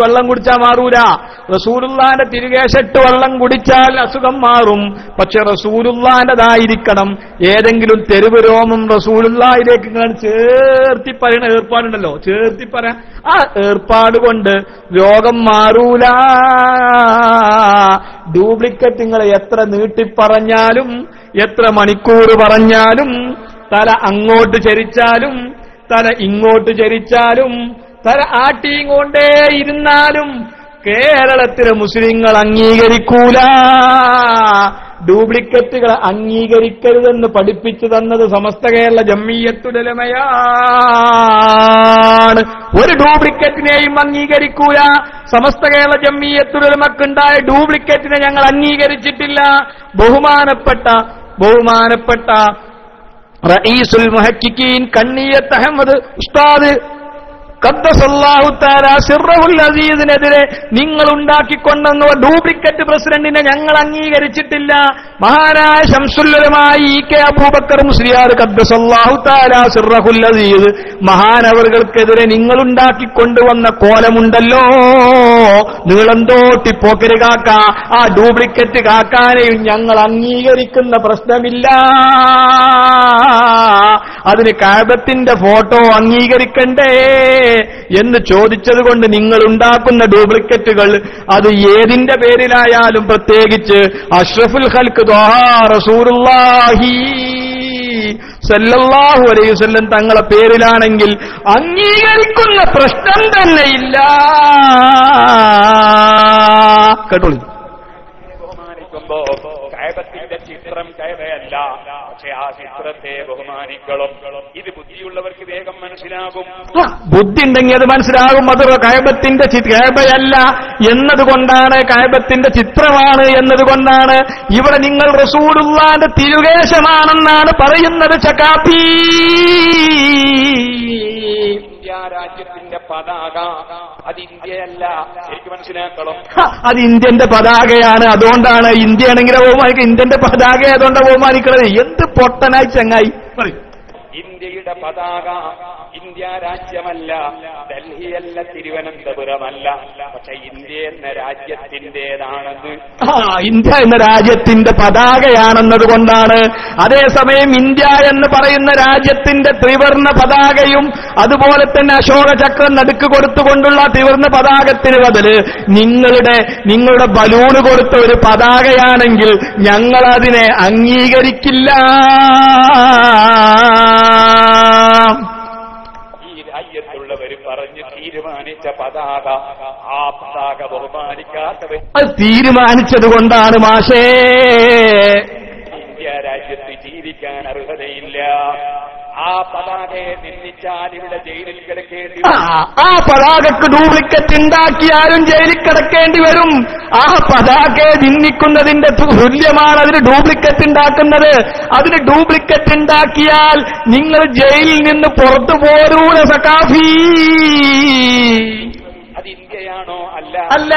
വെള്ളം കുടിച്ചാൽ മാറൂല. റസൂലുള്ളാന്റെ തിരുകേശട്ട് വെള്ളം കുടിച്ചാൽ അസുഖം മാറും. പക്ഷെ റസൂലുള്ളാന്റെതായിരിക്കണം. ഏതെങ്കിലും തെരുവ് രോമം റസൂലുള്ളാഹിലേക്ക് ചേർത്തി പറയുന്ന ഏർപ്പാടുണ്ടല്ലോ, ചേർത്തി പറയാൻ ആ ഏർപ്പാട് കൊണ്ട് രോഗം മാറൂല. ഡ്യൂപ്ലിക്കേറ്റ് നിങ്ങൾ എത്ര നീട്ടിപ്പറഞ്ഞാലും എത്ര മണിക്കൂർ പറഞ്ഞാലും തല അങ്ങോട്ട് ചരിച്ചാലും തല ഇങ്ങോട്ട് ചരിച്ചാലും തല ആട്ടിക്കൊണ്ടേ ഇരുന്നാലും കേരളത്തിലെ മുസ്ലിങ്ങൾ അംഗീകരിക്കൂല. ഡ്യൂപ്ലിക്കേറ്റുകളെ അംഗീകരിക്കരുതെന്ന് പഠിപ്പിച്ചു തന്നത് സമസ്ത കേരള ജംഇയ്യത്തുൽ ഉലമയാണ്. ഒരു ഡ്യൂപ്ലിക്കേറ്റിനെയും അംഗീകരിക്കൂല. സമസ്ത കേരള ജംഇയ്യത്തുൽ ഉലമക്കുണ്ടായ ഡ്യൂപ്ലിക്കേറ്റിനെ ഞങ്ങൾ അംഗീകരിച്ചിട്ടില്ല. ബഹുമാനപ്പെട്ട റഈസുൽ മുഹഖിഖീൻ കണ്ണിയത്ത് അഹമ്മദ് ഉസ്താദ് ഖദ്ദസല്ലാഹു തആല സിർറഹുൽ അസീസിനെതിരെ നിങ്ങൾ ഉണ്ടാക്കിക്കൊണ്ടെന്ന ഡ്യൂപ്ലിക്കേറ്റ് പ്രസിഡന്റിനെ ഞങ്ങൾ അംഗീകരിച്ചിട്ടില്ല. മഹാനായ ശംസുൽ ഉലമാ ഇ.കെ. അബൂബക്കർ മുസ്ലിയാർ ഖദ്ദസല്ലാഹു തആല സിർറഹുൽ അസീസ് മഹാനവർകൾക്കെതിരെ നിങ്ങൾ ഉണ്ടാക്കിക്കൊണ്ടുവന്ന കോലമുണ്ടല്ലോ, നീളന്തോട്ടി പോക്കര് കാക്ക, ആ ഡ്യൂപ്ലിക്കേറ്റ് കാക്കാനെയും ഞങ്ങൾ അംഗീകരിക്കുന്ന പ്രശ്നമില്ല. അതിന് കഅബത്തിന്റെ ഫോട്ടോ അംഗീകരിക്കണ്ടേ എന്ന് ചോദിച്ചതുകൊണ്ട് നിങ്ങൾ ഉണ്ടാക്കുന്ന ഡ്യൂപ്ലിക്കേറ്റുകൾ അത് ഏതിന്റെ പേരിലായാലും, പ്രത്യേകിച്ച് അഷ്റഫുൽ ഖൽഖ് ത്വാഹാ റസൂലുള്ളാഹി സല്ലല്ലാഹു അലൈഹി വസല്ലം തങ്ങളെ പേരിലാണെങ്കിൽ അംഗീകരിക്കുന്ന പ്രശ്നം തന്നെയില്ല. കേട്ടോളൂ. കഅബത്തിന്റെ ചിത്രം കഅബയല്ല, പക്ഷെ ആ ചിത്രത്തെ ബഹുമാനിക്കണം. ഇത് ബുദ്ധിയുള്ളവർക്ക് വേഗം മനസ്സിലാകും. ബുദ്ധി ഉണ്ടെങ്കിൽ അത് മനസ്സിലാകും. അത് കഅബത്തിന്റെ കഅബയല്ല എന്നതുകൊണ്ടാണ്, കഅബത്തിന്റെ ചിത്രമാണ് എന്നതുകൊണ്ടാണ്. ഇവിടെ നിങ്ങൾ റസൂലുള്ളാഹിന്റെ തിരുകേശമാണെന്നാണ് പറയുന്നത്. ചകാപ്പി ഇന്ത്യ രാജ്യത്തിന്റെ പതാക അത് ഇന്ത്യയല്ല, എനിക്ക് മനസ്സിലാക്കണം. അത് ഇന്ത്യന്റെ പതാകയാണ്. അതുകൊണ്ടാണ് ഇന്ത്യയാണെങ്കിലെ ബഹുമാനിക്കുക. ഇന്ത്യന്റെ പതാക അതുകൊണ്ടാണ് ബഹുമാനിക്കുന്നത്. എന്ത് പൊട്ടനായി ചങ്ങായി പറയും. ഇന്ത്യയുടെ പതാക ഇന്ത്യ രാജ്യമല്ല, ഡൽഹിയല്ല, തിരുവനന്തപുരമല്ല, പക്ഷെ ഇന്ത്യ എന്ന രാജ്യത്തിന്റേതാണെന്ന്. ഇന്ത്യ എന്ന രാജ്യത്തിന്റെ പതാകയാണെന്നതുകൊണ്ടാണ്. അതേസമയം ഇന്ത്യ എന്ന് പറയുന്ന രാജ്യത്തിന്റെ ത്രിവർണ്ണ പതാകയും അതുപോലെ തന്നെ അശോക ചക്രം നടുക്ക് കൊടുത്തുകൊണ്ടുള്ള ത്രിവർണ്ണ പതാകത്തിന് ബദല് നിങ്ങളുടെ ബലൂണ് കൊടുത്ത ഒരു പതാകയാണെങ്കിൽ ഞങ്ങളതിനെ അംഗീകരിക്കില്ല. രാജ്യത്തുള്ളവര് പറഞ്ഞ് തീരുമാനിച്ച പതാക, ആ പതാക ബഹുമാനിക്കാത്തവർ അത് തീരുമാനിച്ചതുകൊണ്ടാണ് മാഷേ ഇന്ത്യ രാജ്യത്ത് ജീവിക്കാൻ അർഹതയില്ല. ആ പതാകയെ നിന്ദിച്ചാൽ ഇവിടെ ജയിലിൽ കിടക്കേണ്ടി വരും. ആ പതാകക്ക് ഡ്യൂപ്ലിക്കേറ്റ് ഉണ്ടാക്കിയാലും ജയിലിൽ കിടക്കേണ്ടി വരും. ആ പതാകയെ നിന്ദിക്കുന്നതിന്റെ തുല്യമാണ് അതിന് ഡ്യൂപ്ലിക്കേറ്റ് ഉണ്ടാക്കുന്നത്. അതിന് ഡ്യൂപ്ലിക്കേറ്റ് ഉണ്ടാക്കിയാൽ നിങ്ങൾ ജയിലിൽ നിന്ന് പുറത്തു പോരൂല സഖാഫി. അത് ഇന്ത്യയാണോ? അല്ല.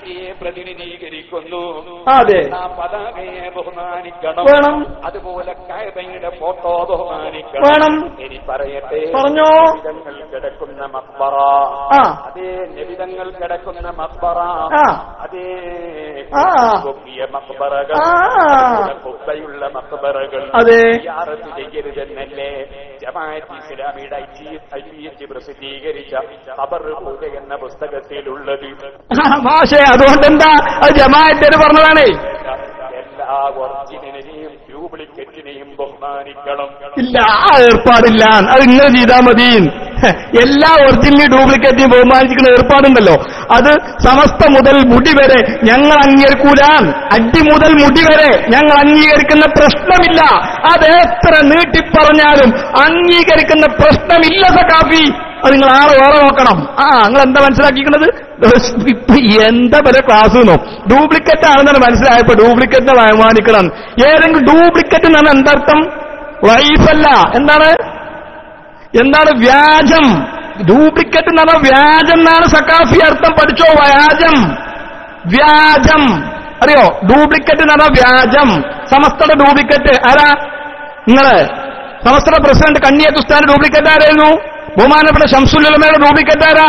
ഇന്ത്യയെ പ്രതിനിധീകരിക്കുന്നു. അതെ, ആ പതാകയെ ബഹുമാനിക്കണം. വേണം. അതുപോലെ കഅബയുടെ ഫോട്ടോ ബഹുമാനിക്കണം. വേണം. ഇനി പറയട്ടെ, പറഞ്ഞോ. നബിതങ്ങൾ കിടക്കുന്ന മക്ബറ, അതേ നബിതങ്ങൾ കിടക്കുന്ന മക്ബറ, അതേ പൊക്കിയ മക്ബറകൾ, പൊക്കയുള്ള മക്ബറകൾ സിയാറത്ത് ചെയ്യരുതെന്നല്ലേ ജമാഅത്ത് ഇസ്ലാമിയുടെ ഐതിഹ്യം പ്രസിദ്ധീകരിച്ച ഖബർ പൂജ എന്ന പുസ്തകത്തിലുള്ളത്. മാഷേ, അതുകൊണ്ടെന്താ അത് ജമാഅത്തിന് പറഞ്ഞതാണ്. എല്ലാ ഒറിജിനലിനെയും ഡ്യൂപ്ലിക്കേറ്റിനെയും ബഹുമാനിക്കണം. ഇല്ല, ആ ഏർപ്പാടില്ല. അത് ഇങ്ങനെ ചെയ്താൽ മതി. എല്ലാ ഒറിജിനലും ഡ്യൂപ്ലിക്കേറ്റിനെയും ബഹുമാനിക്കുന്ന ഏർപ്പാടുണ്ടല്ലോ, അത് സമസ്ത മുതൽ മുടി വരെ ഞങ്ങൾ അംഗീകരിക്കൂല. അടി മുതൽ മുടി വരെ ഞങ്ങൾ അംഗീകരിക്കുന്ന പ്രശ്നമില്ല. അത് എത്ര നീട്ടിപ്പറഞ്ഞാലും അംഗീകരിക്കുന്ന പ്രശ്നമില്ല സഖാഫി. അത് നിങ്ങൾ ആളെ വേറെ നോക്കണം. നിങ്ങൾ എന്താ മനസ്സിലാക്കിക്കുന്നത്? ഇപ്പൊ എന്താ വരെ ക്ലാസ് നോ ഡ്യൂപ്ലിക്കേറ്റ് ആണെന്നാണ് മനസ്സിലായപ്പോ ഡ്യൂപ്ലിക്കേറ്റിനെ ബഹുമാനിക്കണം. ഏതെങ്കിലും ഡ്യൂപ്ലിക്കേറ്റ് എന്നാണ് എന്തർത്ഥം? വൈഫല്ല. എന്താണ് വ്യാജം? ഡ്യൂപ്ലിക്കേറ്റ് എന്ന് പറഞ്ഞാൽ വ്യാജം എന്നാണ് സഖാഫി അർത്ഥം. പഠിച്ചോ? വ്യാജം അറിയോ? ഡ്യൂപ്ലിക്കേറ്റ് എന്ന് പറഞ്ഞാൽ വ്യാജം. സമസ്തയുടെ ഡ്യൂപ്ലിക്കേറ്റ് ആരാ? നിങ്ങള് സമസ്തയുടെ പ്രസിഡന്റ് കണ്ണിയത്ത് ഉസ്താദിന്റെ ഡ്യൂപ്ലിക്കേറ്റ് ആരായിരുന്നു? ബഹുമാനപ്പെട്ട ശംസുൽ ഉലമയുടെ ഡ്യൂപ്ലിക്കേറ്റ് ആരാ?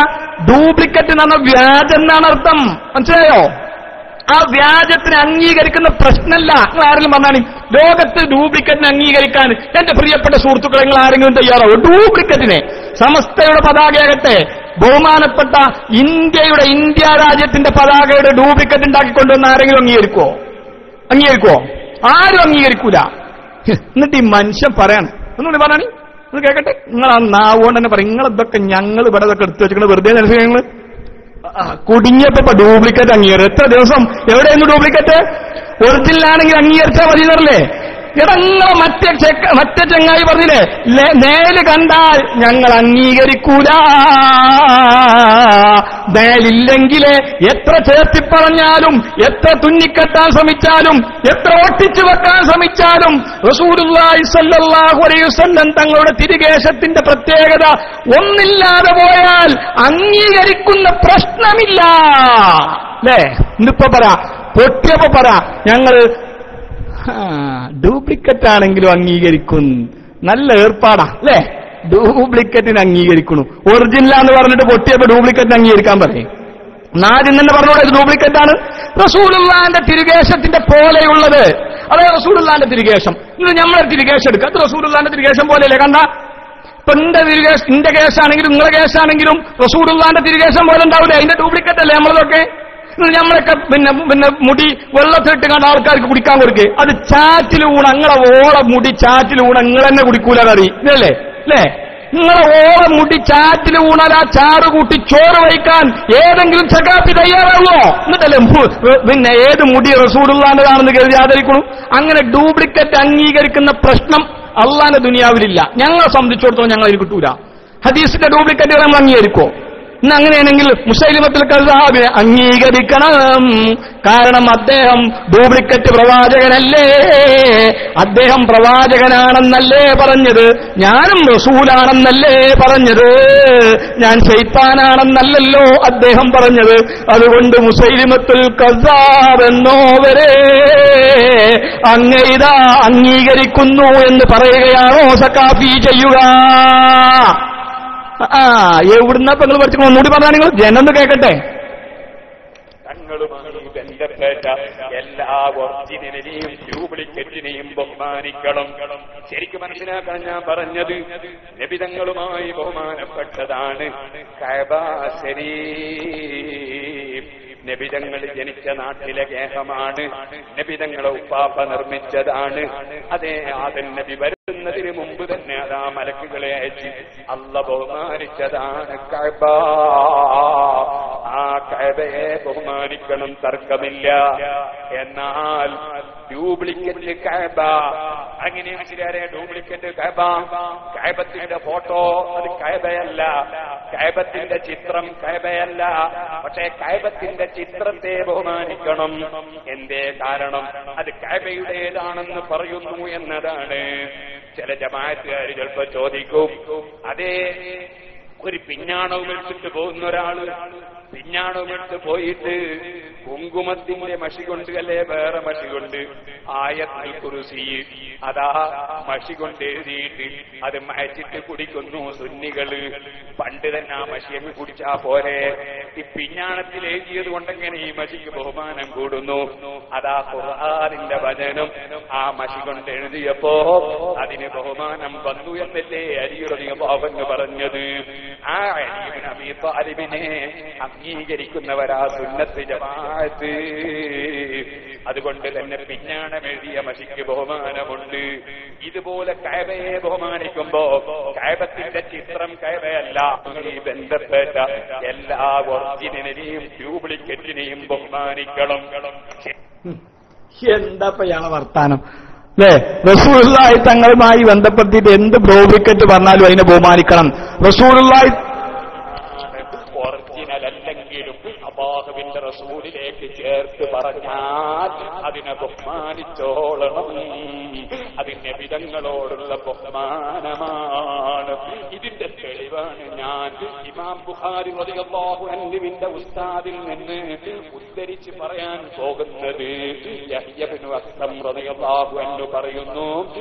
ഡ്യൂപ്ലിക്കേറ്റ് എന്ന് പറഞ്ഞ വ്യാജം എന്നാണ് അർത്ഥം. മനസ്സിലായോ? ആ വ്യാജത്തിന് അംഗീകരിക്കുന്ന പ്രശ്നമല്ല. നിങ്ങൾ ആരെങ്കിലും പറഞ്ഞാണ് ലോകത്ത് ഡ്യൂപ്ലിക്കേറ്റിനെ അംഗീകരിക്കാൻ എന്റെ പ്രിയപ്പെട്ട സുഹൃത്തുക്കളെ നിങ്ങൾ ആരെങ്കിലും തയ്യാറാവോ? ഡ്യൂപ്ലിക്കേറ്റിനെ സമസ്തയുടെ പതാകയാകട്ടെ, ബഹുമാനപ്പെട്ട ഇന്ത്യ രാജ്യത്തിന്റെ പതാകയുടെ ഡ്യൂപ്ലിക്കേറ്റ് ഉണ്ടാക്കിക്കൊണ്ടുവന്ന് ആരെങ്കിലും അംഗീകരിക്കുവോ? ആരും അംഗീകരിക്കൂല. എന്നിട്ട് ഈ മനുഷ്യൻ പറയാണ്, ഒന്നുകൂടി പറയണി, നിങ്ങൾ കേൾക്കട്ടെ. നിങ്ങൾ ആ നാവുകൊണ്ട് തന്നെ പറയും, നിങ്ങളിതൊക്കെ ഞങ്ങൾ ഇവിടെ ഇതൊക്കെ എടുത്തു വെച്ചിട്ട് വെറുതെ മനസ്സിലായി ഞങ്ങൾ കുടുങ്ങിയപ്പോ ഡ്യൂപ്ലിക്കേറ്റ് അംഗീകരിക്കും. എത്ര ദിവസം എവിടെയായിരുന്നു ഡ്യൂപ്ലിക്കേറ്റ്? ഒറിജിനലാണെങ്കിൽ അംഗീകരിച്ചാൽ മതി എന്നല്ലേ? ഇടങ്ങളെ മറ്റേ ചങ്ങായി പറഞ്ഞില്ലേ, നേല് കണ്ടാൽ ഞങ്ങൾ അംഗീകരിക്കൂല. നേലില്ലെങ്കിലേ എത്ര ചേർത്തിപ്പറഞ്ഞാലും, എത്ര തുന്നിക്കെട്ടാൻ ശ്രമിച്ചാലും, എത്ര ഒട്ടിച്ചു വെക്കാൻ ശ്രമിച്ചാലും റസൂലുള്ളാഹി സ്വല്ലല്ലാഹു അലൈഹി വസല്ലം തങ്ങളുടെ തിരുകേശത്തിന്റെ പ്രത്യേകത ഒന്നില്ലാതെ പോയാൽ അംഗീകരിക്കുന്ന പ്രശ്നമില്ല. അല്ലേ? ഇന്നിപ്പോ പൊട്ടിയപ്പോ ഞങ്ങൾ ഡ്യൂപ്ലിക്കേറ്റ് ആണെങ്കിലും അംഗീകരിക്കും. നല്ല ഏർപ്പാടാ അല്ലേ? ഡ്യൂപ്ലിക്കേറ്റിന് അംഗീകരിക്കുന്നു. ഒറിജിനലാന്ന് പറഞ്ഞിട്ട് പൊട്ടിയപ്പോ ഡ്യൂപ്ലിക്കേറ്റിന് അംഗീകരിക്കാൻ പറയും. ആദ്യം തന്നെ പറഞ്ഞോളൂ, ഇത് ഡ്യൂപ്ലിക്കേറ്റ് ആണ്. റസൂലുള്ളാഹിന്റെ തിരുകേശത്തിന്റെ പോലെയുള്ളത്, അതായത് റസൂലുള്ളാഹിന്റെ തിരുകേശം. ഇന്ന് നമ്മളെ തിരുകേശം എടുക്കുക, അത് റസൂലുള്ളാഹിന്റെ തിരുകേശം പോലെയല്ലേ? കണ്ട ഇപ്പൊ എന്റെ കേസാണെങ്കിലും നിങ്ങളെ കേസാണെങ്കിലും റസൂലുള്ളാഹിന്റെ തിരുകേശം പോലെ ഉണ്ടാവില്ലേ? അതിന്റെ ഡ്യൂപ്ലിക്കേറ്റ് അല്ലേ നമ്മളതൊക്കെ? നമ്മളൊക്കെ പിന്നെ മുടി വെള്ളത്തിട്ട് കണ്ട ആൾക്കാർക്ക് കുടിക്കാൻ കൊടുക്കുക, അത് ചാറ്റിൽ ഊണ, നിങ്ങളെ ഓള മുടി ചാറ്റിൽ ഊണ നിങ്ങൾ തന്നെ കുടിക്കൂല കറി ഇതല്ലേ? അല്ലേ? നിങ്ങളെ ഓള മുടി ചാറ്റിൽ ഊണാൽ ആ ചാറ് കൂട്ടി ചോറ് വയ്ക്കാൻ ഏതെങ്കിലും ചകാപ്പി തയ്യാറാവോ? എന്നിട്ടല്ലേ പിന്നെ ഏത് മുടി റസൂലുള്ളാഹിന്റേതാണെന്ന് കരുതി ആദരിക്കണു? അങ്ങനെ ഡ്യൂപ്ലിക്കേറ്റ് അംഗീകരിക്കുന്ന പ്രശ്നം അള്ളാന്റെ ദുനിയാവിലില്ല. ഞങ്ങളെ സംബന്ധിച്ചിടത്തോളം ഞങ്ങൾ അതിന് കിട്ടൂല. ഹദീസിന്റെ ഡ്യൂപ്ലിക്കേറ്റുകൾ നമ്മൾ അംഗീകരിക്കോ? ഇന്ന് അങ്ങനെയാണെങ്കിൽ മുസൈലിമത്തുൽ കസ്സാബിനെ അംഗീകരിക്കണം. കാരണം അദ്ദേഹം ഡ്യൂപ്ലിക്കേറ്റ് പ്രവാചകനല്ലേ? അദ്ദേഹം പ്രവാചകനാണെന്നല്ലേ പറഞ്ഞത്? ഞാനും റസൂലാണെന്നല്ലേ പറഞ്ഞത്? ഞാൻ ശൈത്താനാണെന്നല്ലല്ലോ അദ്ദേഹം പറഞ്ഞത്. അതുകൊണ്ട് മുസൈലിമത്തുൽ കസ്സാബ് എന്നോവരെ അങ്ങയിതാ അംഗീകരിക്കുന്നു എന്ന് പറയുകയാണോ സക്കാഫി ചെയ്യുക? എവിടുന്ന നിങ്ങൾ പഠിച്ചു? ഒന്നുകൂടി പറഞ്ഞാൽ നിങ്ങൾ ജനം കേൾക്കട്ടെ. തങ്ങളുമായി ബന്ധപ്പെട്ട എല്ലാ ഒറിജിനലിനെയും ഡ്യൂപ്ലിക്കേറ്റിനെയും ബഹുമാനിക്കണം. ശരിക്കും മനസ്സിലാക്കാൻ ഞാൻ പറഞ്ഞത്, നബിതങ്ങളുമായി ബഹുമാനപ്പെട്ടതാണ് കഅബ ശരീഫ്. നബിതങ്ങൾ ജനിച്ച നാട്ടിലെ ഗേഹമാണ്. നബിതങ്ങളെ ഉപ്പാപ്പ നിർമ്മിച്ചതാണ്. അതേ ആദം നബി വരുന്നതിന് മുമ്പ് തന്നെ അതാ മലക്കുകളെ അയച്ച് അല്ല ബഹുമാനിച്ചതാണ് കഅബ. ആ കഅബയെ ബഹുമാനിക്കണം, തർക്കമില്ല. എന്നാൽ ഡ്യൂപ്ലിക്കേറ്റ് കഅബ അങ്ങനെ മനസ്സിലാരെ? ഡ്യൂപ്ലിക്കേറ്റ് കഅബ, കഅബത്തിന്റെ ഫോട്ടോ അത് കഅബയല്ല, കഅബത്തിന്റെ ചിത്രം കഅബയല്ല. പക്ഷേ കഅബത്തിന്റെ ചിത്രത്തെ ബഹുമാനിക്കണം. എന്തേ കാരണം? അത് കഅബയുടേതാണെന്ന് പറയുന്നു എന്നതാണ്. ചില ജമാഅത്തുകാർ ചിലപ്പോ ചോദിക്കും, അതേ ഒരു പിഞ്ഞാണവും എടുത്തിട്ട് പോകുന്ന ഒരാള് പിഞ്ഞാണവും എടുത്ത് പോയിട്ട് കുങ്കുമത്തിന്റെ മഷി കൊണ്ട് അല്ലേ വേറെ മഷി കൊണ്ട് ആയത്തുൽ കുർസി അതാ മഷി കൊണ്ട് എഴുതിയിട്ട് അത് മയച്ചിട്ട് കുടിക്കുന്നു സുന്നികള്. പണ്ട് തന്നെ ആ മഷിയങ്ങ് കുടിച്ചാ പോരെ? ഈ പിഞ്ഞാണത്തിൽ എഴുതിയത് കൊണ്ടെങ്ങനെ ഈ മഷിക്ക് ബഹുമാനം കൂടുന്നു? അതാ ഖുർആനിന്റെ വചനം ആ മഷി കൊണ്ട് എഴുതിയപ്പോ അതിന് ബഹുമാനം വന്നു എന്നല്ലേ അലി റളിയല്ലാഹു അൻഹു പറഞ്ഞത്. ആ അലി ഇബ്നു അബീ ത്വാലിബിനെ അംഗീകരിക്കുന്നവരാ സുന്നത്ത് ജമാഅത്ത്. അതുകൊണ്ട് തന്നെ പിഞ്ഞാണം എഴുതിയ മഷിക്ക് ബഹുമാനമുണ്ട്. ഇതുപോലെ കഅബയെ ബഹുമാനിക്കുമ്പോ കഅബത്തിന്റെ ചിത്രം കഅബയല്ല, ഈ ബന്ധപ്പെട്ട എല്ലാ ഒറിജിനലിനെയും ഡ്യൂപ്ലിക്കേറ്റിനെയും ബഹുമാനിക്കണം. എന്താ വർത്താനം അല്ലേ? റസൂലുള്ളാഹി തങ്ങളുമായി ബന്ധപ്പെടുത്തിയിട്ട് എന്ത് ഡ്യൂപ്ലിക്കേറ്റ് പറഞ്ഞാലും അതിനെ ബഹുമാനിക്കണം. റസൂലുള്ളാഹി ഒറിജിനലല്ലെങ്കിലും അല്ലാഹുവിന്റെ റസൂലിലേക്ക് ചേർത്ത് പറഞ്ഞാൽ അതിനെ ബഹുമാനിച്ചോളണം. അത് നബിതങ്ങളോടുള്ള ബഹുമാനമാണ്. ഇതിന്റെ തെളിവ് തെളിവാണ് ഞാൻ ഇമാം ബുഖാരി റളിയല്ലാഹു അൻഹുവിന്റെ ഉസ്താദിൽ നിന്ന് ഉദ്ധരിച്ച് പറയാൻ പോകുന്നത്. യഹ്യ ഇബ്നു അഖ്തം റളിയല്ലാഹു അൻഹു പറയുന്നു,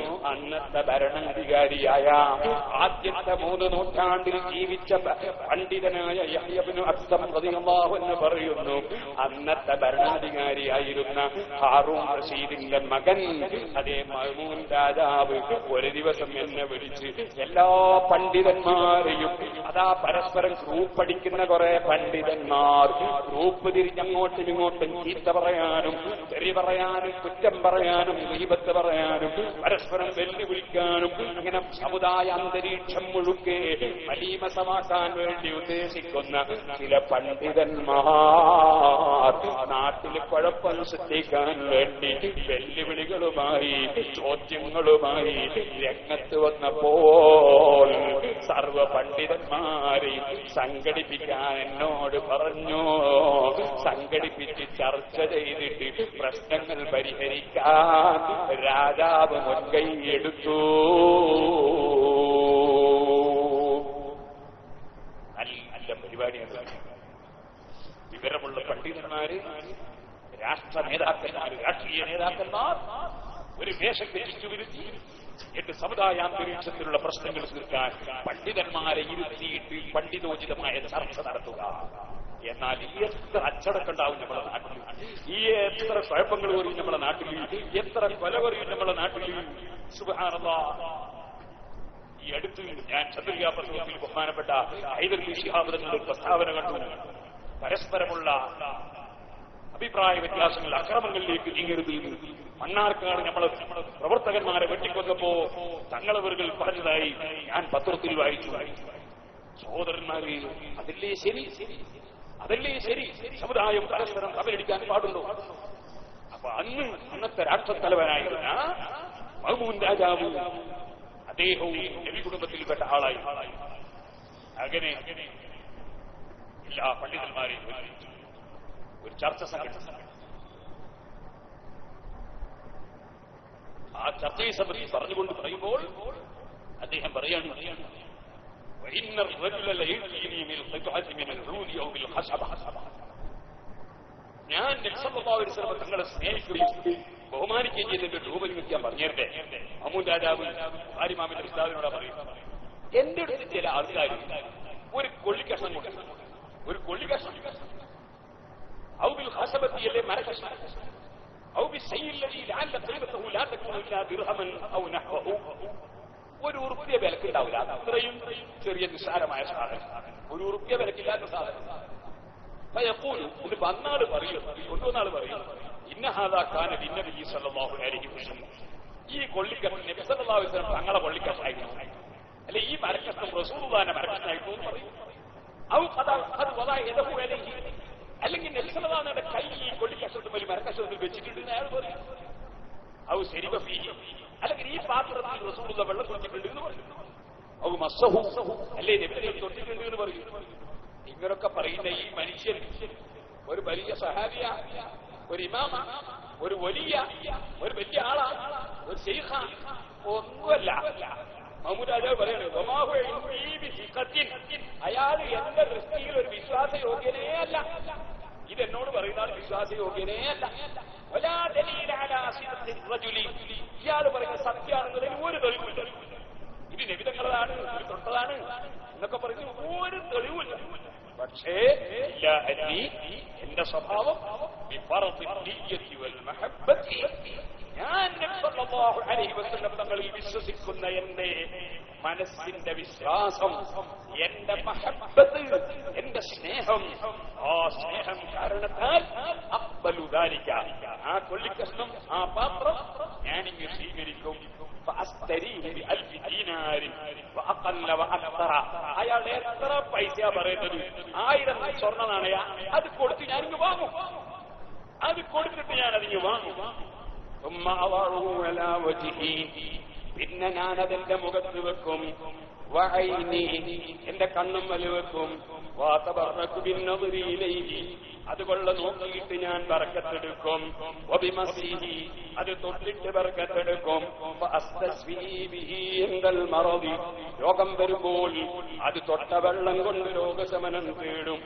അന്നത്തെ ഭരണാധികാരിയായ ആദ്യത്തെ 3 നൂറ്റാണ്ടിൽ ജീവിച്ച പണ്ഡിതനായ യഹ്യ ഇബ്നു അഖ്തം റളിയല്ലാഹു അൻഹു പറയുന്നു, അന്നത്തെ ഭരണാധികാരിയായിരുന്ന ഹാറൂൻ റഷീദിന്റെ മകൻ അതേ മഅ്മൂൻ രാജാവ് ഒരു ദിവസം എന്നെ വിളിച്ച് എല്ലാ പണ്ഡിതന്മാരെയും, അതാ പരസ്പരം ഗ്രൂപ്പ് പഠിക്കുന്ന കുറെ പണ്ഡിതന്മാർ ഗ്രൂപ്പ് തിരിഞ്ഞങ്ങോട്ടും ഇങ്ങോട്ടും ചീത്ത പറയാനും തെറി പറയാനും കുറ്റം പറയാനും ഗീബത്ത് പറയാനും പരസ്പരം വെല്ലുവിളിക്കാനും ഇങ്ങനെ സമുദായ അന്തരീക്ഷം മുഴുക്കെ മലീമസമാക്കാൻ വേണ്ടി ഉദ്ദേശിക്കുന്ന ചില പണ്ഡിതന്മാർ നാട്ടിൽ കുഴപ്പം സൃഷ്ടിക്കാൻ വേണ്ടി വെല്ലുവിളികളുമായി ചോദ്യങ്ങളുമായി രംഗത്ത് വന്നപ്പോൾ സർവ പണ്ഡിതന്മാരെയും സംഘടിപ്പിക്കാൻ എന്നോട് പറഞ്ഞു. സംഘടിപ്പിച്ച് ചർച്ച ചെയ്തിട്ട് പ്രശ്നങ്ങൾ പരിഹരിക്കാൻ രാജാവ് മുൻകൈയെടുത്തു. നല്ല പരിപാടിയാണ്. വിവരമുള്ള പണ്ഡിതന്മാര്, രാഷ്ട്ര നേതാക്കന്മാർ, രാഷ്ട്രീയ നേതാക്കന്മാർ ഒരു മേശയ്ക്ക് ചുറ്റുവിരുത്തി എന്റെ സമുദായാന്തരീക്ഷത്തിലുള്ള പ്രശ്നങ്ങൾ തീർക്കാൻ പണ്ഡിതന്മാരെ ഇരുത്തിയിട്ട് പണ്ഡിതോചിതമായ ചർച്ച നടത്തുക. എന്നാൽ എത്ര അച്ചടക്കുണ്ടാവും നമ്മുടെ നാട്ടിൽ, എത്ര കുഴപ്പങ്ങൾ വരും നമ്മുടെ നാട്ടിൽ, എത്ര കൊല വരും നമ്മുടെ നാട്ടിൽ. സുബ്ഹാനല്ലാഹ്. ഈ അടുത്ത് ഞാൻ ചന്ദ്രികാ പ്രസംഗത്തിൽ ബഹുമാനപ്പെട്ട ഹൈദർ അലി ശിഹാബ് തങ്ങളുടെ പ്രസ്താവന കണ്ടു. പരസ്പരമുള്ള അഭിപ്രായ വ്യത്യാസങ്ങൾ അക്രമങ്ങളിലേക്ക് നീങ്ങരുത്. മണ്ണാർക്കാട് നമ്മളെ പ്രവർത്തകന്മാരെ വെട്ടിക്കൊന്നപ്പോ തങ്ങളവர்கள் പറഞ്ഞതായി ഞാൻ പത്രത്തിൽ വായിച്ചു. സഹോദരന്മാരെ, അതല്ലേ ശരി, അതല്ലേ ശരി. സമുദായം പരസ്പരം തമ്മിലടിക്കാൻ പാടുള്ളൂ. അപ്പൊ അന്നത്തെ രാഷ്ട്രത്തലവനായിരുന്ന മഅ്മൂൻ രാജാവ് അദ്ദേഹവും നബി കുടുംബത്തിൽപ്പെട്ട ആളായി. അങ്ങനെ എല്ലാ പണ്ഡിതന്മാരെയും ഒരു ചർച്ച സംഘടിപ്പിച്ചു. ആ ചർച്ചയെ സംബന്ധിച്ച് പറഞ്ഞുകൊണ്ട് പറയുമ്പോൾ അദ്ദേഹം പറയാണ്, ഞാൻ തങ്ങളെ സ്നേഹിക്കുകയും ബഹുമാനിക്കുകയും ചെയ്തതിന്റെ രൂപം പറഞ്ഞേരട്ടെ. മഅ്മൂൻ രാജാവ് ഭാര്യമാമിന്റെ ഉസ്താദിനോട് പറയും, എന്റെ അടുത്ത് ചില ആൾക്കാർ ഒരു കൊള്ളിക്കഷ്ണം കൊണ്ട്, ഒരു കൊള്ളിക്കഷ്ണം ഔ ബിൽ ഖസബത്തിയല്ലേ മരകഷ്ണം ഔ ബിശൈഇല്ലദീ ലഅല്ല ഖീമത്തുഹു ലാ തകൂനു ഇല്ലാ ദിർഹമൻ ഔ നഹ്വഹു, ഒരു ഉറുപ്പ്യ വിലക്കുണ്ടാവില്ല. അത്രയും ചെറിയ നിസ്സാരമായ സാധനം, ഒരു ഉറുപ്പ്യ വിലക്കില്ലാത്ത സാധനം. ഫയഖൂലു, ഇത് വന്നാൾ പറയും, കൊണ്ടുവന്നാൾ പറയും, ഇന്ന ഹാദാ കാന ലിന്നബി സല്ലല്ലാഹു അലൈഹി വസല്ലം, ഈ കൊള്ളിക്കഷ്ണം നബി സല്ലല്ലാഹു അലൈഹി വസല്ലം തങ്ങളെ കൊള്ളിക്കഷ്ണമായിരുന്നു, അല്ലെ ഈ മരക്കഷ്ണം റസൂലുള്ളാഹിന്റെ മരക്കഷ്ണമായിരുന്നു എന്ന് പറയും. ഔ ഖദ് വദഅ യദഹു അലൈഹി, അല്ലെങ്കിൽ നബി സല്ലല്ലാഹു അലൈഹി വസല്ലം കൈ ഈ കൊള്ളിക്കഷ്ണത്തിൽ വലിയ മരക്കഷ്ണത്തിൽ വെച്ചിട്ടുണ്ട് അയാൾ പറയും. ഔ ശരിബ ഫീഹി, അല്ലെങ്കിൽ ഈ പാത്രത്തിൽ റസൂലുള്ള വെള്ളം കുടിച്ചിട്ടുണ്ട് എന്ന് പറയും. ഔ മസ്സഹു, അല്ലേ നബി തൊട്ടിട്ടുണ്ട് എന്ന് പറയും. ഇങ്ങനൊക്കെ പറയുന്ന ഈ മനുഷ്യൻ ഒരു വലിയ സഹാബിയ, ഒരു ഇമാമ, ഒരു വലിയ ആളാ, ഒരു ശൈഖ ഒന്നുമല്ല. മഅ്മൂൻ രാജാവ് പറയാണ്, അയാൾ എന്റെ ദൃഷ്ടിയിൽ ഒരു വിശ്വാസയോഗ്യനേ അല്ല. ഇതെന്നോട് പറയുന്ന ആൾ വിശ്വാസയോഗ്യനേ അല്ല. ഇയാൾ പറയുന്ന സത്യമാണെന്നതിന് ഒരു തെളിവില്ല. ഇത് നബിതങ്ങളതാണ്, തൊട്ടതാണ് എന്നൊക്കെ പറയുന്ന ഒരു തെളിവില്ല. പക്ഷേ എന്റെ സ്വഭാവം ഞാൻ നബി സല്ലല്ലാഹു അലൈഹി വസല്ലം തങ്ങളിൽ വിശ്വസിക്കുന്ന എന്റെ മനസ്സിന്റെ വിശ്വാസം, എന്റെ മഹബ്ബത്ത്, എന്റെ സ്നേഹം, ആ സ്നേഹം കാരണത്താൽ അഖ്ബലു ദാലിക, ആ കൊള്ളിക്കഷ്ണം, ആ പാത്രം ഞാനിങ്ങ് സ്വീകരിക്കും. അയാൾ എത്ര പൈസ പറയുന്നത്, 1000 സ്വർണ്ണ നാണയ, അത് കൊടുത്ത് ഞാനിങ്ങ് വാങ്ങും, അത് കൊടുത്തിട്ട് ഞാൻ അതിങ്ങ് വാങ്ങും. പിന്നെ ഞാനതെന്റെ മുഖത്ത് വെക്കും, എന്റെ കണ്ണും വലു വെക്കും, അത് ചുണ്ടുകൊള്ള നോക്കിയിട്ട് ഞാൻ ബർക്കത്തെടുക്കും, വബിമസിഹി അത് തൊട്ടിട്ട് ബർക്കത്തെടുക്കും, രോഗം വരുമ്പോൾ അത് തൊട്ട വെള്ളം കൊണ്ട് രോഗശമനം തേടും,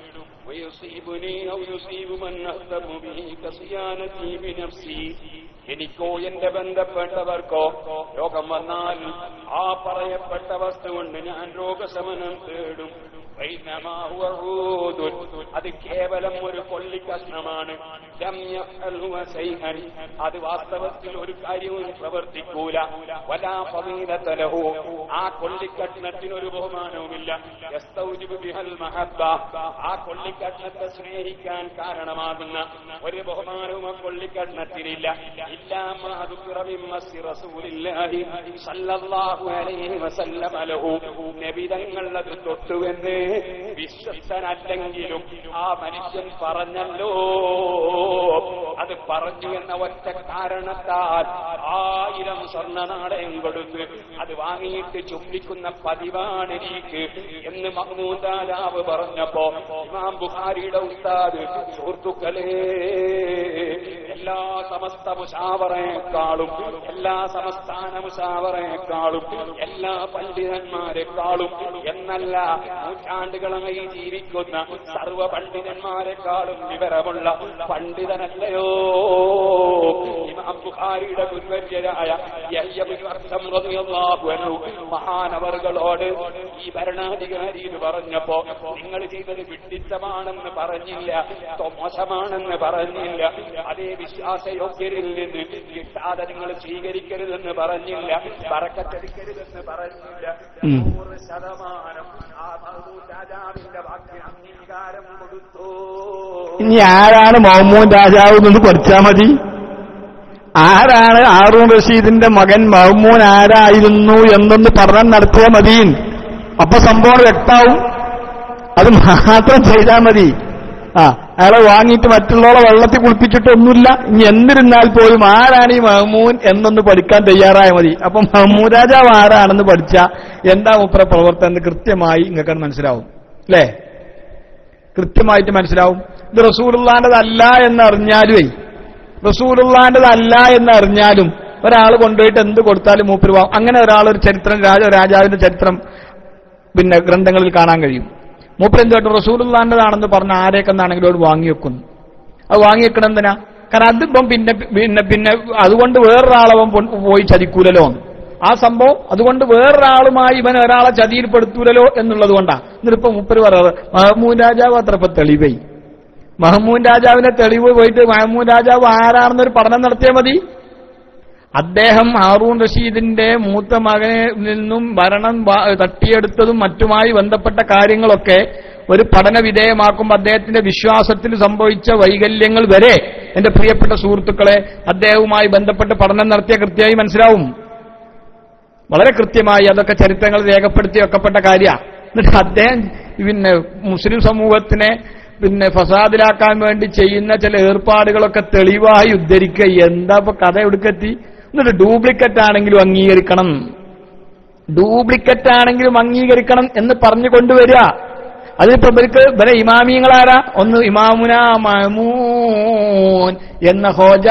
എനിക്കോ എന്റെ ബന്ധപ്പെട്ടവർക്കോ രോഗം വന്നാൽ ആ പറയപ്പെട്ട വസ്തു കൊണ്ട് ഞാൻ രോഗശമനം തേടും. അത് കേവലം ഒരു കൊള്ളിക്കഷ്ണമാണ്. അത് വാസ്തവത്തിൽ ഒരു കാര്യവും പ്രവർത്തിക്കൂല. വലാ ഫളീലതലഹു ആ കൊള്ളിക്കഷ്ണത്തിനൊരു ബഹുമാനവുമില്ല. യസ്തൗജിബു ബിഹൽ മഹബ്ബ ആ കൊള്ളിക്കഷ്ണത്തെ സ്നേഹിക്കാൻ കാരണമാകുന്ന ഒരു ബഹുമാനവും ആ കൊള്ളിക്കഷ്ണത്തിനില്ല. ഇല്ലാ മാ ദുഖിറ മിൻ മസ്സി റസൂലില്ലാഹി സല്ലല്ലാഹു അലൈഹി വസല്ലം ലഹു നബി തങ്ങൾ അത് തൊട്ടുവെന്ന് വിശ്വസ്തനല്ലെങ്കിലും ആ മനുഷ്യൻ പറഞ്ഞല്ലോ. അത് പറഞ്ഞു എന്ന ഒറ്റ കാരണത്താൽ 1000 സ്വർണ്ണ നാണയം കൊടുത്ത് അത് വാങ്ങിയിട്ട് ചുംബിക്കുന്ന പതിവാണ് എനിക്ക് എന്ന് മഹ്മൂദ് രാജാവ് പറഞ്ഞപ്പോ ഇമാം ബുഖാരിയുടെ ഉസ്താദ്, സുഹൃത്തുക്കളെ, എല്ലാ സമസ്ത മുശാവറയെക്കാളും, എല്ലാ സംസ്ഥാന മുശാവറയെക്കാളും, എല്ലാ പണ്ഡിതന്മാരെക്കാളും എന്നല്ല നൂറ്റാണ്ടുകളായി ജീവിക്കുന്ന സർവ പണ്ഡിതന്മാരെക്കാളും വിവരമുള്ള പണ്ഡിതനല്ലയോ ഇമാം ബുഖാരിയുടെ മുൻവര്യരായ യഹ്യ ഇബ്നു അഖ്സം റളിയല്ലാഹു അൻഹു മഹാനവർകളോട് ഈ ഭരണാധികാരി ഇത് പറഞ്ഞപ്പോ നിങ്ങൾ ചെയ്തത് വിഡ്ഢിത്തമാണെന്ന് പറഞ്ഞില്ല, മോശമാണെന്ന് പറഞ്ഞില്ല, അതേ വിശ്വാസയോഗ്യരിൽ നിന്ന് കിട്ടാതെ നിങ്ങൾ സ്വീകരിക്കരുതെന്ന് പറഞ്ഞില്ല, ബറക്കത്തെടുക്കരുതെന്ന് പറഞ്ഞില്ല. 100% ആ മഹ്മൂദ് രാജാവിന്റെ വാക്കിന് അംഗീകാരം കൊടുത്തു. ഇനി ആരാണ് മഹ്മൂദ് രാജാവ് എന്ന് പഠിച്ചാൽ മതി. ആരാണ് ഹാറൂൺ റഷീദിന്റെ മകൻ മഹ്മൂൻ ആരായിരുന്നു എന്നൊന്ന് പഠനം നടത്തിയാൽ മതി. അപ്പൊ സംഭവം വ്യക്താവും. അത് മാത്രം ചെയ്താൽ മതി. അയാളെ വാങ്ങിയിട്ട് മറ്റുള്ളവരെ വെള്ളത്തിൽ കുളിപ്പിച്ചിട്ടൊന്നുമില്ല. ഇനി എന്നിരുന്നാൽ പോലും ആരാണ് ഈ മഹ്മൂൻ എന്നൊന്ന് പഠിക്കാൻ തയ്യാറായ മതി. അപ്പൊ മഹ്മൂദ് രാജാവ് ആരാണെന്ന് പഠിച്ചാൽ എന്താ മൂപ്പര പ്രവർത്തനം കൃത്യമായി നിങ്ങൾക്ക് മനസ്സിലാവും. അല്ലേ? കൃത്യമായിട്ട് മനസ്സിലാവും. ഇത് റസൂലുള്ളാന്റെതല്ല എന്നറിഞ്ഞാലും ഒരാൾ കൊണ്ടുപോയിട്ട് എന്ത് കൊടുത്താലും മൂപ്പര് പോവാം. അങ്ങനെ ഒരാളൊരു ചരിത്രം, രാജാവിന്റെ ചരിത്രം പിന്നെ ഗ്രന്ഥങ്ങളിൽ കാണാൻ കഴിയും. മൂപ്പര് എന്ത് കേട്ടു? റസൂലുള്ളാന്റെതാണെന്ന് പറഞ്ഞ ആരേക്കെന്നാണെങ്കിലും അത് വാങ്ങിവെക്കുന്നു. അത് വാങ്ങിവെക്കണം എന്തിനാ? കാരണം അതിപ്പം പിന്നെ അതുകൊണ്ട് വേറൊരാളവൻ പോയി ചതിക്കൂലല്ലോ. ആ സംഭവം അതുകൊണ്ട് വേറൊരാളുമായി ഇവൻ ഒരാളെ ചതിയിൽപ്പെടുത്തൂലല്ലോ എന്നുള്ളത് കൊണ്ടാ. എന്നിട്ടിപ്പോ മൂപ്പര് പറയാറ് മഹ്മൂദ് രാജാവ് അത്രപ്പോ തെളിവേ. മഹ്മൂദ് രാജാവിന്റെ തെളിവ് പോയിട്ട് മഹ്മൂദ് രാജാവ് ആരാണെന്നൊരു പഠനം നടത്തിയാൽ മതി. അദ്ദേഹം ഹാറൂൺ റഷീദിന്റെ മൂത്ത മകനിൽ നിന്നും ഭരണം തട്ടിയെടുത്തതും മറ്റുമായി ബന്ധപ്പെട്ട കാര്യങ്ങളൊക്കെ ഒരു പഠന വിധേയമാക്കുമ്പോൾ അദ്ദേഹത്തിന്റെ വിശ്വാസത്തിൽ സംഭവിച്ച വൈകല്യങ്ങൾ വരെ എന്റെ പ്രിയപ്പെട്ട സുഹൃത്തുക്കളെ അദ്ദേഹവുമായി ബന്ധപ്പെട്ട് പഠനം നടത്തിയ കൃത്യമായി മനസ്സിലാവും. വളരെ കൃത്യമായി അതൊക്കെ ചരിത്രങ്ങൾ രേഖപ്പെടുത്തി വെക്കപ്പെട്ട കാര്യമാണ്. എന്നിട്ട് അദ്ദേഹം പിന്നെ മുസ്ലിം സമൂഹത്തിനെ പിന്നെ ഫസാദിലാക്കാൻ വേണ്ടി ചെയ്യുന്ന ചില ഏർപ്പാടുകളൊക്കെ തെളിവായി ഉദ്ധരിക്കുക. എന്താ ഇപ്പൊ കഥ എവിടുക്കെത്തി? എന്നിട്ട് ഡ്യൂപ്ലിക്കറ്റ് ആണെങ്കിലും അംഗീകരിക്കണം എന്ന് പറഞ്ഞു കൊണ്ടുവരിക. അതിനിപ്പോ ഇവരെ ഇമാമിയങ്ങളാരാ? ഒന്ന് ഇമാമുന മഅ്മൂൻ എന്ന ഹോജ,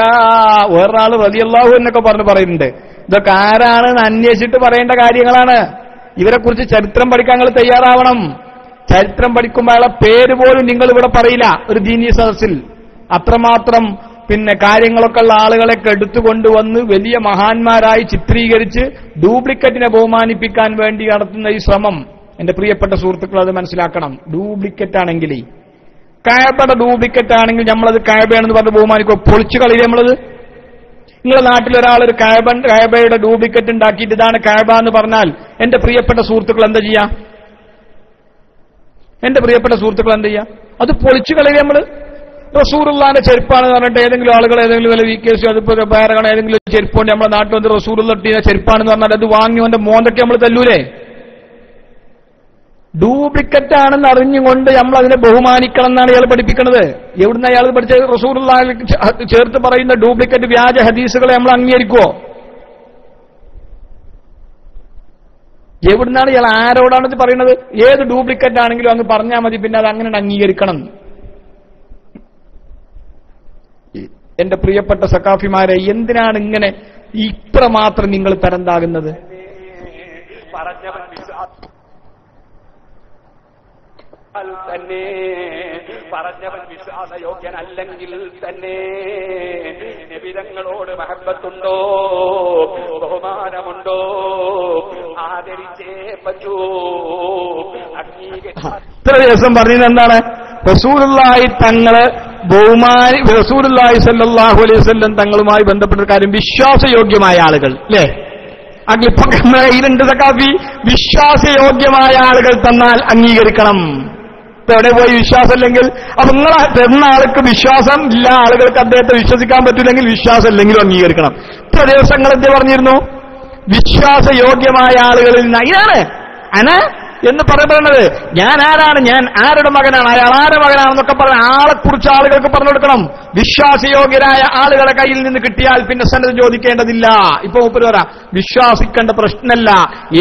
വേറൊരാള് റളിയല്ലാഹു എന്നൊക്കെ പറയുന്നുണ്ട്. ഇതൊക്കെ ആരാണെന്ന് അന്വേഷിച്ചിട്ട് പറയേണ്ട കാര്യങ്ങളാണ്. ഇവരെ കുറിച്ച് ചരിത്രം പഠിക്കാൻ നിങ്ങൾ തയ്യാറാവണം. ചരിത്രം പഠിക്കുമ്പോൾ അയാളെ പേര് പോലും നിങ്ങൾ ഇവിടെ പറയില്ല ഒരു ദീനീ സദസ്സിൽ. അത്രമാത്രം പിന്നെ കാര്യങ്ങളൊക്കെ ഉള്ള ആളുകളൊക്കെ എടുത്തുകൊണ്ടുവന്ന് വലിയ മഹാന്മാരായി ചിത്രീകരിച്ച് ഡ്യൂപ്ലിക്കറ്റിനെ ബഹുമാനിപ്പിക്കാൻ വേണ്ടി നടത്തുന്ന ഈ ശ്രമം എന്റെ പ്രിയപ്പെട്ട സുഹൃത്തുക്കൾ അത് മനസ്സിലാക്കണം. ഡ്യൂപ്ലിക്കറ്റ് ആണെങ്കിൽ, കഅബയുടെ ഡ്യൂപ്ലിക്കറ്റ് ആണെങ്കിൽ നമ്മളത് കഅബയാണെന്ന് പറഞ്ഞ് ബഹുമാനിക്കുക. പൊളിച്ചു കളിയില്ലേ നമ്മളത്? നിങ്ങളുടെ നാട്ടിലൊരാളൊരു കഅബയുടെ ഡ്യൂപ്ലിക്കറ്റ് ഉണ്ടാക്കിയിട്ട് ഇതാണ് കഅബ എന്ന് പറഞ്ഞാൽ എന്റെ പ്രിയപ്പെട്ട സുഹൃത്തുക്കൾ എന്താ ചെയ്യാ? അത് പൊളിച്ചു കളയില്ലേ നമ്മള്? റസൂലുള്ളാന്റെ ചെരുപ്പാണെന്ന് പറഞ്ഞിട്ട് ഏതെങ്കിലും ആളുകൾ ഏതെങ്കിലും വല്ല വീക്കേഴ്സോ അതിപ്പോ വേറെ ഏതെങ്കിലും ചെരുപ്പുണ്ട് നമ്മുടെ നാട്ടിൽ വന്ന് റസൂലുള്ള ഇട്ടീന ചെരുപ്പാണെന്ന് പറഞ്ഞാൽ അത് വാങ്ങിയോന്റെ മോന്തൊക്കെ നമ്മൾ തല്ലൂലേ? ഡ്യൂപ്ലിക്കറ്റ് ആണെന്ന് അറിഞ്ഞുകൊണ്ട് നമ്മൾ അതിനെ ബഹുമാനിക്കണം എന്നാണ് ഇയാൾ പഠിപ്പിക്കുന്നത്. എവിടുന്ന അയാൾ പഠിച്ച? റസൂലുള്ളാഹിൽ ചേർത്ത് പറയുന്ന ഡ്യൂപ്ലിക്കറ്റ് വ്യാജ ഹദീസുകളെ നമ്മൾ അംഗീകരിക്കുവോ? എവിടുന്നാണ് ഇയാൾ? ആരോടാണ് പറയുന്നത്? ഏത് ഡ്യൂപ്ലിക്കറ്റ് ആണെങ്കിലും അങ്ങ് പറഞ്ഞാൽ മതി, പിന്നെ അത് അങ്ങനെ അംഗീകരിക്കണം. എന്റെ പ്രിയപ്പെട്ട സഖാഫിമാരെ, എന്തിനാണ് ഇങ്ങനെ ഇത്രമാത്രം നിങ്ങൾ തരംതാകുന്നത്? പറഞ്ഞവൻ തന്നെ പറഞ്ഞവൻ വിശ്വാസയോഗ്യനല്ലെങ്കിൽ തന്നെ നബിതങ്ങളോട് മഹബത്തുണ്ടോ, ബഹുമാനമുണ്ടോ, ആദരിച്ചേ പറ്റൂ, ഇത്ര ദിവസം പറഞ്ഞത് എന്താണ്? റസൂലുള്ളാഹി തങ്ങള് റസൂലുള്ളാഹി സ്വല്ലല്ലാഹു അലൈഹി വസല്ലം തങ്ങളുമായി ബന്ധപ്പെട്ട കാര്യം വിശ്വാസയോഗ്യമായ ആളുകൾ അല്ലേ? അഗ്ലിപ്പം കയ്യിലുണ്ട് സഖാഫി. വിശ്വാസയോഗ്യമായ ആളുകൾ തന്നാൽ അംഗീകരിക്കണം. ഇപ്പൊ എവിടെ പോയി വിശ്വാസമില്ലെങ്കിൽ? അപ്പൊ നിങ്ങളെ തരുന്ന ആൾക്ക് വിശ്വാസം ഇല്ല, ആളുകൾക്ക് അദ്ദേഹത്തെ വിശ്വസിക്കാൻ പറ്റില്ലെങ്കിൽ വിശ്വാസം ഇല്ലെങ്കിലും അംഗീകരിക്കണം. ഇത്ര ദിവസങ്ങൾ എന്ത് പറഞ്ഞിരുന്നു? വിശ്വാസയോഗ്യമായ ആളുകളിൽ നിന്ന് ഇതാണ് എന്ന് പറയപ്പെടുന്നത്. ഞാൻ ആരാണ്, ഞാൻ ആരുടെ മകനാണ്, അയാൾ ആരുടെ മകനാണെന്നൊക്കെ പറഞ്ഞ ആളെക്കുറിച്ച് ആളുകൾക്ക് പറഞ്ഞു കൊടുക്കണം. വിശ്വാസയോഗ്യരായ ആളുകളെ കയ്യിൽ നിന്ന് കിട്ടിയാൽ പിന്നെ സന്നദ്ധ ചോദിക്കേണ്ടതില്ല. ഇപ്പൊ മൂപ്പര് പറയാം വിശ്വാസിക്കേണ്ട പ്രശ്നമല്ല.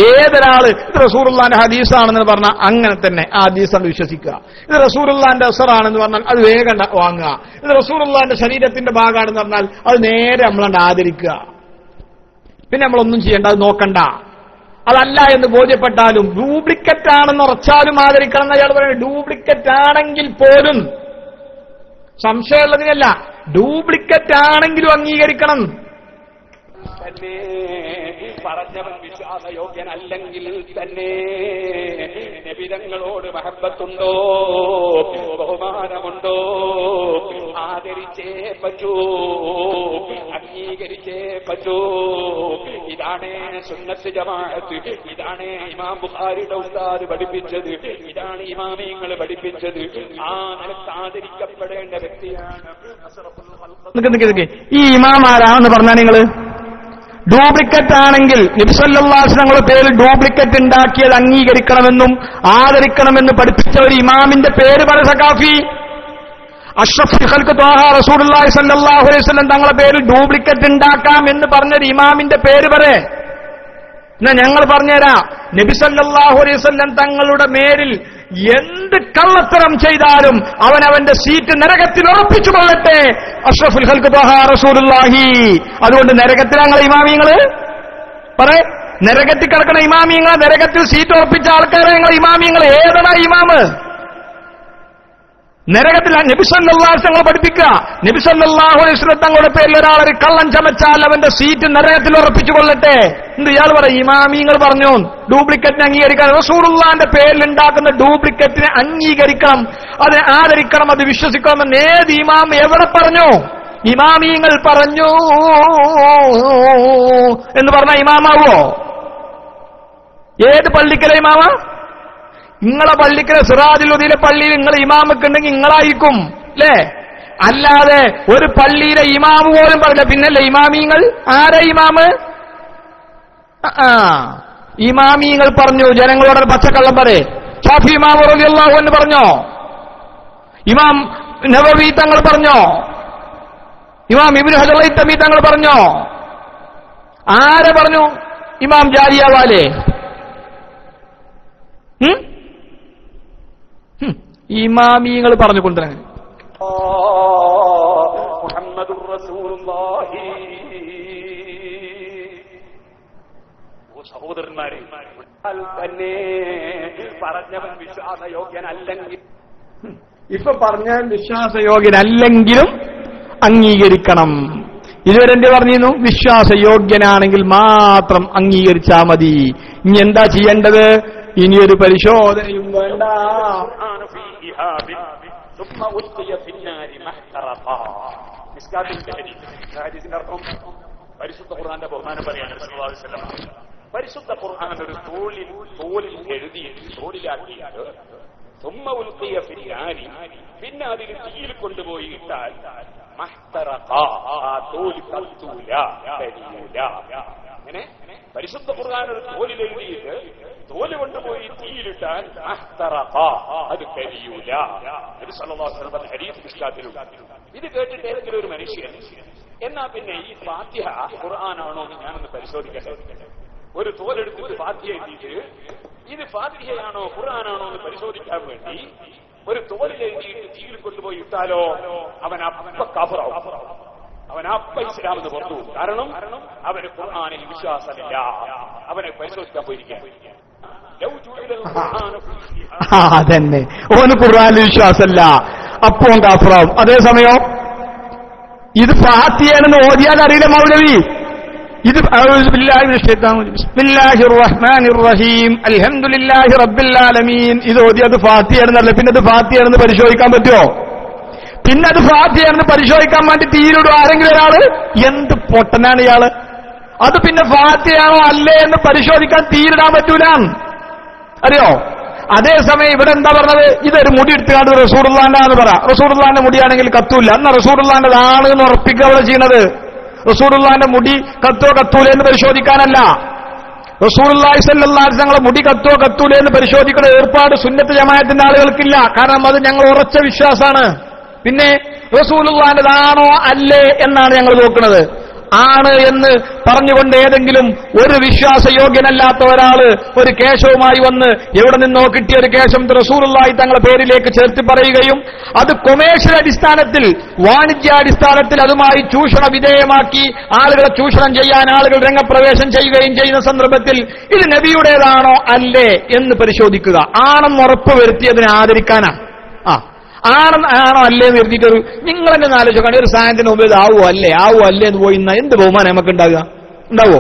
ഏതൊരാള് ഇത് റസൂലുള്ളാന്റെ ഹദീസാണെന്ന് പറഞ്ഞാൽ അങ്ങനെ തന്നെ ആ ഹദീസാണ് വിശ്വസിക്കുക. ഇത് റസൂലുള്ളാന്റെ അസറാണെന്ന് പറഞ്ഞാൽ അത് വേഗം വാങ്ങുക. ഇത് റസൂലുള്ളാന്റെ ശരീരത്തിന്റെ ഭാഗമാണെന്ന് പറഞ്ഞാൽ അത് നേരെ നമ്മളണ്ട് ആദരിക്കുക. പിന്നെ നമ്മളൊന്നും ചെയ്യേണ്ട, അത് നോക്കണ്ട. അതല്ല എന്ന് ബോധ്യപ്പെട്ടാലും ഡ്യൂപ്ലിക്കറ്റ് ആണെന്ന് ഉറച്ചാലും ആദരിക്കണം എന്ന് അയാൾ പറയുന്നത്. ഡ്യൂപ്ലിക്കറ്റ് ആണെങ്കിൽ പോലും സംശയമുള്ളതിനല്ല, ഡ്യൂപ്ലിക്കറ്റ് ആണെങ്കിലും അംഗീകരിക്കണം. തന്നെ പറഞ്ഞവൻ വിശ്വാസയോഗ്യനല്ലെങ്കിൽ തന്നെ നബിതങ്ങളോട് മഹബത്തുണ്ടോ, ബഹുമാനമുണ്ടോ, ആദരിച്ചേ പറ്റൂ, അംഗീകരിച്ചേ പറ്റൂ. ഇതാണ് സുന്നത്ത് ജമാഅത്ത്, ഇതാണ് ഇമാം ബുഖാരിയുടെ ഉസ്താദ് പഠിപ്പിച്ചത്, ഇതാണ് ഇമാമിയങ്ങൾ പഠിപ്പിച്ചത്. ആ നിലത്ത് ആദരിക്കപ്പെടേണ്ട വ്യക്തിയാണ്. ഈ ഇമാം ആരാണെന്ന് പറഞ്ഞാൽ നിങ്ങള് ഡ്യൂപ്ലിക്കറ്റ് ആണെങ്കിൽ നബി സല്ലല്ലാഹു അലൈഹി വസല്ലം പേരിൽ ഡ്യൂപ്ലിക്കറ്റ് ഉണ്ടാക്കിയത് അംഗീകരിക്കണമെന്നും ആദരിക്കണമെന്ന് പഠിപ്പിച്ച ഒരു ഇമാമിന്റെ പേര് പറ സഖാഫി. അഷ്റഫുൽ ഖൽഖ് ത്വാഹ റസൂലുള്ളാഹി സ്വല്ലല്ലാഹു അലൈഹി വസല്ലം തങ്ങളുടെ പേരിൽ ഡ്യൂപ്ലിക്കറ്റ് ഉണ്ടാക്കാം എന്ന് പറഞ്ഞൊരു ഇമാമിന്റെ പേര് പറയേ. എന്നാ ഞങ്ങൾ പറഞ്ഞുതരാം, നബി സല്ലല്ലാഹു അലൈഹി വസല്ലം തങ്ങളുടെ മേലിൽ എന്ത് കള്ളത്തരം ചെയ്താലും അവനവന്റെ സീറ്റ് നരകത്തിൽ ഉറപ്പിച്ചു കൊള്ളട്ടെ. അഷ്റഫുൽ ഖൽഖ് ത്വാഹ റസൂലുള്ളാഹി. അതുകൊണ്ട് നരകത്തിൽ ഞങ്ങളെ ഇമാമിയങ്ങള് നരകത്തിൽ കിടക്കണ ഇമാമിയങ്ങളെ, നരകത്തിൽ സീറ്റ് ഉറപ്പിച്ച ആൾക്കാരെ ഞങ്ങളെ ഇമാമിയങ്ങൾ. ഏതാണ് ഇമാമ്? നരകത്തിൽ നബി സല്ലല്ലാഹു അലൈഹി വസല്ലം പഠിപ്പിക്കുക. നബി സല്ലല്ലാഹു അലൈഹി വസല്ലം തങ്ങളുടെ പേരിൽ ഒരാളൊരു കള്ളം ചമച്ചാൽ അവന്റെ സീറ്റ് നരകത്തിൽ ഉറപ്പിച്ചു കൊള്ളട്ടെ. എന്ത് ഇയാൾ പറയും? ഇമാമിങ്ങൾ പറഞ്ഞു ഡ്യൂപ്ലിക്കറ്റിനെ അംഗീകരിക്കണം. റസൂലുള്ളാഹിന്റെ പേരിൽ ഉണ്ടാക്കുന്ന ഡ്യൂപ്ലിക്കറ്റിനെ അംഗീകരിക്കണം, അതിനെ ആദരിക്കണം, അത് വിശ്വസിക്കണമെന്ന് ഏത് ഇമാം എവിടെ പറഞ്ഞു? ഇമാമിങ്ങൾ പറഞ്ഞു എന്ന് പറഞ്ഞ ഇമാമാവോ? ഏത് പള്ളിക്കലെ ഇമാമ? നിങ്ങളെ പള്ളിക്കലെ സിറാജുൽ ഹുദയിലെ പള്ളിയിൽ നിങ്ങൾ ഇമാമൊക്കെ ഉണ്ടെങ്കിൽ നിങ്ങളായിരിക്കും അല്ലേ? അല്ലാതെ ഒരു പള്ളിയിലെ ഇമാമ് പോലും പറഞ്ഞില്ല. പിന്നല്ലേ ഇമാമിങ്ങൾ? ആരാ ഇമാമ്? ഇമാമിങ്ങൾ പറഞ്ഞു ജനങ്ങളോട് പച്ചക്കള്ളം പറയേ. ഷാഫി ഇമാം റളിയല്ലാഹു അൻഹു പറഞ്ഞോ? ഇമാം നവവി തങ്ങൾ പറഞ്ഞോ? ഇമാം ഇബ്നു ഹജർ ഹൈതമി തങ്ങൾ പറഞ്ഞോ? ആരെ പറഞ്ഞു? ഇമാം ജാരിയവാലെ. ഇമാമിങ്ങൾ പറഞ്ഞുകൊണ്ടിരുന്നു. മുഹമ്മദുർ റസൂലുള്ളാഹി. സഹോദരന്മാരെ, തന്നെ പറഞ്ഞവൻ വിശ്വാസയോഗ്യനല്ലെങ്കിൽ, ഇപ്പൊ പറഞ്ഞ വിശ്വാസയോഗ്യനല്ലെങ്കിലും അംഗീകരിക്കണം. ഇതുവരെ എന്ത് പറഞ്ഞിരുന്നു? വിശ്വാസയോഗ്യനാണെങ്കിൽ മാത്രം അംഗീകരിച്ചാ മതി. ഇനി എന്താ ചെയ്യേണ്ടത്? ഇനിയൊരു പരിശോധനയും വേണ്ട. പരിശുദ്ധ ഖുർആന്റെ ബഹുമാനം പറയാണ്. പരിശുദ്ധ ഖുർആൻ ഒരു തോലിൽ എഴുതി തോളിലാക്കിയിട്ട് സുമ്മ ഉൽഖിയ ഫിന്നാരി, പിന്നെ അതിൽ തീയിൽ കൊണ്ടുപോയി ഇട്ടാൽ മഹ്തറഖ, ആ തോല് കത്തൂല, കരിയൂല. അങ്ങനെ പരിശുദ്ധ ഖുർആൻ ഒരു തോലിൽ എഴുതിയിട്ട് തോല് കൊണ്ടുപോയി തീയിലിട്ടാൽ മഹ്തറഖ, അത് കരിയൂല. നബി സല്ലല്ലാഹു അലൈഹി വസല്ലം ഹദീസ് മിസ്കാത്തിലുണ്ട്. ഇത് കേട്ടിട്ട് ഏതെങ്കിലും ഒരു മനുഷ്യൻ എന്നാ പിന്നെ ഈ ഫാത്തിഹ ഖുർആനാണോ എന്ന് ഞാനൊന്ന് പരിശോധിക്കട്ടെ. ഒരു തോലെടുത്തിട്ട് ഫാത്തിഹ എഴുതിയിട്ട് ഇത് ഫാത്തിഹയാണോ ഖുർആനാണോ എന്ന് പരിശോധിക്കാൻ വേണ്ടി ഒരു തോലിലെഴുതിയിട്ട് തീയിൽ കൊണ്ടുപോയി ഇട്ടാലോ അവൻ അപ്പ കാഫിറാവും, അവൻ അപ്പ ഇസ്ലാമെന്ന് പുറത്തു. കാരണം അവന് ഖുർആനിൽ വിശ്വാസമില്ല, അവനെ പരിശോധിക്കാൻ പോയിരിക്കാൻ. അതന്നെ, ഓന് ഖുർആനിൽ വിശ്വാസമല്ല, അപ്പോ കാഫിറാവും. അതേസമയം ഇത് ഫാത്തിഹയാണെന്ന് ഓതിയാൽ അറിയില്ല മൗലവി. ഇത് ബിസ്മില്ലാഹിർ റഹ്മാനിർ റഹീം അൽഹംദുലില്ലാഹി റബ്ബിൽ ആലമീൻ ഇത് ഓതിയത് ഫാത്തിഹയാണെന്നല്ല. പിന്നെ അത് ഫാത്തിഹയാണെന്ന് പരിശോധിക്കാൻ പറ്റുമോ? പിന്നെ അത് ഫാത്തിഹയാണെന്ന് പരിശോധിക്കാൻ വേണ്ടി തീരിടും ആരെങ്കിലും ഒരാള്? എന്ത് പൊട്ടനാണ് ഇയാള്! അത് പിന്നെ ഫാത്തിഹയാണോ അല്ലേ എന്ന് പരിശോധിക്കാൻ തീരിടാൻ പറ്റൂല, അറിയോ? അതേസമയം ഇവിടെ എന്താ പറഞ്ഞത്? ഇതൊരു മുടി എടുത്തുകാണ്ട് റസൂലുള്ളാഹിന്റെ പറ. റസൂലുള്ളാഹിന്റെ മുടിയാണെങ്കിൽ കത്തൂല്ല, എന്നാ റസൂലുള്ളാഹിന്റെതാണ് എന്ന് ഉറപ്പിക്കുക അവിടെ ചെയ്യണത്. റസൂലുള്ളാഹിന്റെ മുടി കത്തോ കത്തൂലേ എന്ന് പരിശോധിക്കാനല്ല. റസൂലുള്ളാഹി സ്വല്ലല്ലാഹു അലൈഹി വസല്ലം മുടി കത്തോ കത്തൂലേ എന്ന് പരിശോധിക്കുന്ന ഏർപ്പാട് സുന്നത്ത് ജമാഅത്തിന്റെ ആളുകൾക്കില്ല. കാരണം അത് ഞങ്ങൾ ഉറച്ച വിശ്വാസമാണ്. പിന്നെ റസൂലുള്ളാഹിന്റെതാണോ അല്ലേ എന്നാണ് ഞങ്ങൾ നോക്കുന്നത്. ആണ് എന്ന് പറഞ്ഞുകൊണ്ട് ഏതെങ്കിലും ഒരു വിശ്വാസയോഗ്യനല്ലാത്ത ഒരാള് ഒരു കേശവുമായി വന്ന് എവിടെ നിന്നോ കിട്ടിയ ഒരു കേശം റസൂലുള്ളാഹി തങ്ങളുടെ പേരിലേക്ക് ചേർത്ത് പറയുകയും അത് കൊമേഴ്ഷ്യൽ അടിസ്ഥാനത്തിൽ, വാണിജ്യാടിസ്ഥാനത്തിൽ അതുമായി ചൂഷണ വിധേയമാക്കി ആളുകളെ ചൂഷണം ചെയ്യാൻ ആളുകൾ രംഗപ്രവേശം ചെയ്യുകയും ചെയ്യുന്ന സന്ദർഭത്തിൽ ഇത് നബിയുടേതാണോ അല്ലേ എന്ന് പരിശോധിക്കുക. ആണെന്ന് ഉറപ്പ് വരുത്തിയതിനെ ആദരിക്കാനാണ്. ആണോ അല്ലേ എന്ന് എഴുതിയിട്ടൊരു നിങ്ങൾ തന്നെ ആലോചിക്കണം. ഒരു സാധനത്തിന് മുമ്പ് ഇത് ആവോ അല്ലേ എന്ന് പോയി ഇന്ന എന്ത് ബഹുമാനം നമുക്ക് ഉണ്ടാവോ?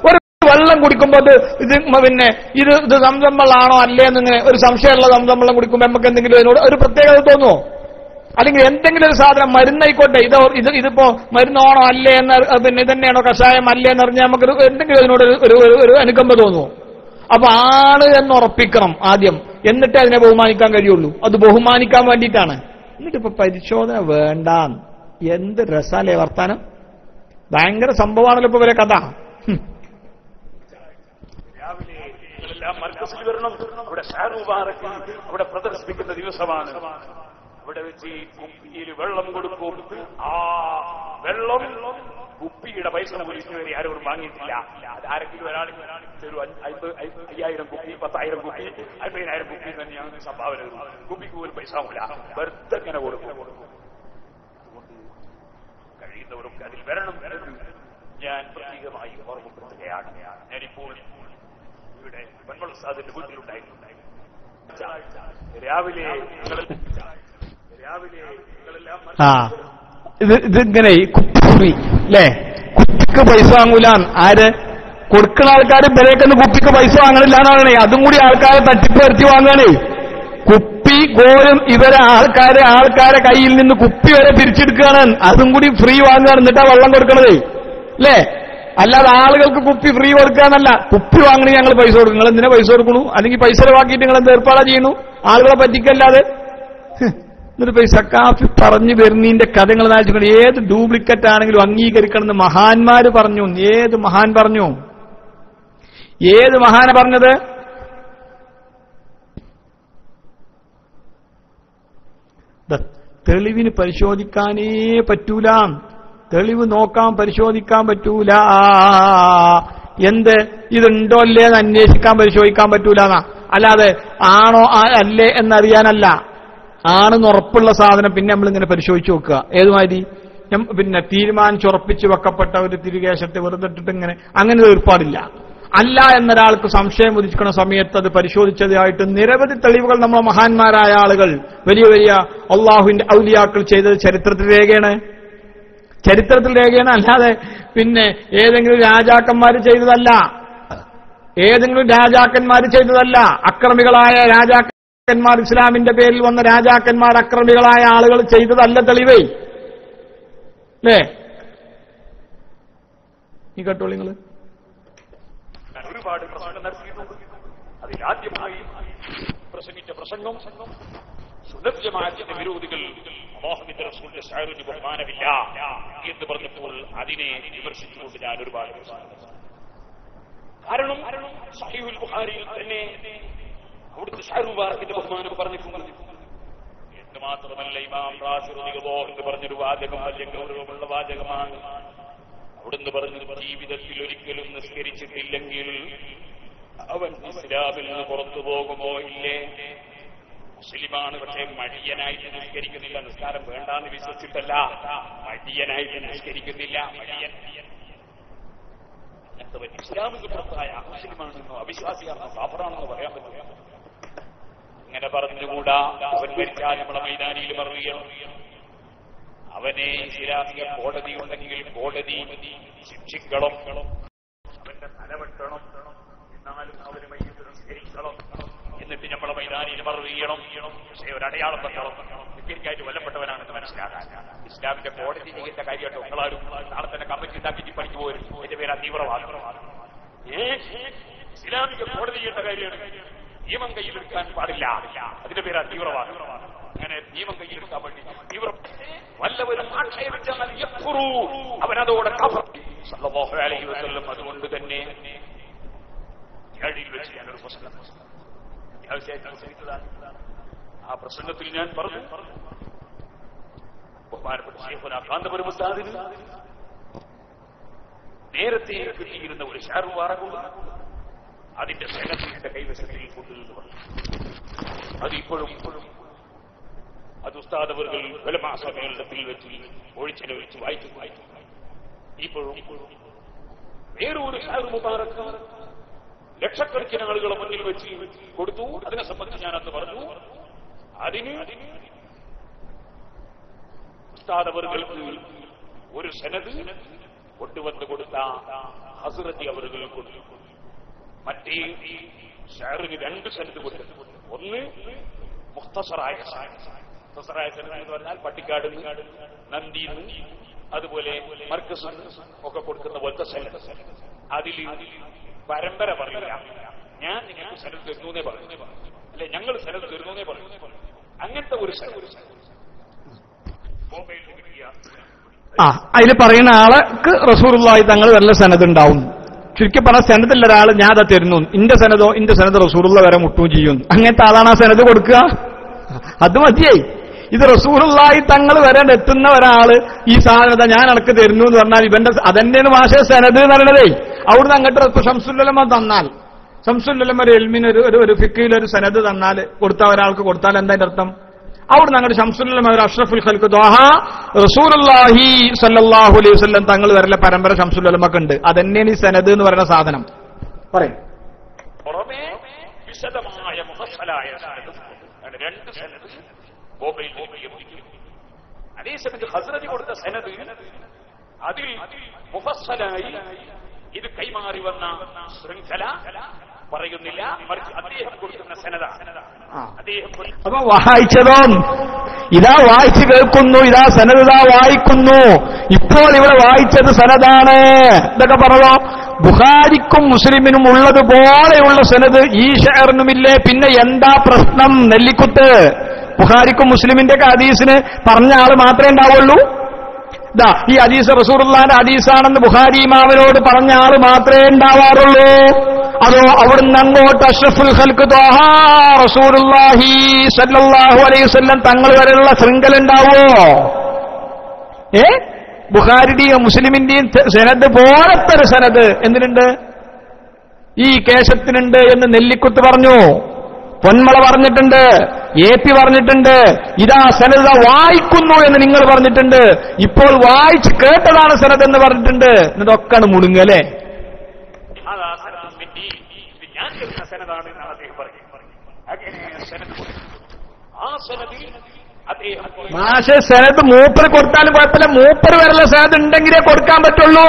ഒരു വെള്ളം കുടിക്കുമ്പോൾ ഇത് പിന്നെ ഇത് സംസം വെള്ളമാണോ അല്ലേ എന്നിങ്ങനെ ഒരു സംശയമുള്ള സംസം വെള്ളം കുടിക്കുമ്പോൾ നമുക്ക് എന്തെങ്കിലും അതിനോട് ഒരു പ്രത്യേകത തോന്നുമോ? അല്ലെങ്കിൽ എന്തെങ്കിലും ഒരു സാധനം മരുന്നായിക്കോട്ടെ, ഇതിപ്പോ മരുന്നാണോ അല്ലേ എന്ന് പിന്നെ ഇതന്നെയാണോ കഷായം അല്ലേ എന്നറിഞ്ഞാൽ നമുക്ക് എന്തെങ്കിലും അതിനോട് ഒരു അനുകമ്പ തോന്നുമോ? അപ്പൊ ആണ് എന്ന് ഉറപ്പിക്കണം ആദ്യം, എന്നിട്ട് അതിനെ ബഹുമാനിക്കാൻ കഴിയുള്ളൂ. അത് ബഹുമാനിക്കാൻ വേണ്ടിയിട്ടാണ്. എന്നിട്ടിപ്പോ പരിശോധന വേണ്ട. എന്ത് രസാലേ വർത്താനം! ഭയങ്കര സംഭവമാണല്ലോ ഇപ്പൊ ഇവരെ കഥ. രാവിലെ നിങ്ങളെല്ലാം മർക്കസിൽ വരണം. അവിടെ ഷാറുബാറക്ക് അവിടെ പ്രദർശിപ്പിക്കുന്ന ദിവസമാണ്. അവിടെ വെച്ച് കുപ്പിയിൽ വെള്ളം കൊടുക്കും. ആ വെള്ളം കുപ്പിയുടെ പൈസ പോലീസിന് വരെ ആരോടും വാങ്ങിയിട്ടില്ല. അത് ആരെങ്കിലും ഒരാൾക്ക് 5,000 കുപ്പി, 10,000 കുപ്പി, 50,000 കുപ്പി തന്നെയാണ് സംഭാവന. കുപ്പിക്ക് പോലും പൈസ ആവില്ല, വെറുതെ ഇങ്ങനെ കൊടുക്കും. അതുകൊണ്ട് കഴിയുന്നവരൊക്കെ അതിൽ വരണം എന്ന് ഞാൻ പ്രത്യേകമായി ഓർമ്മപ്പെടുത്തുകയാണ്. ഞാനിപ്പോൾ ഇവിടെ പന്മൾ സാദിന്റെ വീട്ടിലുണ്ടായിരുന്നു. രാവിലെ ഇതിങ്ങനെ കുപ്പി അല്ലേ, കുപ്പിക്ക് പൈസ വാങ്ങൂലാൻ. ആര് കൊടുക്കുന്ന ആൾക്കാർ ബലേക്കൊന്ന് കുപ്പിക്ക് പൈസ വാങ്ങണില്ല എന്നാണ്. അതും കൂടി ആൾക്കാരെ തട്ടിപ്പ് വരുത്തി വാങ്ങാണ്. കുപ്പി കോരും ഇവരെ ആൾക്കാരെ കയ്യിൽ നിന്ന് കുപ്പി വരെ പിരിച്ചെടുക്കുകയാണ്. അതും കൂടി ഫ്രീ വാങ്ങുകയാണ്. എന്നിട്ടാ വെള്ളം കൊടുക്കണത് അല്ലേ? അല്ലാതെ ആളുകൾക്ക് കുപ്പി ഫ്രീ കൊടുക്കാന്നല്ല. കുപ്പി വാങ്ങണി ഞങ്ങൾ പൈസ കൊടുക്കും. നിങ്ങൾ എന്തിനാ പൈസ കൊടുക്കണു? അല്ലെങ്കിൽ പൈസ ചെലവാക്കിയിട്ട് നിങ്ങൾ എന്ത് ഏർപ്പാടാ ചെയ്യണു? ആളുകളെ പറ്റിക്കല്ലാതെ. എന്നിട്ട് പൈസ കാഫി പറഞ്ഞു വരുന്നതിന്റെ കഥകൾ നായിച്ചുകൊണ്ട് ഏത് ഡ്യൂപ്ലിക്കറ്റ് ആണെങ്കിലും അംഗീകരിക്കണമെന്ന് മഹാന്മാര് പറഞ്ഞു. ഏത് മഹാൻ പറഞ്ഞു? ഏത് മഹാന പറഞ്ഞത്? തെളിവിന് പരിശോധിക്കാനേ പറ്റൂല. തെളിവ് നോക്കാൻ പരിശോധിക്കാൻ പറ്റൂല. എന്ത് ഇതുണ്ടോ അല്ലേ എന്ന് അന്വേഷിക്കാൻ പരിശോധിക്കാൻ പറ്റൂല എന്നാ. അല്ലാതെ ആണോ അല്ലേ എന്നറിയാനല്ല. ആണെന്ന് ഉറപ്പുള്ള സാധനം പിന്നെ നമ്മളിങ്ങനെ പരിശോധിച്ച് നോക്കുക. ഏതുമാതിരി പിന്നെ തീരുമാനിച്ചുറപ്പിച്ച് വെക്കപ്പെട്ട ഒരു തിരുകേശത്തെ വെറുതെ ഇട്ടിട്ട് ഇങ്ങനെ അങ്ങനെ ഏർപ്പാടില്ല. അല്ല എന്നൊരാൾക്ക് സംശയം ഉദിക്കുന്ന സമയത്ത് അത് പരിശോധിച്ചതായിട്ട് നിരവധി തെളിവുകൾ നമ്മളെ മഹാന്മാരായ ആളുകൾ, വലിയ വലിയ അള്ളാഹുവിന്റെ ഔലിയാക്കൾ ചെയ്തത് ചരിത്രത്തിൽ രേഖയാണ്. അല്ലാതെ പിന്നെ ഏതെങ്കിലും രാജാക്കന്മാർ ചെയ്തതല്ല. അക്രമികളായ രാജാക്കന്മാർ, ഇസ്ലാമിന്റെ പേരിൽ വന്ന രാജാക്കന്മാർ, അക്രമികളായ ആളുകൾ ചെയ്തതല്ല തെളിവേ. അല്ലേ? ഈ കേട്ടോളൂ നിങ്ങൾ. ഒരുപാട് പ്രസംഗം നടത്തിയിട്ടുണ്ട്. അതിലാദ്യമായി പ്രസംഗിച്ച പ്രസംഗം സുന്നത്ത് ജമാഅത്തിന്റെ വിരോധികൾ അല്ലാഹുവിന്റെ റസൂലിന്റെ ശഅറിന് ബഹുമാനമില്ല എന്ന് പറഞ്ഞപ്പോൾ അതിനെ വിമർശിച്ചുകൊണ്ട് ഞാൻ ഒരുപാട് കാരണം സഹീഹുൽ ബുഖാരിയിൽ തന്നെ അവിടുത്തെ ശഅർ മുബാറക്കിന്റെ ബഹുമാനം പറഞ്ഞിട്ടുണ്ട്. എന്ന് മാത്രമല്ല ഇമാം റാസി റളിയല്ലാഹു എന്ന് പറഞ്ഞൊരു വാചകം വലിയ ഗൗരവമുള്ള വാചകമാണ്. അവിടുന്ന് പറഞ്ഞു, ജീവിതത്തിൽ ഒരിക്കലും നിസ്കരിച്ചിട്ടില്ലെങ്കിൽ അവൻ ഇസ്ലാമിൽ നിന്ന് പുറത്തു പോകുമോ ഇല്ലേ? മുസ്ലിമാണ്, പക്ഷേ മടിയനായിട്ട് നിസ്കരിക്കുന്നില്ല. നിസ്കാരം വേണ്ടാന്ന് വിശ്വസിച്ചിട്ടല്ല, മടിയനായിട്ട് നിസ്കരിക്കുന്നില്ല. മടിയൻ ഇസ്ലാമിക പുറത്തായ മുസ്ലിമാണെന്നോ അവിശ്വാസിയാണെന്നോ കാഫറാണെന്നോ പറയാൻ പറ്റില്ല. അങ്ങനെ പറഞ്ഞുകൂടാ. അവൻ മരിച്ചാൽ നമ്മളെ മൈതാനിയിൽ മറിയണം. അവനെ ഇസ്ലാമിക കോടതി ഉണ്ടെങ്കിൽ കോടതി ശിക്ഷിക്കണം, അവന്റെ തലവെട്ടണം, എന്നാലും അവന് മയ്യത്ത് നിസ്കരിക്കണം. എന്നിട്ട് നമ്മളെ മൈതാനിയിൽ മറിയണം. പക്ഷേ ഒരടയാളം വെക്കണം, നിസ്കരിക്കായിട്ട് കൊല്ലപ്പെട്ടവനാണെന്ന് മനസ്സിലാക്കാൻ. ഇസ്ലാമിന്റെ കോടതി ചെയ്യുന്ന കാര്യമായിട്ട് ഒക്കളാരും നാളെ തന്നെ കമ്മിറ്റി ഉണ്ടാക്കി പണിക്ക് പോരും. എന്റെ പേര് തീവ്രവാദം. ഇസ്ലാമിക കോടതി ചെയ്യേണ്ട കാര്യമാണ്. നിയമം കയ്യിലെടുക്കാൻ പാടില്ല, അതിന്റെ പേരാ തീവ്രവാദം. അങ്ങനെ നിയമം കയ്യിലെടുക്കാൻ വേണ്ടി തീവ്രം വല്ലവരും ആക്ഷേപിച്ചാൽ അവനതോടെ സല്ലല്ലാഹു അലൈഹി വസല്ലം. അതുകൊണ്ട് തന്നെ ഏഴിൽ വെച്ച് ഞാനൊരു പ്രശ്നം ആ പ്രസംഗത്തിൽ ഞാൻ പറഞ്ഞു, ബഹുമാനപ്പെട്ട ശൈഖുനാ കാന്തപുരം ഉസ്താദിന് നേരത്തെ കിട്ടിയിരുന്ന ഒരു ഷാറുവാറകുണ്ട്, അതിന്റെ സനത്തിന്റെ കൈവശത്തിൽ കൊണ്ടുവന്നു പറഞ്ഞു. അതിപ്പോഴും അത് ഉസ്താദവറുകൾ ഉലമാ സമ്മേളനത്തിൽ വെച്ച് ഒഴിച്ചെലവഴിച്ച് വായിച്ചു. ഇപ്പോഴും വേറൊരു ഷാറു മുബാറക്ക് ലക്ഷക്കണക്കിന് ആളുകളെ മുന്നിൽ വെച്ച് കൊടുത്തു. അതിനെ സംബന്ധിച്ച് ഞാനന്ന് പറഞ്ഞു, അതിന് ഉസ്താദവറുകൾക്ക് ഒരു സനദ് കൊണ്ടുവന്ന് കൊടുത്ത ഹസ്രത്തി അവറുകൾ കൊടുത്തു. മറ്റേ ഷാറിന് 2 സനദ് കൊടുത്തു. ഒന്ന് മുഖ്തസറായ സനദ് എന്ന് പറഞ്ഞാൽ പട്ടിക്കാട്, നന്ദി, അതുപോലെ മർക്കസ് ഒക്കെ കൊടുക്കുന്ന പോലത്തെ സനദ്. അതിൽ പരമ്പര പറയില്ല, ഞാൻ നിങ്ങൾക്ക് സനദ് തരുന്നേ പറഞ്ഞു, അല്ലെ ഞങ്ങൾ സനദ് തരുന്നേ പറഞ്ഞു. അങ്ങനത്തെ ഒരു സനദ് മൊബൈലിൽ കിട്ടിയ അതിൽ പറയുന്ന ആൾക്ക് റസൂലുള്ളാഹി തങ്ങൾ വല്ല സനദ് ഉണ്ടാവും. ചുരുക്കി പറഞ്ഞ സനദില്ല ഒരാൾ ഞാൻ അത് തരുന്നു, ഇന്റെ സനദ് റസൂലുള്ള വരെ മുട്ടും ചെയ്യും. അങ്ങനത്തെ ആളാണ് ആ സനദ് കൊടുക്കുക. അത് മതിയായി. ഇത് റസൂലുള്ളാഹി തങ്ങൾ വരെ എത്തുന്ന ഒരാള് ഈ സാധനത ഞാൻ അനക്ക് തരുന്നു എന്ന് പറഞ്ഞാൽ ഇവന്റെ അതെന്റെയാണ് ഭാഷ സനദ് എന്ന് പറയണതേ. അവിടുന്ന് അങ്ങോട്ട് ശംസുലുലമ തന്നാൽ, ശംസുലുലമ ഒരു എൽമിന് ഒരു ഫിഖിലൊരു സനദ് തന്നാൽ കൊടുത്ത ഒരാൾക്ക് കൊടുത്താൽ എന്താ അർത്ഥം? അവിടുന്ന് അങ്ങോട്ട് ശംസുലുലമ ഒരു അഷ്റഫുൽ ഖൽഖ് ത്വാഹ റസൂലുള്ളാഹി സ്വല്ലല്ലാഹു അലൈഹി വസല്ലം തങ്ങൾ വരലെ പരമ്പര ശംസുലുലമക്ക് ഉണ്ട്. അതന്നെയാണ് ഈ സനദ് എന്ന് പറയുന്ന സാധനം. പറയും വിശദമായ മുഫസ്സലായ സനദ് 2 സനദ് അതേസമയത്ത് ഹസ്രതി കൊടുത്ത സനദ് അതിൽ മുഫസ്സലായി ഇത് കൈമാറി വന്ന ശൃംഖല പറയുന്നില്ല, മറിച്ച് അദ്ദേഹം കൊടുക്കുന്ന സനദാണ്. അപ്പൊ വായിച്ചതോ ഇതാ വായിച്ചു കേൾക്കുന്നു, ഇതാ സനദ് ഇതാ വായിക്കുന്നു. ഇപ്പോൾ ഇവിടെ വായിച്ചത് സനദാണ്. ഇതൊക്കെ പറഞ്ഞോ. ബുഖാരിക്കും മുസ്ലിമിനും ഉള്ളതുപോലെയുള്ള സനദ് ഈ ഷഅറിനുമില്ലേ? പിന്നെ എന്താ പ്രശ്നം? നെല്ലിക്കുത്ത് ബുഖാരിക്കും മുസ്ലിമിന്റെ ഒക്കെ ഹദീസിന് പറഞ്ഞ ആള് മാത്രമേ ഉണ്ടാവുള്ളൂ. ഇതാ ഈ ഹദീസ് റസൂലുള്ളാഹിന്റെ ഹദീസാണെന്ന് ബുഖാരി ഇമാമിനോട് പറഞ്ഞ ആള് മാത്രമേ ഉണ്ടാവാറുള്ളൂ. അതോ അവിടുന്ന് അങ്ങോട്ട് അഷ്റഫുൽ ഖൽഖ് ത്വാഹ റസൂലുള്ളാഹി സ്വല്ലല്ലാഹു അലൈഹി വസല്ലം തങ്ങൾ വരെയുള്ള ശൃംഖല ഉണ്ടാവോ? ബുഖാരിയുടെയും മുസ്ലിമിന്റെയും സനദ് പോലത്തെ ഒരു സനദ് എന്തിനുണ്ട്? ഈ കേശത്തിനുണ്ട് എന്ന് നെല്ലിക്കുത്ത് പറഞ്ഞു, പൊന്മള പറഞ്ഞിട്ടുണ്ട്, AP പറഞ്ഞിട്ടുണ്ട്, ഇതാ സനദ് വായിക്കുന്നു എന്ന് നിങ്ങൾ പറഞ്ഞിട്ടുണ്ട്, ഇപ്പോൾ വായിച്ച് കേട്ടതാണ് സനദ് എന്ന് പറഞ്ഞിട്ടുണ്ട്. ഇതൊക്കെയാണ് മുടുങ്ങല്ലേ? മാഷ സനദ് മൂപ്പർ കൊടുത്താലും കുഴപ്പമില്ല, മൂപ്പർ വരല സനദ് ഉണ്ടെങ്കിലേ കൊടുക്കാൻ പറ്റുള്ളൂ.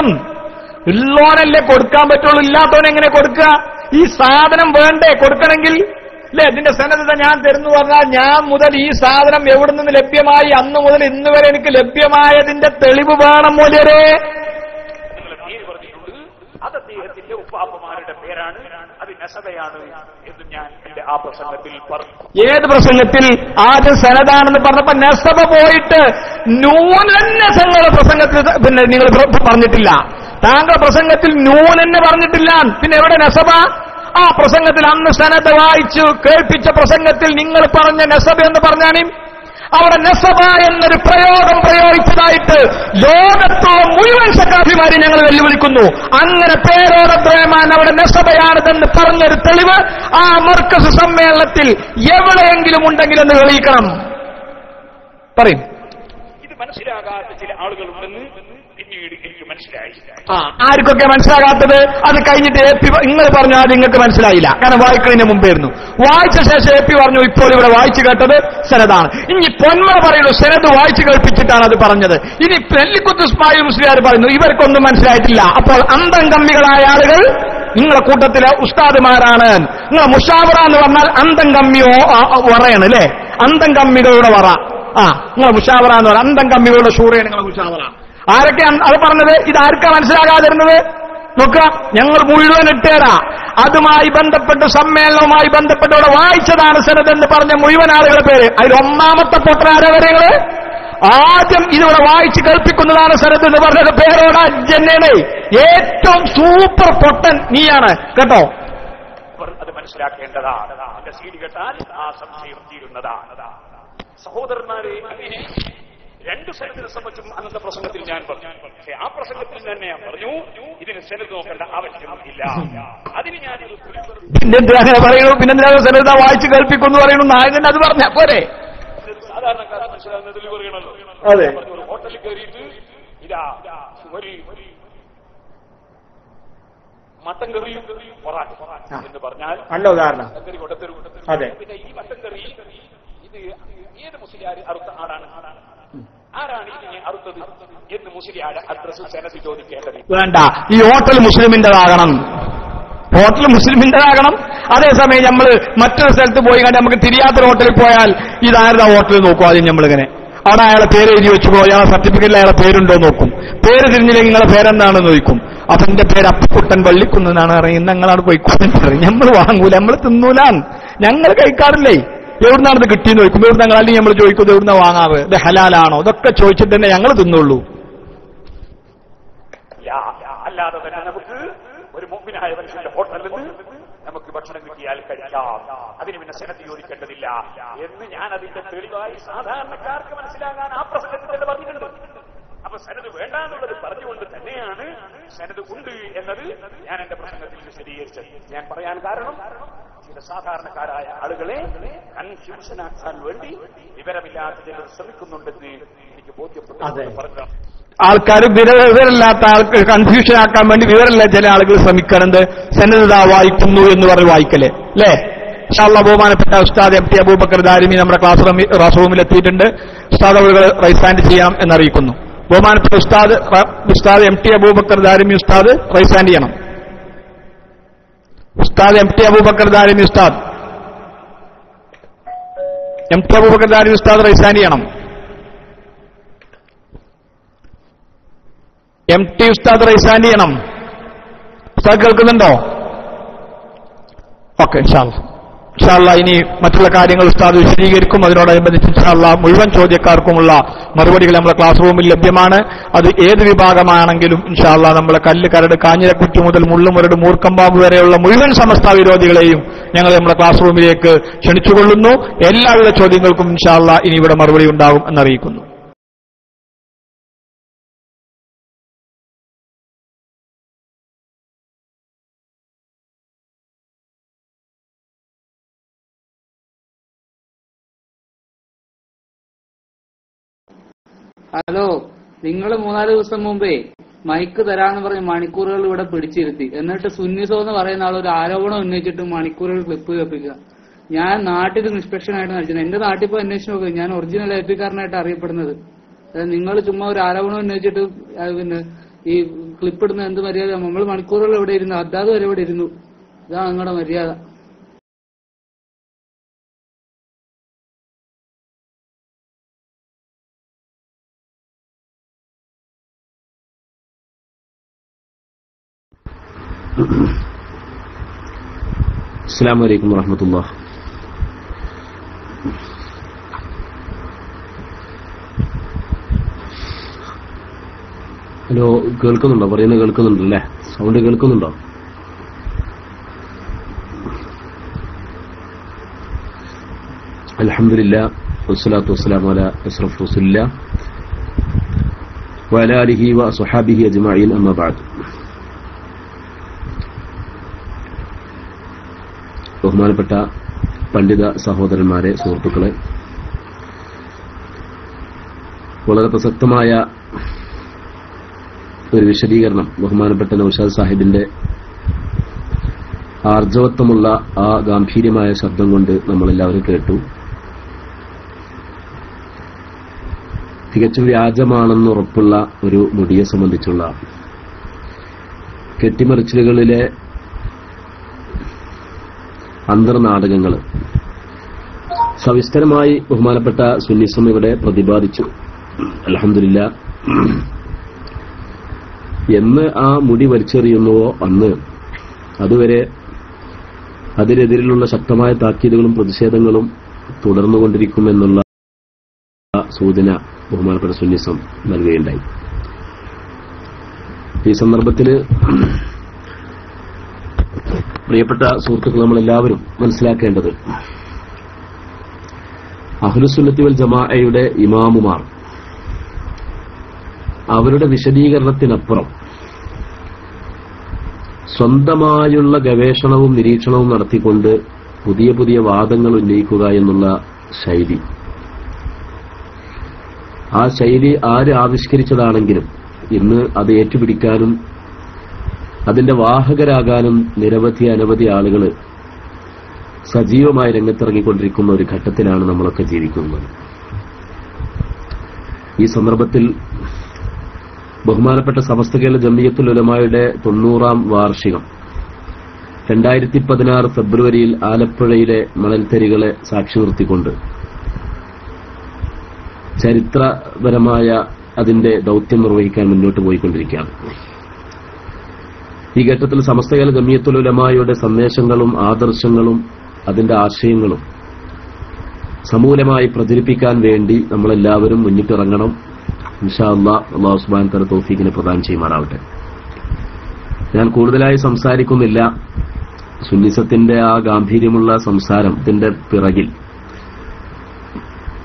ഉള്ളോനല്ലേ കൊടുക്കാൻ പറ്റുള്ളൂ, ഇല്ലാത്തവനെങ്ങനെ കൊടുക്കുക? ഈ സാധനം വേണ്ടേ കൊടുക്കണമെങ്കിൽ? അല്ലെ, ഇതിന്റെ സനദ് ഞാൻ തരുന്നു പറഞ്ഞാൽ ഞാൻ മുതൽ ഈ സാധനം എവിടെ നിന്ന് ലഭ്യമായി, അന്ന് മുതൽ ഇന്ന് വരെ എനിക്ക് ലഭ്യമായതിന്റെ തെളിവ് വേണം മൂല്യരെ. അത് അദ്ദേഹത്തിന്റെ ഉപ്പാപ്പമാരുടെ പേരാണ്, അത് നസബയാണ് എന്ന് ഞാൻ എന്റെ ആ പ്രസംഗത്തിൽ പറഞ്ഞു. ഏത് പ്രസംഗത്തിൽ? ആദ്യം സനദാണെന്ന് പറഞ്ഞപ്പോ നസബ പോയിട്ട് നൂനന്നസങ്ങളുടെ പ്രസംഗത്തിൽ പിന്നെ നിങ്ങൾ പറഞ്ഞിട്ടില്ല. താങ്കളുടെ പ്രസംഗത്തിൽ നൂനെന്നെ പറഞ്ഞിട്ടില്ല. പിന്നെ എവിടെ നസബ? ആ പ്രസംഗത്തിൽ അന്ന് സനദ് വായിച്ചു കേൾപ്പിച്ച പ്രസംഗത്തിൽ നിങ്ങൾ പറഞ്ഞ നസബ എന്ന് പറഞ്ഞാണ് അവിടെ നസബ എന്നൊരു പ്രയോഗം പ്രയോഗിച്ച വായിച്ചതായിട്ട് ലോകത്തുള്ള മുഴുവൻ സഖാഫിമാരെ ഞങ്ങൾ വെല്ലുവിളിക്കുന്നു. അങ്ങനെ പേരോട് പ്രേമാൻ അവിടെ നെസബയാണിതെന്ന് പറഞ്ഞൊരു തെളിവ് ആ മർക്കസ് സമ്മേളനത്തിൽ എവിടെയെങ്കിലും ഉണ്ടെങ്കിൽ എന്ന് തെളിയിക്കണം. പറയും. ഇത് മനസ്സിലാകാത്ത ചില ആളുകളുണ്ടെന്ന് പിന്നീട് എനിക്ക് മനസ്സിലായി. ആർക്കൊക്കെ മനസ്സിലാകാത്തത്? അത് കഴിഞ്ഞിട്ട് എപി നിങ്ങൾ പറഞ്ഞു അത് നിങ്ങൾക്ക് മനസ്സിലായില്ല, കാരണം വായിക്കുന്നതിന് മുമ്പായിരുന്നു. വായിച്ച ശേഷം എപി പറഞ്ഞു ഇപ്പോൾ ഇവിടെ വായിച്ചു കേട്ടത് സനദാണ്. ഇനി പൊന്മ പറയുന്നു സനദ് വായിച്ചു കേൾപ്പിച്ചിട്ടാണ് അത് പറഞ്ഞത്. ഇനി നെല്ലിക്കുത്ത് ഇസ്മായിൽ മുസ്ലിയാർ പറയുന്നു ഇവർക്കൊന്നും മനസ്സിലായിട്ടില്ല. അപ്പോൾ അന്തം കമ്മികളായ ആളുകൾ നിങ്ങളെ കൂട്ടത്തിലെ ഉസ്താദുമാരാണ്. നിങ്ങളെ മുഷാവറ എന്ന് പറഞ്ഞാൽ അന്തം കമ്മിയോ വറയാണ് അല്ലേ? അന്തം കമ്മികളുടെ വറ. നിങ്ങളെ മുഷാവറ എന്ന് പറഞ്ഞാൽ അന്തം കമ്മികളുടെ ഷൂറയാണ് നിങ്ങളെ മുഷാവറ. ആരൊക്കെയാണ് അത് പറഞ്ഞത്? ഇത് ആർക്കാ മനസ്സിലാകാതിരുന്നത്? നോക്കുക, ഞങ്ങൾ മുഴുവൻ ഇട്ടേരാ. അതുമായി ബന്ധപ്പെട്ട് സമ്മേളനവുമായി ബന്ധപ്പെട്ടവിടെ വായിച്ചതാണ് സനദ് എന്ന് പറഞ്ഞ മുഴുവൻ ആളുകളുടെ പേര്. അതിൽ ഒന്നാമത്തെ പൊട്ടനാരവരെങ്ങള് ആദ്യം ഇതിവിടെ വായിച്ച് കേൾപ്പിക്കുന്നതാണ് സനദ് എന്ന് പറഞ്ഞത് പേരോട് ജന്നേനെ ഏറ്റവും സൂപ്പർ പൊട്ടൻ നീയാണ് കേട്ടോ. അത് മനസ്സിലാക്കേണ്ടതാണ്. എന്റെ സീഡി കേട്ടാൽ ആ സംശയം തീരുന്നതാണ്. സഹോദരന്മാരെ, അങ്ങനെ രണ്ട് സനദിനെ സംബന്ധിച്ചും അന്നത്തെ പ്രസംഗത്തിൽ ഞാൻ പറഞ്ഞു. പക്ഷെ ആ പ്രസംഗത്തിൽ തന്നെ ഞാൻ പറഞ്ഞു ഇതിന് സനദ് നോക്കേണ്ട ആവശ്യമില്ല. അതിന് ഞാൻ പിന്നെന്തിനാ അങ്ങനെ പറയുന്നു? പിന്നെന്തിനാ സനദ് വായിച്ച് കേൾപ്പിക്കുന്നു പറയുന്നു? നായകൻ അത് പറഞ്ഞ പോരെ? സാധാരണക്കാരൻ മനസ്സിലാകുന്നതിൽ പറയണല്ലോ. അതെ, ഒരു ഹോട്ടലിൽ കയറിയിട്ട് ഇതാ ഒരു മട്ടൻ കറിയും പൊറാട്ട എന്ന് പറഞ്ഞാൽ നല്ല ഉദാഹരണം. കറി കൊടുത്തരും. അതെ, പിന്നെ ഈ മട്ടൻ കറി ഇത് ഏത് മുസ്ലിയാർ അറുത്ത ആടാണ്? ആരാണ് ഇതിനെ അറുത്തത് എന്ന് മുസ്ലിയാർ അഡ്രസ് സനദ് ചോദിക്കേണ്ടത് വേണ്ട. ഈ ഹോട്ടൽ മുസ്ലിമിന്റേതാകണം. ഹോട്ടൽ മുസ്ലിമിന്റേതാകണം. അതേസമയം നമ്മൾ മറ്റൊരു സ്ഥലത്ത് പോയി കണ്ട് നമുക്ക് തിരിയാത്തൊരു ഹോട്ടലിൽ പോയാൽ ഇതാരുടെ ഹോട്ടലിൽ നോക്കും. ആദ്യം നമ്മളിങ്ങനെ അവിടെ അയാളെ പേര് എഴുതി വെച്ചുപോ, അയാളെ സർട്ടിഫിക്കറ്റിൽ അയാളെ പേരുണ്ടോ നോക്കും. പേര് തിരിഞ്ഞില്ലെങ്കിൽ നിങ്ങളെ പേരെന്താണെന്ന് ചോദിക്കും. അപ്പൊ എന്റെ പേര് അപ്പക്കുട്ടൻ വള്ളിക്കുന്നാണ് അറിയുന്നത്. ഞങ്ങളാണ് പോയിക്കോട്ടെ പറയും. നമ്മൾ വാങ്ങൂല, നമ്മൾ തിന്നൂലാൻ, ഞങ്ങൾ കഴിക്കാറില്ലേ. എവിടുന്നാണത് കിട്ടിയെന്ന് ചോദിക്കും. എവിടെ ഞങ്ങൾ അല്ലെങ്കിൽ നമ്മൾ ചോദിക്കുന്നത് എവിടുന്ന വാങ്ങാവ്, ഇത് ഹലാലാണോ, ഇതൊക്കെ ചോദിച്ചിട്ട് തന്നെ ഞങ്ങൾ തിന്നുള്ളൂ. അല്ലാതെ തന്നെ നമുക്ക് ഒരു മുഅ്മിനായ മനുഷ്യന്റെ ഹോട്ടലിൽ നിന്ന് നമുക്ക് ഭക്ഷണം കിട്ടിയാൽ കഴിക്കാം. അതിന് പിന്നെ സനദ് ചോദിക്കേണ്ടതില്ല എന്ന് ഞാൻ അതിന്റെ തെളിവായി സാധാരണക്കാർക്ക് മനസ്സിലാകാൻ ആ പ്രസംഗത്തിൽ തന്നെ പറഞ്ഞിട്ടുണ്ട്. അപ്പൊ സനദ് വേണ്ട എന്നുള്ളത് പറഞ്ഞുകൊണ്ട് തന്നെയാണ് സനദ് ഉണ്ട് എന്നത് ഞാൻ എന്റെ പ്രസംഗത്തിൽ വിശദീകരിച്ചത്. ഞാൻ പറയാൻ കാരണം ചില സാധാരണക്കാരായ ആളുകളെ കൺഫ്യൂഷനാക്കാൻ വേണ്ടി വിവരമില്ലാത്ത ചിലർ ശ്രമിക്കുന്നുണ്ടെന്ന് എനിക്ക് ബോധ്യപ്പെട്ടു പറഞ്ഞു. ആൾക്കാർ വിവരമില്ലാത്ത ആൾക്ക് കൺഫ്യൂഷൻ ആക്കാൻ വേണ്ടി വിവരമില്ല ചില ആളുകൾ ശ്രമിക്കണത് സനദ് വായിക്കുന്നു എന്ന് പറഞ്ഞ് വായിക്കലേ അല്ലേ? ഇൻഷാല്ലാ ബഹുമാനപ്പെട്ട ഉസ്താദ് എം ടി അബൂബക്കർ ദാരിമി നമ്മുടെ ക്ലാസ് റൂമിൽ എത്തിയിട്ടുണ്ട്. ഉസ്താദ് അവരുകൾ റൈസ് ഹാൻഡ് ചെയ്യാം എന്നറിയിക്കുന്നു. ബഹുമാനപ്പെട്ട ഉസ്താദ് എം ടി അബൂബക്കർ ദാരിമി ഉസ്താദ് റൈസ് ഹാൻഡ് ചെയ്യണം. ഉസ്താദ് എം ടി അബൂബക്കർ ദാരിമി ഉസ്താദ് റൈസ് ഹാൻഡ് ചെയ്യണം. എം ടി ഉസ്താദ് റൈസ് ഹാൻഡ് ചെയ്യണം. ഉസ്താദ് കേൾക്കുന്നുണ്ടോ? ഓക്കെ, ഇൻഷാല്ലാ ഇനി മറ്റുള്ള കാര്യങ്ങൾ ഉസ്താദ് വിശദീകരിക്കും. അതിനോടനുബന്ധിച്ച് ഇൻഷാല്ലാ മുഴുവൻ ചോദ്യക്കാർക്കുമുള്ള മറുപടികൾ നമ്മുടെ ക്ലാസ് റൂമിൽ ലഭ്യമാണ്. അത് ഏത് വിഭാഗമാണെങ്കിലും ഇൻഷാല്ലാ നമ്മളെ കല്ല്, കരട്, കാഞ്ഞിരക്കുറ്റി മുതൽ മുള്ളുമുരട്, മൂർക്കമ്പാമ്പ് വരെയുള്ള മുഴുവൻ സമസ്ത വിരോധികളെയും ഞങ്ങൾ നമ്മുടെ ക്ലാസ് റൂമിലേക്ക് ക്ഷണിച്ചുകൊള്ളുന്നു. എല്ലാവിധ ചോദ്യങ്ങൾക്കും ഇൻഷാല്ലാ ഇനി ഇവിടെ മറുപടി ഉണ്ടാകും എന്നറിയിക്കുന്നു. ഹലോ, നിങ്ങൾ 3-4 ദിവസം മുമ്പേ മൈക്ക് തരാന്ന് പറഞ്ഞ് മണിക്കൂറുകൾ ഇവിടെ പിടിച്ചിരുത്തി. എന്നിട്ട് സുന്നിസോ എന്ന് പറയുന്ന ആൾ ഒരു ആരോപണം ഉന്നയിച്ചിട്ട് മണിക്കൂറുകൾ ക്ലിപ്പ് കേൾപ്പിക്കുക. ഞാൻ നാട്ടിൽ നിഷ്പക്ഷനായിട്ട് നടിച്ചത്. എന്റെ നാട്ടിൽ പോയി അന്വേഷിച്ച് നോക്കുക. ഞാൻ ഒറിജിനൽ എപ്പിക്കാരനായിട്ട് അറിയപ്പെടുന്നത്. നിങ്ങൾ ചുമ്മാ ഒരു ആരോപണം ഉന്നയിച്ചിട്ട് പിന്നെ ഈ ക്ലിപ്പ് ഇടുന്ന എന്ത് മര്യാദ? നമ്മൾ മണിക്കൂറുകൾ ഇവിടെ ഇരുന്നു, അതാത് വരെ ഇവിടെ ഇരുന്നു. ഇതാണ് നിങ്ങളുടെ മര്യാദ. അസ്സലാമു അലൈക്കും വറഹ്മത്തുള്ളാഹി. ഹലോ, കേൾക്കുന്നുണ്ടോ? പറയുന്നത് കേൾക്കുന്നുണ്ടല്ലേ? സൗണ്ട് കേൾക്കുന്നുണ്ടോ? അൽഹംദുലില്ലാഹ് വസ്സലാത്തു വസ്സലാമു അലാ അഷ്റഫി റസൂലില്ലാഹ് وعلى آله وصحابه أجمعين أما بعد. ബഹുമാനപ്പെട്ട പണ്ഡിത സഹോദരന്മാരെ, സുഹൃത്തുക്കളെ, വളരെ പ്രസക്തമായ ഒരു വിശദീകരണം ബഹുമാനപ്പെട്ട നൗഷാദ് സാഹിബിന്റെ ആർജവത്വമുള്ള ആ ഗാംഭീര്യമായ ശബ്ദം കൊണ്ട് നമ്മളെല്ലാവരും കേട്ടു. തികച്ചും വ്യാജമാണെന്ന് ഉറപ്പുള്ള ഒരു മുടിയെ സംബന്ധിച്ചുള്ള കെട്ടിമറിച്ചിലുകളിലെ അന്തർനാടകങ്ങൾ സവിസ്തരമായി ബഹുമാനപ്പെട്ട സുന്നിസം ഇവിടെ പ്രതിപാദിച്ചു. അൽഹംദുലില്ലാ, എന്ന് ആ മുടി വലിച്ചെറിയുന്നുവോ അന്ന് അതുവരെ അതിനെതിരിലുള്ള ശക്തമായ താക്കീതുകളും പ്രതിഷേധങ്ങളും തുടർന്നുകൊണ്ടിരിക്കുമെന്നുള്ള സൂചന ബഹുമാനപ്പെട്ട സുന്നിസം നൽകുകയുണ്ടായി. ഈ സന്ദർഭത്തിൽ പ്രിയപ്പെട്ട സുഹൃത്തുക്കൾ, നമ്മളെല്ലാവരും മനസ്സിലാക്കേണ്ടത് അഹ്ലുസുന്നത്തി വൽ ജമാഅയുടെ ഇമാമുമാർ അവരുടെ വിശദീകരണത്തിനപ്പുറം സ്വന്തമായുള്ള ഗവേഷണവും നിരീക്ഷണവും നടത്തിക്കൊണ്ട് പുതിയ പുതിയ വാദങ്ങൾ ഉന്നയിക്കുക എന്നുള്ള ശൈലി, ആ ശൈലി ആര് ആവിഷ്കരിച്ചതാണെങ്കിലും ഇന്ന് അത് ഏറ്റുപിടിക്കാനും അതിന്റെ വാഹകരാകാനും അനവധി ആളുകൾ സജീവമായി രംഗത്തിറങ്ങിക്കൊണ്ടിരിക്കുന്ന ഒരു ഘട്ടത്തിലാണ് നമ്മളൊക്കെ ജീവിക്കുന്നത്. ഈ സന്ദർഭത്തിൽ ബഹുമാനപ്പെട്ട സമസ്ത കേരള ജംഇയ്യത്തുൽ ഉലമായുടെ 90ാം വാർഷികം 2016 ഫെബ്രുവരിയിൽ ആലപ്പുഴയിലെ മണൽത്തരികളെ സാക്ഷി നിർത്തിക്കൊണ്ട് ചരിത്രപരമായ അതിന്റെ ദൌത്യം നിർവഹിക്കാൻ മുന്നോട്ട് പോയിക്കൊണ്ടിരിക്കുകയാണ്. ഈ ഘട്ടത്തിൽ സമസ്ത കേരള ജംഇയ്യത്തുൽ ഉലമായുടെ സന്ദേശങ്ങളും ആദർശങ്ങളും അതിന്റെ ആശയങ്ങളും സമൂലമായി പ്രചരിപ്പിക്കാൻ വേണ്ടി നമ്മളെല്ലാവരും മുന്നിട്ടിറങ്ങണം. ഇൻഷാ അല്ലാഹ്, അല്ലാഹു സുബ്ഹാനഹു വ തആല തൗഫീഖിനെ പ്രദാനം ചെയ്യുമാറാവട്ടെ. ഞാൻ കൂടുതലായി സംസാരിക്കുന്നില്ല. സുന്നിസത്തിന്റെ ആ ഗാംഭീര്യമുള്ള സംസാരത്തിന്റെ പിറകിൽ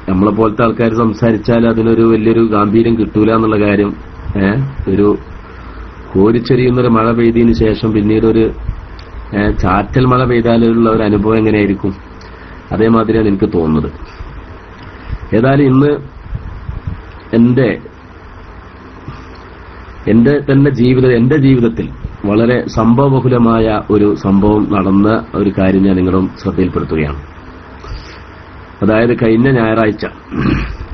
നമ്മളെപ്പോലത്തെ ആൾക്കാർ സംസാരിച്ചാൽ അതിനൊരു വലിയൊരു ഗാംഭീര്യം കിട്ടൂല എന്നുള്ള കാര്യം, ഒരു കോരിച്ചെറിയുന്നൊരു മഴ പെയ്തതിനു ശേഷം പിന്നീട് ഒരു ചാറ്റൽ മഴ പെയ്താലുള്ള ഒരു അനുഭവം എങ്ങനെയായിരിക്കും, അതേമാതിരിയാണ് എനിക്ക് തോന്നുന്നത്. ഏതായാലും ഇന്ന് എന്റെ ജീവിതത്തിൽ വളരെ സംഭവബഹുലമായ ഒരു സംഭവം നടന്ന ഒരു കാര്യം ഞാൻ നിങ്ങളും ശ്രദ്ധയിൽപ്പെടുത്തുകയാണ്. അതായത് കഴിഞ്ഞ ഞായറാഴ്ച,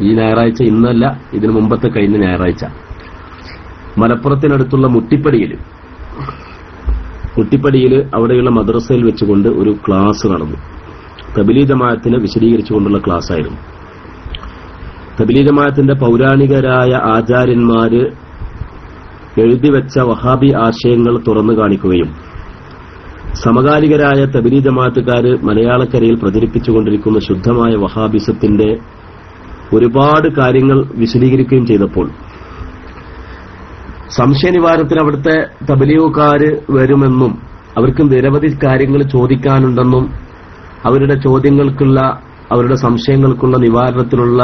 ഈ ഞായറാഴ്ച ഇന്നല്ല, ഇതിനു മുമ്പത്തെ കഴിഞ്ഞ ഞായറാഴ്ച മലപ്പുറത്തിനടുത്തുള്ള മുട്ടിപ്പടിയിൽ അവിടെയുള്ള മദ്രസയിൽ വെച്ചുകൊണ്ട് ഒരു ക്ലാസ് നടന്നു. തബ്ലീഗ് ജമാഅത്തിനെ വിശദീകരിച്ചുകൊണ്ടുള്ള ക്ലാസ് ആയിരുന്നു. തബ്ലീഗ് ജമാഅത്തിന്റെ പൗരാണികരായ ആചാര്യന്മാര് എഴുതിവെച്ച വഹാബി ആശയങ്ങൾ തുറന്നു കാണിക്കുകയും സമകാലികരായ തബ്ലീഗ് ജമാഅത്തുകാര് മലയാളക്കരയിൽ പ്രചരിപ്പിച്ചുകൊണ്ടിരിക്കുന്ന ശുദ്ധമായ വഹാബിസത്തിന്റെ ഒരുപാട് കാര്യങ്ങൾ വിശദീകരിക്കുകയും ചെയ്തപ്പോൾ സംശയനിവാരണത്തിന് അവിടുത്തെ തബ്ലീഗുകാര് വരുമെന്നും അവർക്ക് നിരവധി കാര്യങ്ങൾ ചോദിക്കാനുണ്ടെന്നും അവരുടെ ചോദ്യങ്ങൾക്കുള്ള, അവരുടെ സംശയങ്ങൾക്കുള്ള നിവാരണത്തിനുള്ള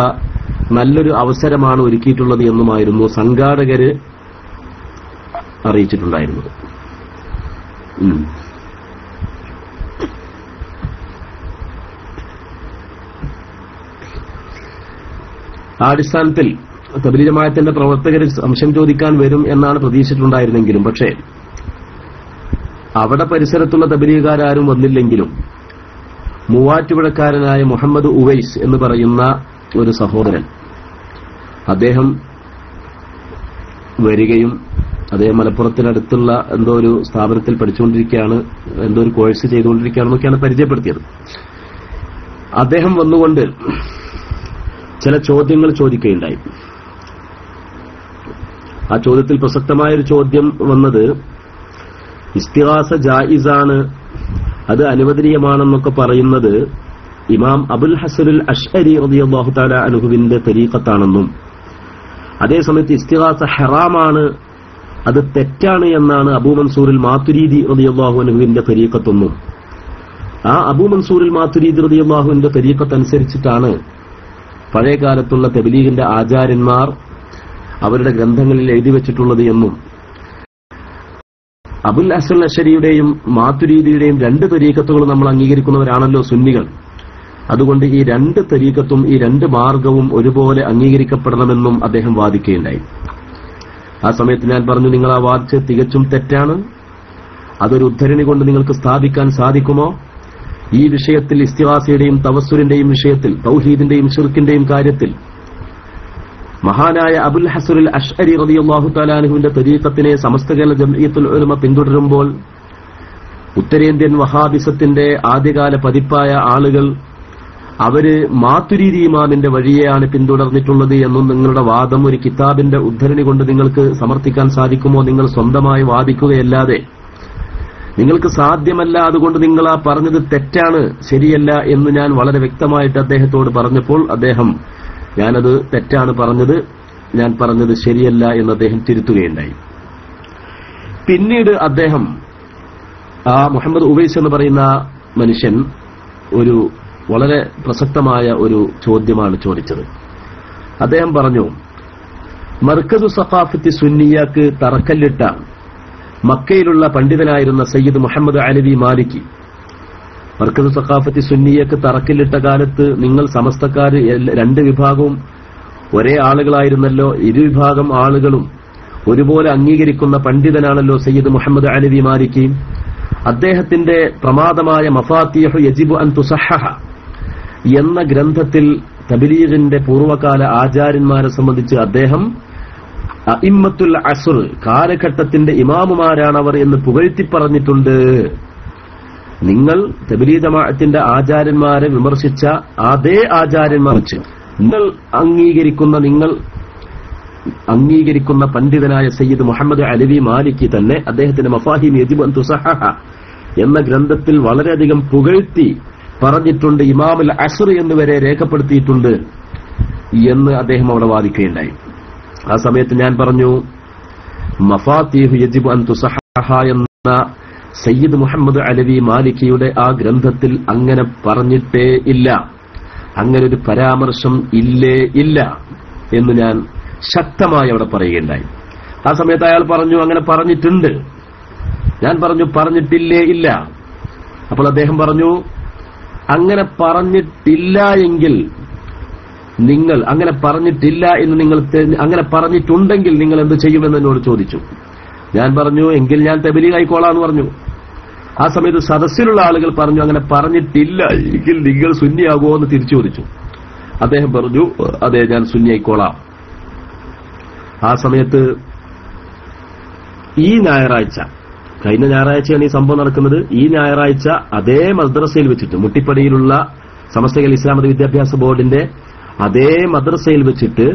നല്ലൊരു അവസരമാണ് ഒരുക്കിയിട്ടുള്ളത് എന്നുമായിരുന്നു സംഘാടകര് അറിയിച്ചിട്ടുണ്ടായിരുന്നത്. ആ അടിസ്ഥാനത്തിൽ തബ്ലീഗ് ജമാഅത്തിന്റെ പ്രവർത്തകർ സംശയം ചോദിക്കാൻ വരും എന്നാണ് പ്രതീക്ഷിച്ചിട്ടുണ്ടായിരുന്നെങ്കിലും, പക്ഷേ അവിടെ പരിസരത്തുള്ള തബ്ലീഗുകാരും വന്നില്ലെങ്കിലും മൂവാറ്റുപുഴക്കാരനായ മുഹമ്മദ് ഉവൈസ് എന്ന് പറയുന്ന ഒരു സഹോദരൻ, അദ്ദേഹം വരികയും അദ്ദേഹം മലപ്പുറത്തിനടുത്തുള്ള എന്തോ ഒരു സ്ഥാപനത്തിൽ പഠിച്ചുകൊണ്ടിരിക്കുകയാണ്, എന്തോ ഒരു കോഴ്സ് ചെയ്തുകൊണ്ടിരിക്കുകയാണെന്നൊക്കെയാണ് പരിചയപ്പെടുത്തിയത്. അദ്ദേഹം വന്നുകൊണ്ട് ചില ചോദ്യങ്ങൾ ചോദിക്കുകയുണ്ടായി. ആ ചോദ്യത്തിൽ പ്രസക്തമായൊരു ചോദ്യം വന്നത്, ഇസ്തിഗാസ ജായിസാണ്, അത് അനുവദനീയമാണെന്നൊക്കെ പറയുന്നത് ഇമാം അബുൽ ഹസനുൽ അശ്അരി റളിയല്ലാഹു തആല അൻഹുവിന്റെ തരീഖത്താണെന്നും അതേസമയത്ത് ഇസ്തിഗാസ ഹറാമാണ്, അത് തെറ്റാണ് എന്നാണ് അബൂ മൻസൂറുൽ മാതുരീദി റളിയല്ലാഹു അൻഹുവിന്റെ തരീഖത്തെന്നും ആ അബൂ മൻസൂറുൽ മാതുരീദി റളിയല്ലാഹുവിന്റെ തരീഖത്ത് അനുസരിച്ചിട്ടാണ് പഴയകാലത്തുള്ള തബ്ലീഗിന്റെ ആചാര്യന്മാർ അവരുടെ ഗ്രന്ഥങ്ങളിൽ എഴുതി വെച്ചിട്ടുള്ളത് എന്നും അബുൽ ഹസൻ അശ്ശരിയുടെയും മാതുരീദിയുടെയും രണ്ട് തരീഖത്തുകളും നമ്മൾ അംഗീകരിക്കുന്നവരാണല്ലോ സുന്നികൾ. അതുകൊണ്ട് ഈ രണ്ട് തരീഖത്തും ഈ രണ്ട് മാർഗവും ഒരുപോലെ അംഗീകരിക്കപ്പെടണമെന്നും അദ്ദേഹം വാദിക്കുകയുണ്ടായി. ആ സമയത്ത് ഞാൻ പറഞ്ഞു, നിങ്ങൾ ആ വാദിച്ചത് തികച്ചും തെറ്റാണ്. അതൊരു ഉദ്ധരണി കൊണ്ട് നിങ്ങൾക്ക് സ്ഥാപിക്കാൻ സാധിക്കുമോ? ഈ വിഷയത്തിൽ ഇസ്തിഗാസയുടെയും തവസ്സുലിന്റെയും വിഷയത്തിൽ, തൗഹീദിന്റെയും ശിർക്കിന്റെയും കാര്യത്തിൽ മഹാനായ അബുൽ ഹസൻ അശ്അരി റളിയല്ലാഹു തആല അൻഹുവിന്റെ തരീഖത്തിനെ സമസ്ത കേരള ജംഇയ്യത്തുൽ ഉലമ പിന്തുടരുമ്പോൾ ഉത്തരേന്ത്യൻ വഹാബിസത്തിന്റെ ആദ്യകാല പതിപ്പായ ആളുകൾ അവര് മാതുരീദി ഇമാമിന്റെ വഴിയെയാണ് പിന്തുടർന്നിട്ടുള്ളത് എന്നും നിങ്ങളുടെ വാദം ഒരു കിതാബിന്റെ ഉദ്ധരണി കൊണ്ട് നിങ്ങൾക്ക് സമർത്ഥിക്കാൻ സാധിക്കുമോ? നിങ്ങൾ സ്വന്തമായി വാദിക്കുകയല്ലാതെ നിങ്ങൾക്ക് സാധ്യമല്ല. അതുകൊണ്ട് നിങ്ങൾ ആ പറഞ്ഞത് തെറ്റാണ്, ശരിയല്ല എന്ന് ഞാൻ വളരെ വ്യക്തമായിട്ട് അദ്ദേഹത്തോട് പറഞ്ഞപ്പോൾ അദ്ദേഹം ഞാനത് തെറ്റാണ് പറഞ്ഞത്, ഞാൻ പറഞ്ഞത് ശരിയല്ല എന്ന് അദ്ദേഹം തിരുത്തുകയുണ്ടായി. പിന്നീട് അദ്ദേഹം ആ മുഹമ്മദ് ഉവൈസ് എന്ന് പറയുന്ന മനുഷ്യൻ ഒരു വളരെ പ്രസക്തമായ ഒരു ചോദ്യമാണ് ചോദിച്ചത്. അദ്ദേഹം പറഞ്ഞു, മർക്കസു സഖാഫത്തി സുന്നിയക്ക് തറക്കല്ലിട്ട മക്കയിലുള്ള പണ്ഡിതനായിരുന്ന സയ്യിദ് മുഹമ്മദ് അലവി മാലിക്കി, മർക്കസു സഖാഫത്തി സുന്നിയക്ക് തറക്കല്ലിട്ട കാലത്ത് നിങ്ങൾ സമസ്തക്കാർ രണ്ട് വിഭാഗവും ഒരേ ആളുകളായിരുന്നല്ലോ. ഇരുവിഭാഗം ആളുകളും ഒരുപോലെ അംഗീകരിക്കുന്ന പണ്ഡിതനാണല്ലോ സയ്യിദ് മുഹമ്മദ് അലവി മാലിക്കി. അദ്ദേഹത്തിന്റെ പ്രമാദമായ മഫാത്തിഹു യജിബു അൻ തുസഹഹ എന്ന ഗ്രന്ഥത്തിൽ തബ്ലീഗിന്റെ പൂർവ്വകാല ആചാര്യന്മാരെ സംബന്ധിച്ച് അദ്ദേഹം അഇമ്മത്തുൽ അസ്ർ, കാലഘട്ടത്തിന്റെ ഇമാമുമാരാണവർ എന്ന് പുകഴ്ത്തി പറഞ്ഞിട്ടുണ്ട്. നിങ്ങൾ തബ്ലീഗ് ജമാഅത്തിന്റെ ആചാര്യന്മാരെ വിമർശിച്ച അതേ ആചാര്യന്മാർ നിങ്ങൾ അംഗീകരിക്കുന്ന പണ്ഡിതനായ സയ്യിദ് മുഹമ്മദ് അലവി മാലിക്കി തന്നെ അദ്ദേഹത്തിന്റെ മഫാഹിം യജിബു അൻ തുസഹഹ എന്ന ഗ്രന്ഥത്തിൽ വളരെയധികം പുകഴ്ത്തി പറഞ്ഞിട്ടുണ്ട്, ഇമാമുൽ അസ്ർ എന്നുവരെ രേഖപ്പെടുത്തിയിട്ടുണ്ട് എന്ന് അദ്ദേഹം അവിടെ വാദിക്കുകയുണ്ടായി. ആ സമയത്ത് ഞാൻ പറഞ്ഞു, മഫാത്തിഹു യജിബു അൻ തുസഹഹ എന്ന സയ്യിദ് മുഹമ്മദ് അലവി മാലിക്കിയുടെ ആ ഗ്രന്ഥത്തിൽ അങ്ങനെ പറഞ്ഞിട്ടേ ഇല്ല, അങ്ങനെ ഒരു പരാമർശം ഇല്ല എന്ന് ഞാൻ ശക്തമായി അവിടെ പറയുകയുണ്ടായി. ആ സമയത്ത് അയാൾ പറഞ്ഞു, അങ്ങനെ പറഞ്ഞിട്ടുണ്ട്. ഞാൻ പറഞ്ഞു, പറഞ്ഞിട്ടില്ലേ ഇല്ല. അപ്പോൾ അദ്ദേഹം പറഞ്ഞു, അങ്ങനെ പറഞ്ഞിട്ടില്ല എങ്കിൽ നിങ്ങൾ അങ്ങനെ പറഞ്ഞിട്ടില്ല എന്ന് നിങ്ങൾ അങ്ങനെ പറഞ്ഞിട്ടുണ്ടെങ്കിൽ നിങ്ങൾ എന്ത് ചെയ്യുമെന്ന് എന്നോട് ചോദിച്ചു. ഞാൻ പറഞ്ഞു, എങ്കിൽ ഞാൻ തബ്ലീഗ് ആയിക്കോളാന്ന് പറഞ്ഞു. ആ സമയത്ത് സദസ്സിലുള്ള ആളുകൾ പറഞ്ഞു, അങ്ങനെ പറഞ്ഞിട്ടില്ല എങ്കിൽ നിങ്ങൾ സുന്നിയാകുമോ എന്ന് തിരിച്ചു ചോദിച്ചു. അദ്ദേഹം പറഞ്ഞു, അതെ ഞാൻ സുന്നിയായിക്കോളാം. ആ സമയത്ത് ഈ ഞായറാഴ്ച, കഴിഞ്ഞ ഞായറാഴ്ചയാണ് ഈ സംഭവം നടക്കുന്നത്. ഈ ഞായറാഴ്ച അതേ മദ്രസയിൽ വെച്ചിട്ട്, മുട്ടിപ്പടിയിലുള്ള സമസ്ത കേരള ഇസ്ലാം മത വിദ്യാഭ്യാസ ബോർഡിന്റെ അതേ മദ്രസയിൽ വെച്ചിട്ട്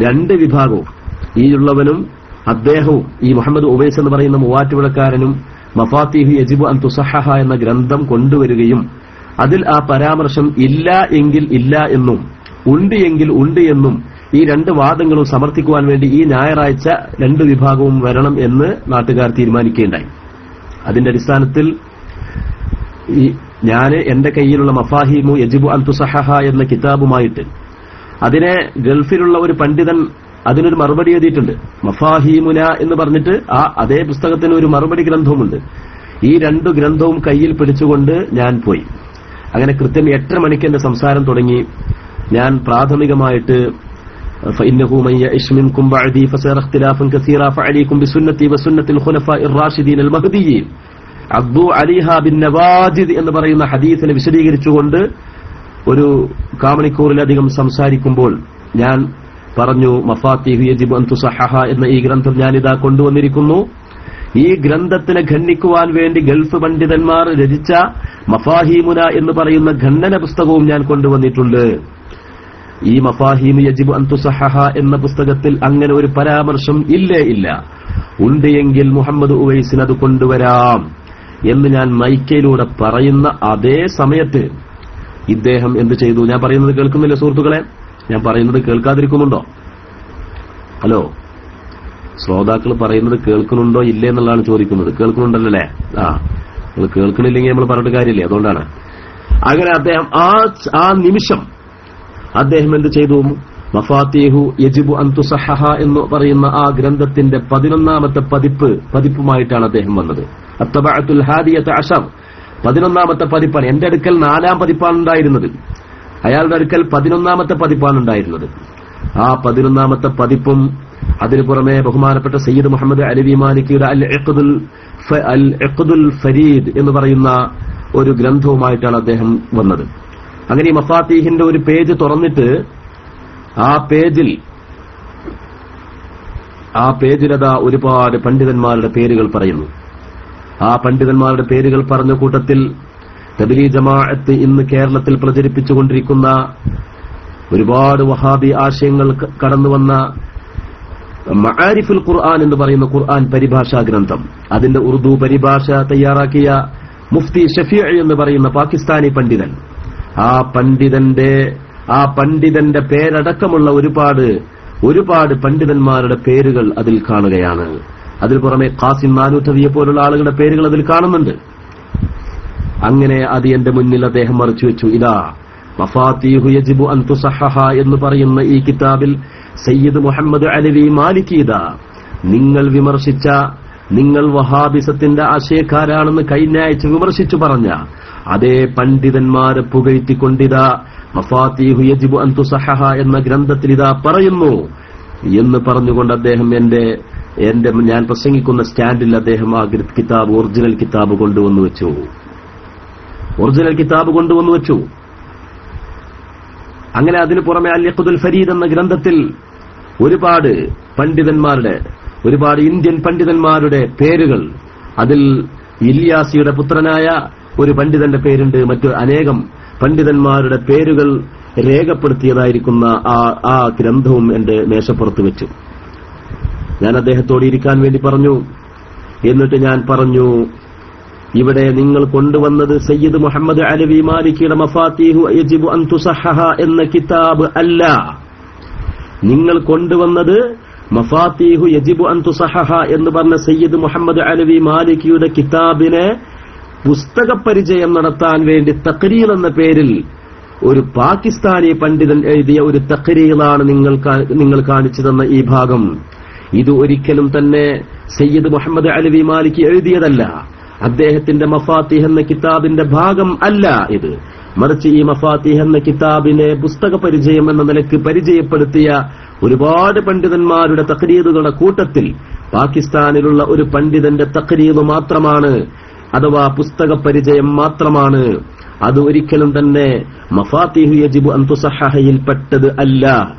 രണ്ട് വിഭാഗവും, ഈ ഉള്ളവനും അദ്ദേഹവും ഈ മുഹമ്മദ് ഉവൈസ് എന്ന് പറയുന്ന മൂവാറ്റുപുഴക്കാരനും മഫാത്തിഹു യജിബു അൻ തുസഹഹ എന്ന ഗ്രന്ഥം കൊണ്ടുവരികയും അതിൽ ആ പരാമർശം ഇല്ല എങ്കിൽ ഇല്ല എന്നും ഉണ്ട് എങ്കിൽ ഉണ്ട് എന്നും ഈ രണ്ട് വാദങ്ങളും സമർത്ഥിക്കുവാൻ വേണ്ടി ഈ ഞായറാഴ്ച രണ്ട് വിഭാഗവും വരണം എന്ന് നാട്ടുകാർ തീരുമാനിക്കുകയുണ്ടായി. അതിന്റെ അടിസ്ഥാനത്തിൽ ഞാൻ എന്റെ കയ്യിലുള്ള മഫാഹിമു യജിബു അൻ തുസഹഹ എന്ന കിതാബുമായിട്ട് അതിനെ ഗൾഫിലുള്ള ഒരു പണ്ഡിതൻ അതിനൊരു മറുപടി എഴുതിയിട്ടുണ്ട്. മഫാഹിമുന എന്ന് പറഞ്ഞിട്ട് ആ അതേ പുസ്തകത്തിന് ഒരു മറുപടി ഗ്രന്ഥവുമുണ്ട്. ഈ രണ്ടു ഗ്രന്ഥവും കയ്യിൽ പിടിച്ചുകൊണ്ട് ഞാൻ പോയി. അങ്ങനെ കൃത്യം 8:30 മണിക്ക് എന്റെ സംസാരം തുടങ്ങി. ഞാൻ പ്രാഥമികമായിട്ട് فإنه من يعش منكم بعدي فسيرى اختلافا كثيرا فعليكم بسنتي وسنة الخلفاء الراشدين المهديين عضوا عليها بالنواجذ എന്ന് പറയുന്ന ഹദീസിനെ വിശദീകരിച്ചുകൊണ്ട് ഒരു കാമണിക്കൂറിലധികം സംസാരിക്കുമ്പോൾ ഞാൻ പറഞ്ഞു, മഫാത്തിഹു യജിബു അൻ തുസഹഹ എന്ന ഈ ഗ്രന്ഥം ഞാനിതാ കൊണ്ടുവന്നിരിക്കുന്നു. ഈ ഗ്രന്ഥത്തിനെ ഖണ്ഡിക്കുവാൻ വേണ്ടി ഗൾഫ് പണ്ഡിതന്മാർ രചിച്ച മഫാഹിമുന എന്ന് പറയുന്ന ഖണ്ഡന പുസ്തകവും ഞാൻ കൊണ്ടുവന്നിട്ടുണ്ട്. ഈ മഫാഹിമു യജിബു അൻ തുസഹഹ എന്ന പുസ്തകത്തിൽ അങ്ങനെ ഒരു പരാമർശം ഇല്ല. ഉണ്ട് എങ്കിൽ മുഹമ്മദ് ഉവൈസിന് അത് കൊണ്ടുവരാം എന്ന് ഞാൻ മൈക്കയിലൂടെ പറയുന്ന അതേ സമയത്ത് ഇദ്ദേഹം എന്ത് ചെയ്തു? ഞാൻ പറയുന്നത് കേൾക്കുന്നില്ല സുഹൃത്തുക്കളെ? ഞാൻ പറയുന്നത് കേൾക്കാതിരിക്കുന്നുണ്ടോ? ഹലോ, ശ്രോതാക്കൾ പറയുന്നത് കേൾക്കുന്നുണ്ടോ ഇല്ലേ എന്നുള്ളതാണ് ചോദിക്കുന്നത്. കേൾക്കുന്നുണ്ടല്ലേ? നിങ്ങൾ കേൾക്കണില്ലെങ്കിൽ നമ്മൾ പറഞ്ഞിട്ട് കാര്യമില്ലേ, അതുകൊണ്ടാണ്. അങ്ങനെ അദ്ദേഹം ആ നിമിഷം അദ്ദേഹം എന്ത് ചെയ്തു? മഫാത്തീഹു യജിബു അൻ തുസഹഹ എന്ന് പറയുന്ന ആ ഗ്രന്ഥത്തിന്റെ 11ാമത്തെ പതിപ്പുമായിട്ടാണ് അദ്ദേഹം വന്നത്. അത്തബഅത്തുൽ ഹാദിയത അശർ 11ാമത്തെ പതിപ്പാണ്. എന്റെ അടുക്കൽ 4ാം പതിപ്പാണ് ഉണ്ടായിരുന്നത്, അയാളുടെ അടുക്കൽ 11ാമത്തെ പതിപ്പാണ് ഉണ്ടായിരുന്നത്. ആ 11ാമത്തെ പതിപ്പും അതിനു പുറമെ ബഹുമാനപ്പെട്ട സയ്യിദ് മുഹമ്മദ് അലവി മാലിക്കിയുടെ അൽ ഇഖ്ദുൽ ഫരീദ് എന്ന് പറയുന്ന ഒരു ഗ്രന്ഥവുമായിട്ടാണ് അദ്ദേഹം വന്നത്. അങ്ങനെ ഈ മഫാത്തീഹിന്റെ ഒരു പേജ് തുറന്നിട്ട് ആ പേജിലതാ ഒരുപാട് പണ്ഡിതന്മാരുടെ പേരുകൾ പറയുന്നു. ആ പണ്ഡിതന്മാരുടെ പേരുകൾ പറഞ്ഞ കൂട്ടത്തിൽ തബ്ലീഗ് ജമാഅത്ത് ഇന്ന് കേരളത്തിൽ പ്രചരിപ്പിച്ചുകൊണ്ടിരിക്കുന്ന ഒരുപാട് വഹാബി ആശയങ്ങൾ കടന്നുവന്ന മആരിഫുൽ ഖുർആൻ എന്ന് പറയുന്ന ഖുർആൻ പരിഭാഷാ ഗ്രന്ഥം, അതിന്റെ ഉറുദു പരിഭാഷ തയ്യാറാക്കിയ മുഫ്തി ഷഫീഇ എന്ന് പറയുന്ന പാകിസ്ഥാനി പണ്ഡിതൻ, ആ പണ്ഡിതന്റെ പേരടക്കമുള്ള ഒരുപാട് പണ്ഡിതന്മാരുടെ പേരുകൾ അതിൽ കാണുകയാണ്. അതിൽ പുറമെ ഖാസിം നാനൂറ്റവിയെ പോലുള്ള ആളുകളുടെ പേരുകൾ അതിൽ കാണുന്നുണ്ട്. അങ്ങനെ അത് എന്റെ മുന്നിൽ അദ്ദേഹം മറിച്ചു വെച്ചു. ഇതാ മഫാത്തീഹു യജിബു അൻ തുസഹഹ എന്ന് പറയുന്ന ഈ കിതാബിൽ സയ്യിദ് മുഹമ്മദ് അലവി മാലിക്കീദ നിങ്ങൾ വഹാബിസത്തിന്റെ ആശയക്കാരാണെന്ന് കഴിഞ്ഞ ആഴ്ച വിമർശിച്ചു പറഞ്ഞ അതേ പണ്ഡിതന്മാരെ പുകഴ്ത്തിക്കൊണ്ടിതാ മഫാത്തീഹു യജിബു അൻ തുസഹഹ എന്ന ഗ്രന്ഥത്തിൽ ഇതാ പറയുന്നു എന്ന് പറഞ്ഞുകൊണ്ട് അദ്ദേഹം ഞാൻ പ്രസംഗിക്കുന്ന സ്റ്റാൻഡിൽ അദ്ദേഹം ആ കിതാബ് ഒറിജിനൽ കിതാബ് കൊണ്ടുവന്നു വെച്ചു. അങ്ങനെ അതിനു പുറമെ അൽ ഇഖ്ദുൽ ഫരീദ് എന്ന ഗ്രന്ഥത്തിൽ ഒരുപാട് ഇന്ത്യൻ പണ്ഡിതന്മാരുടെ പേരുകൾ, അതിൽ ഇല്യാസിയുടെ പുത്രനായ ഒരു പണ്ഡിതന്റെ പേരുണ്ട്, മറ്റു അനേകം പണ്ഡിതന്മാരുടെ പേരുകൾ രേഖപ്പെടുത്തിയതായിരിക്കുന്ന ആ ഗ്രന്ഥവും എന്റെ മേശപ്പുറത്ത് വെച്ചു. ഞാൻ അദ്ദേഹത്തോട് ഇരിക്കാൻ വേണ്ടി പറഞ്ഞു. എന്നിട്ട് ഞാൻ പറഞ്ഞു, ഇവിടെ നിങ്ങൾ കൊണ്ടുവന്നത് സയ്യിദ് മുഹമ്മദ് അലവി മാലിക്കിയുടെ മഫാത്തീഹു യജിബു അൻ തുസഹഹ എന്ന കിതാബ് അല്ല. നിങ്ങൾ കൊണ്ടുവന്നത് മഫാത്തീഹു യജിബു അൻ തുസഹഹ എന്ന് പറഞ്ഞ സയ്യിദ് മുഹമ്മദ് അലവി മാലിക്കിയുടെ കിതാബിനെ പുസ്തക പരിചയം നടത്താൻ വേണ്ടി തഖ്രീൽ എന്ന പേരിൽ ഒരു പാകിസ്ഥാനി പണ്ഡിതൻ എഴുതിയ ഒരു തഖ്രീലാണ് നിങ്ങൾ കാണിച്ചു തന്ന ഈ ഭാഗം. ഇത് ഒരിക്കലും തന്നെ സയ്യിദ് മുഹമ്മദ് അലവി മാലിക്കി എഴുതിയതല്ല, അദ്ദേഹത്തിന്റെ മഫാത്തിഹ് എന്ന കിതാബിന്റെ ഭാഗം അല്ല ഇത്. മറിച്ച് ഈ മഫാത്തിഹ് എന്ന കിതാബിനെ പുസ്തക പരിചയം എന്ന നിലയ്ക്ക് പരിചയപ്പെടുത്തിയ ഒരുപാട് പണ്ഡിതന്മാരുടെ തഖ്രീറുകളുടെ കൂട്ടത്തിൽ പാകിസ്ഥാനിലുള്ള ഒരു പണ്ഡിതന്റെ തഖ്രീർ മാത്രമാണ്, അഥവാ പുസ്തക പരിചയം മാത്രമാണ്. അത് ഒരിക്കലും തന്നെ മഫാത്തിഹു യജിബു അൻ തുസഹഹയിൽ പെട്ടത് അല്ല.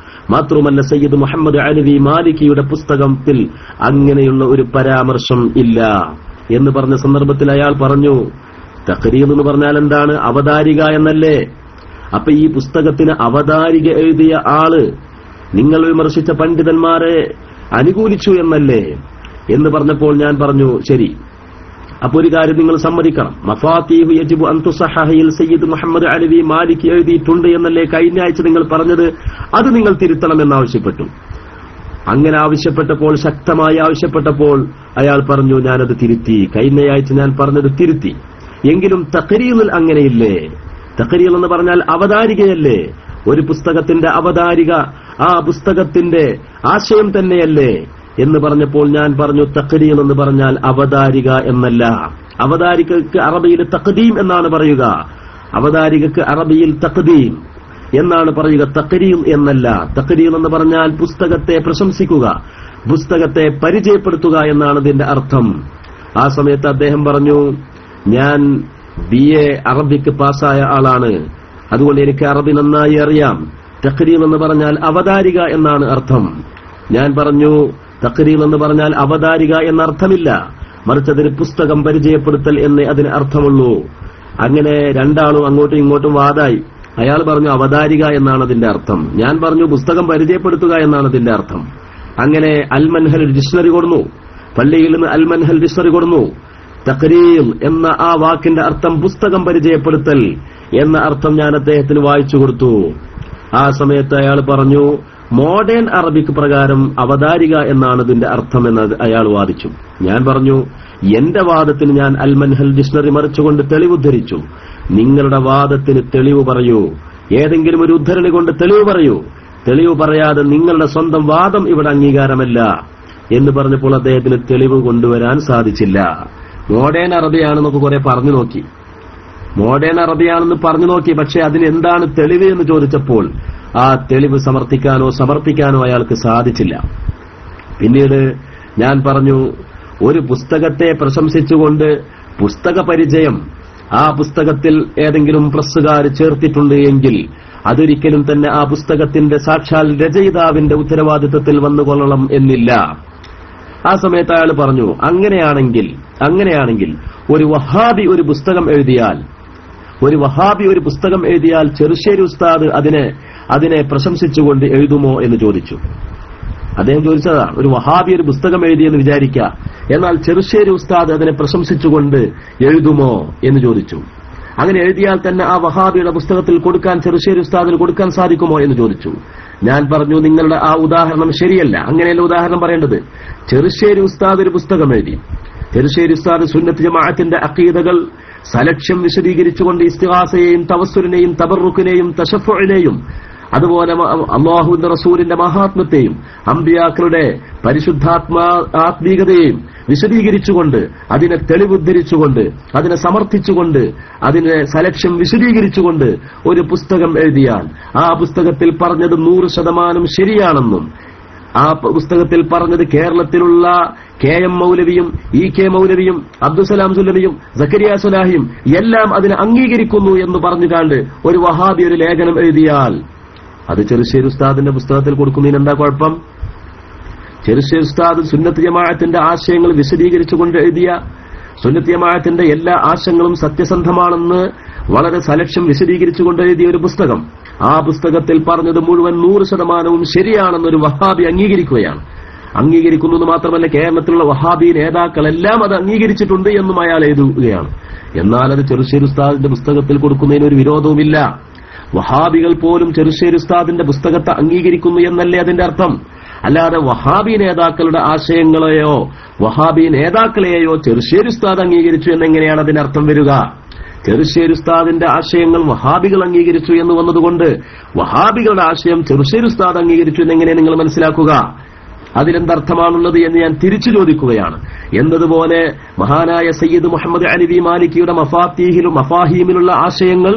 മാത്രമല്ല സയ്യിദ് മുഹമ്മദ് അലവി മാലിക്കിയുടെ പുസ്തകത്തിൽ അങ്ങനെയുള്ള ഒരു പരാമർശം ഇല്ല എന്ന് പറഞ്ഞ സന്ദർഭത്തിൽ അയാൾ പറഞ്ഞു, തഖ്രീർ എന്ന് പറഞ്ഞാൽ എന്താണ്? അവതാരിക എന്നല്ലേ? അപ്പൊ ഈ പുസ്തകത്തിന് അവതാരിക എഴുതിയ ആള് നിങ്ങൾ വിമർശിച്ച പണ്ഡിതന്മാരെ അനുകൂലിച്ചു എന്നല്ലേ എന്ന് പറഞ്ഞപ്പോൾ ഞാൻ പറഞ്ഞു, ശരി, അപ്പൊ ഒരു കാര്യം നിങ്ങൾ സമ്മതിക്കണം, മഫാത്തീഹു യജിബു അൻ തുസഹഹയിൽ സയ്യിദ് മുഹമ്മദ് അലവി മാലിക് എഴുതിയിട്ടുണ്ട് എന്നല്ലേ കഴിഞ്ഞ ആഴ്ച നിങ്ങൾ പറഞ്ഞത്, അത് നിങ്ങൾ തിരുത്തണമെന്നാവശ്യപ്പെട്ടു. അങ്ങനെ ആവശ്യപ്പെട്ടപ്പോൾ, ശക്തമായി ആവശ്യപ്പെട്ടപ്പോൾ അയാൾ പറഞ്ഞു, ഞാനത് തിരുത്തി, കഴിഞ്ഞയാഴ്ച ഞാൻ പറഞ്ഞത് തിരുത്തി. എങ്കിലും തഖ്രീറിൽ അങ്ങനെയില്ലേ? തഖ്രീർ എന്ന് പറഞ്ഞാൽ അവതാരികയല്ലേ? ഒരു പുസ്തകത്തിന്റെ അവതാരിക ആ പുസ്തകത്തിന്റെ ആശയം തന്നെയല്ലേ എന്ന് പറഞ്ഞപ്പോൾ ഞാൻ പറഞ്ഞു, തഖ്രീർ എന്ന് പറഞ്ഞാൽ അവതാരിക എന്നല്ല. അവതാരികക്ക് അറബിയിൽ തഖ്ദീം എന്നാണ് പറയുക, അവതാരികക്ക് അറബിയിൽ തഖ്ദീം എന്നാണ് പറയുക, തഖ്രീർ എന്നല്ല. തഖ്രീർ എന്ന് പറഞ്ഞാൽ പുസ്തകത്തെ പ്രശംസിക്കുക, പുസ്തകത്തെ പരിചയപ്പെടുത്തുക എന്നാണ് ഇതിന്റെ അർത്ഥം. ആ സമയത്ത് അദ്ദേഹം പറഞ്ഞു, ഞാൻ BA അറബിക്ക് പാസ്സായ ആളാണ്, അതുകൊണ്ട് എനിക്ക് അറബി നന്നായി അറിയാം. തഖ്രീർ എന്ന് പറഞ്ഞാൽ അവതാരിക എന്നാണ് അർത്ഥം. ഞാൻ പറഞ്ഞു, തഖ്രീർ എന്ന് പറഞ്ഞാൽ അവതാരിക എന്ന അർത്ഥമില്ല, മറിച്ച് അതിന് പുസ്തകം പരിചയപ്പെടുത്തൽ എന്നേ അതിന് അർത്ഥമുള്ളൂ. അങ്ങനെ രണ്ടാളും അങ്ങോട്ടും ഇങ്ങോട്ടും വാദായി. അയാൾ പറഞ്ഞു അവതാരിക എന്നാണ് അതിന്റെ അർത്ഥം, ഞാൻ പറഞ്ഞു പുസ്തകം പരിചയപ്പെടുത്തുക എന്നാണ് അതിന്റെ അർത്ഥം. അങ്ങനെ അൽ മൻഹൽ ഡിക്ഷണറി കൊടുന്നു, പള്ളിയിൽ നിന്ന് അൽ മൻഹൽ ഡിക്ഷണറി കൊടുന്നു. തഖ്രീർ എന്ന ആ വാക്കിന്റെ അർത്ഥം പുസ്തകം പരിചയപ്പെടുത്തൽ എന്ന അർത്ഥം ഞാൻ അദ്ദേഹത്തിന് വായിച്ചു കൊടുത്തു. ആ സമയത്ത് അയാൾ പറഞ്ഞു, മോഡേൺ അറബിക് പ്രകാരം അവതാരിക എന്നാണ് ഇതിന്റെ അർത്ഥമെന്ന് അയാൾ വാദിച്ചു. ഞാൻ പറഞ്ഞു, എന്റെ വാദത്തിന് ഞാൻ അൽ മൻഹൽ ഡിക്ഷണറി മറിച്ചുകൊണ്ട് തെളിവുദ്ധരിച്ചു. നിങ്ങളുടെ വാദത്തിന് തെളിവ് പറയൂ, ഏതെങ്കിലും ഒരു ഉദ്ധരണി കൊണ്ട് തെളിവ് പറയൂ. തെളിവ് പറയാതെ നിങ്ങളുടെ സ്വന്തം വാദം ഇവിടെ അംഗീകാരമല്ല എന്ന് പറഞ്ഞപ്പോൾ അദ്ദേഹത്തിന് തെളിവ് കൊണ്ടുവരാൻ സാധിച്ചില്ല. മോഡേൺ അറബിയാണെന്നൊക്കെ കുറെ പറഞ്ഞു നോക്കി, മോഡേൺ അറബിയാണെന്ന് പറഞ്ഞു നോക്കി. പക്ഷെ അതിനെന്താണ് തെളിവ് എന്ന് ചോദിച്ചപ്പോൾ ആ തെളിവ് സമർപ്പിക്കാനോ അയാൾക്ക് സാധിച്ചില്ല. പിന്നീട് ഞാൻ പറഞ്ഞു, ഒരു പുസ്തകത്തെ പ്രശംസിച്ചുകൊണ്ട് പുസ്തക പരിചയം ആ പുസ്തകത്തിൽ ഏതെങ്കിലും പ്രസ്സുകാർ ചേർത്തിട്ടുണ്ട് എങ്കിൽ അതൊരിക്കലും തന്നെ ആ പുസ്തകത്തിന്റെ സാക്ഷാൽ രചയിതാവിന്റെ ഉത്തരവാദിത്വത്തിൽ വന്നുകൊള്ളണം എന്നില്ല. ആ സമയത്ത് അയാൾ പറഞ്ഞു, അങ്ങനെയാണെങ്കിൽ ഒരു വഹാബി ഒരു പുസ്തകം എഴുതിയാൽ ചെറുശ്ശേരി ഉസ്താദ് അതിനെ പ്രശംസിച്ചുകൊണ്ട് എഴുതുമോ എന്ന് ചോദിച്ചു. അദ്ദേഹം ചോദിച്ചതാണ്, ഒരു വഹാബി ഒരു പുസ്തകം എഴുതിയെന്ന് വിചാരിക്കുക, എന്നാൽ ചെറുശ്ശേരി ഉസ്താദ് അതിനെ പ്രശംസിച്ചുകൊണ്ട് എഴുതുമോ എന്ന് ചോദിച്ചു. അങ്ങനെ എഴുതിയാൽ തന്നെ ആ വഹാബിയുടെ പുസ്തകത്തിൽ കൊടുക്കാൻ ചെറുശ്ശേരി ഉസ്താദിന് കൊടുക്കാൻ സാധിക്കുമോ എന്ന് ചോദിച്ചു. ഞാൻ പറഞ്ഞു, നിങ്ങളുടെ ആ ഉദാഹരണം ശരിയല്ല, അങ്ങനെയല്ല ഉദാഹരണം പറയേണ്ടത്. ചെറുശ്ശേരി ഉസ്താദ് ഒരു പുസ്തകം എഴുതി. ചെറുശ്ശേരി ഉസ്താദ് സുന്നത്ത് ജമാഅത്തിന്റെ അഖീദകൾ സലക്ഷ്യം വിശദീകരിച്ചുകൊണ്ട് ഇസ്തിഗാസയെയും തവസ്സുലിനെയും തബറുക്കിനെയും തശഫുഇനെയും അതുപോലെ അല്ലാഹുവിന്റെ റസൂലിന്റെ മഹാത്മ്യത്തെയും അമ്പിയാക്കളുടെ ആത്മീകതയെയും വിശദീകരിച്ചുകൊണ്ട് അതിനെ തെളിവുദ്ധരിച്ചുകൊണ്ട് അതിനെ സമർത്ഥിച്ചുകൊണ്ട് അതിനെ സലക്ഷ്യം വിശദീകരിച്ചുകൊണ്ട് ഒരു പുസ്തകം എഴുതിയാൽ ആ പുസ്തകത്തിൽ പറഞ്ഞത് 100% ശരിയാണെന്നും ആ പുസ്തകത്തിൽ പറഞ്ഞത് കേരളത്തിലുള്ള KM മൗലവിയും EK മൗലവിയും അബ്ദുസലാം സുല്ലമിയും സക്കരിയ സുലാഹിയും എല്ലാം അതിനെ അംഗീകരിക്കുന്നു എന്ന് പറഞ്ഞുകൊണ്ട് ഒരു വഹാബി ഒരു ലേഖനം എഴുതിയാൽ അത് ചെറുശ്ശേരി ഉസ്താദിന്റെ പുസ്തകത്തിൽ കൊടുക്കുന്നതിന് എന്താ കുഴപ്പം? ചെറുശ്ശേരി ഉസ്താദ് സുന്നത്ത് ജമാഅത്തിന്റെ ആശയങ്ങൾ വിശദീകരിച്ചുകൊണ്ട് എഴുതിയ, സുന്നത്ത് ജമാഅത്തിന്റെ എല്ലാ ആശയങ്ങളും സത്യസന്ധമാണെന്ന് വളരെ സലക്ഷ്യം വിശദീകരിച്ചുകൊണ്ട് എഴുതിയ ഒരു പുസ്തകം, ആ പുസ്തകത്തിൽ പറഞ്ഞത് മുഴുവൻ 100% ശരിയാണെന്നൊരു വഹാബി അംഗീകരിക്കുന്നത് മാത്രമല്ല, കേരളത്തിലുള്ള വഹാബി നേതാക്കളെല്ലാം അത് അംഗീകരിച്ചിട്ടുണ്ട് എന്നും അയാൾ എഴുതുകയാണ്. എന്നാൽ അത് ചെറുശ്ശേരി ഉസ്താദിന്റെ പുസ്തകത്തിൽ കൊടുക്കുന്നതിന് ഒരു വിരോധവുമില്ല. വഹാബികൾ പോലും ചെറുശ്ശേരി ഉസ്താദിന്റെ പുസ്തകത്തെ അംഗീകരിക്കുന്നു എന്നല്ലേ അതിന്റെ അർത്ഥം. അല്ലാതെ വഹാബി നേതാക്കളുടെ ആശയങ്ങളെയോ വഹാബി നേതാക്കളെയോ ചെറുശ്ശേരി ഉസ്താദ് അംഗീകരിച്ചു എന്നെങ്ങനെയാണ് അതിന്റെ അർത്ഥം വരിക? ചെറുശ്ശേരി ഉസ്താദിന്റെ ആശയങ്ങൾ വഹാബികൾ അംഗീകരിച്ചു എന്ന് വന്നതുകൊണ്ട് വഹാബികളുടെ ആശയം ചെറുശ്ശേരി ഉസ്താദ് അംഗീകരിച്ചു എന്നെങ്ങനെ നിങ്ങൾ മനസ്സിലാക്കുക? അതിലെന്തർത്ഥമാണുള്ളത് എന്ന് ഞാൻ തിരിച്ചു ചോദിക്കുകയാണ്. എന്നതുപോലെ മഹാനായ സയ്യിദ് മുഹമ്മദ് അലവി മാലിക്കിയുടെ മഫാഹീമിലുള്ള ആശയങ്ങൾ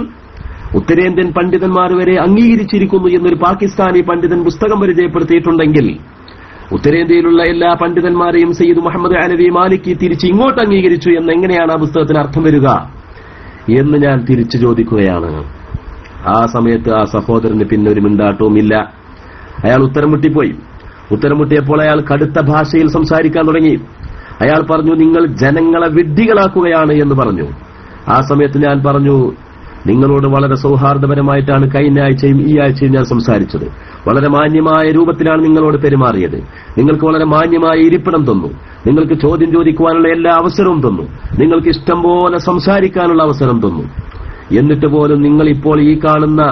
ഉത്തരേന്ത്യൻ പണ്ഡിതന്മാർ വരെ അംഗീകരിച്ചിരിക്കുന്നു എന്നൊരു പാകിസ്ഥാനി പണ്ഡിതൻ പുസ്തകം പരിചയപ്പെടുത്തിയിട്ടുണ്ടെങ്കിൽ ഉത്തരേന്ത്യയിലുള്ള എല്ലാ പണ്ഡിതന്മാരെയും സയ്യിദ് മുഹമ്മദ് അലവി മാലിക്കി തിരിച്ച് ഇങ്ങോട്ട് അംഗീകരിച്ചു എന്നെങ്ങനെയാണ് ആ പുസ്തകത്തിന് അർത്ഥം വരിക എന്ന് ഞാൻ തിരിച്ചു ചോദിക്കുകയാണ്. ആ സമയത്ത് ആ സഹോദരന് പിന്നെ ഒരു മിണ്ടാട്ടവുമില്ല. അയാൾ ഉത്തരം മുട്ടിയപ്പോൾ അയാൾ കടുത്ത ഭാഷയിൽ സംസാരിക്കാൻ തുടങ്ങി. അയാൾ പറഞ്ഞു, നിങ്ങൾ ജനങ്ങളെ വിഡ്ഢികളാക്കുകയാണ് എന്ന് പറഞ്ഞു. ആ സമയത്ത് ഞാൻ പറഞ്ഞു, നിങ്ങളോട് വളരെ സൗഹാർദ്ദപരമായിട്ടാണ് കഴിഞ്ഞ ആഴ്ചയും ഈ ആഴ്ചയും ഞാൻ സംസാരിച്ചത്. വളരെ മാന്യമായ രൂപത്തിലാണ് നിങ്ങളോട് പെരുമാറിയത്. നിങ്ങൾക്ക് വളരെ മാന്യമായ ഇരിപ്പിടം തന്നു. നിങ്ങൾക്ക് ചോദ്യം ചോദിക്കുവാനുള്ള എല്ലാ അവസരവും തന്നു. നിങ്ങൾക്ക് ഇഷ്ടം പോലെ സംസാരിക്കാനുള്ള അവസരം തന്നു. എന്നിട്ട് പോലും നിങ്ങൾ ഇപ്പോൾ ഈ കാണുന്ന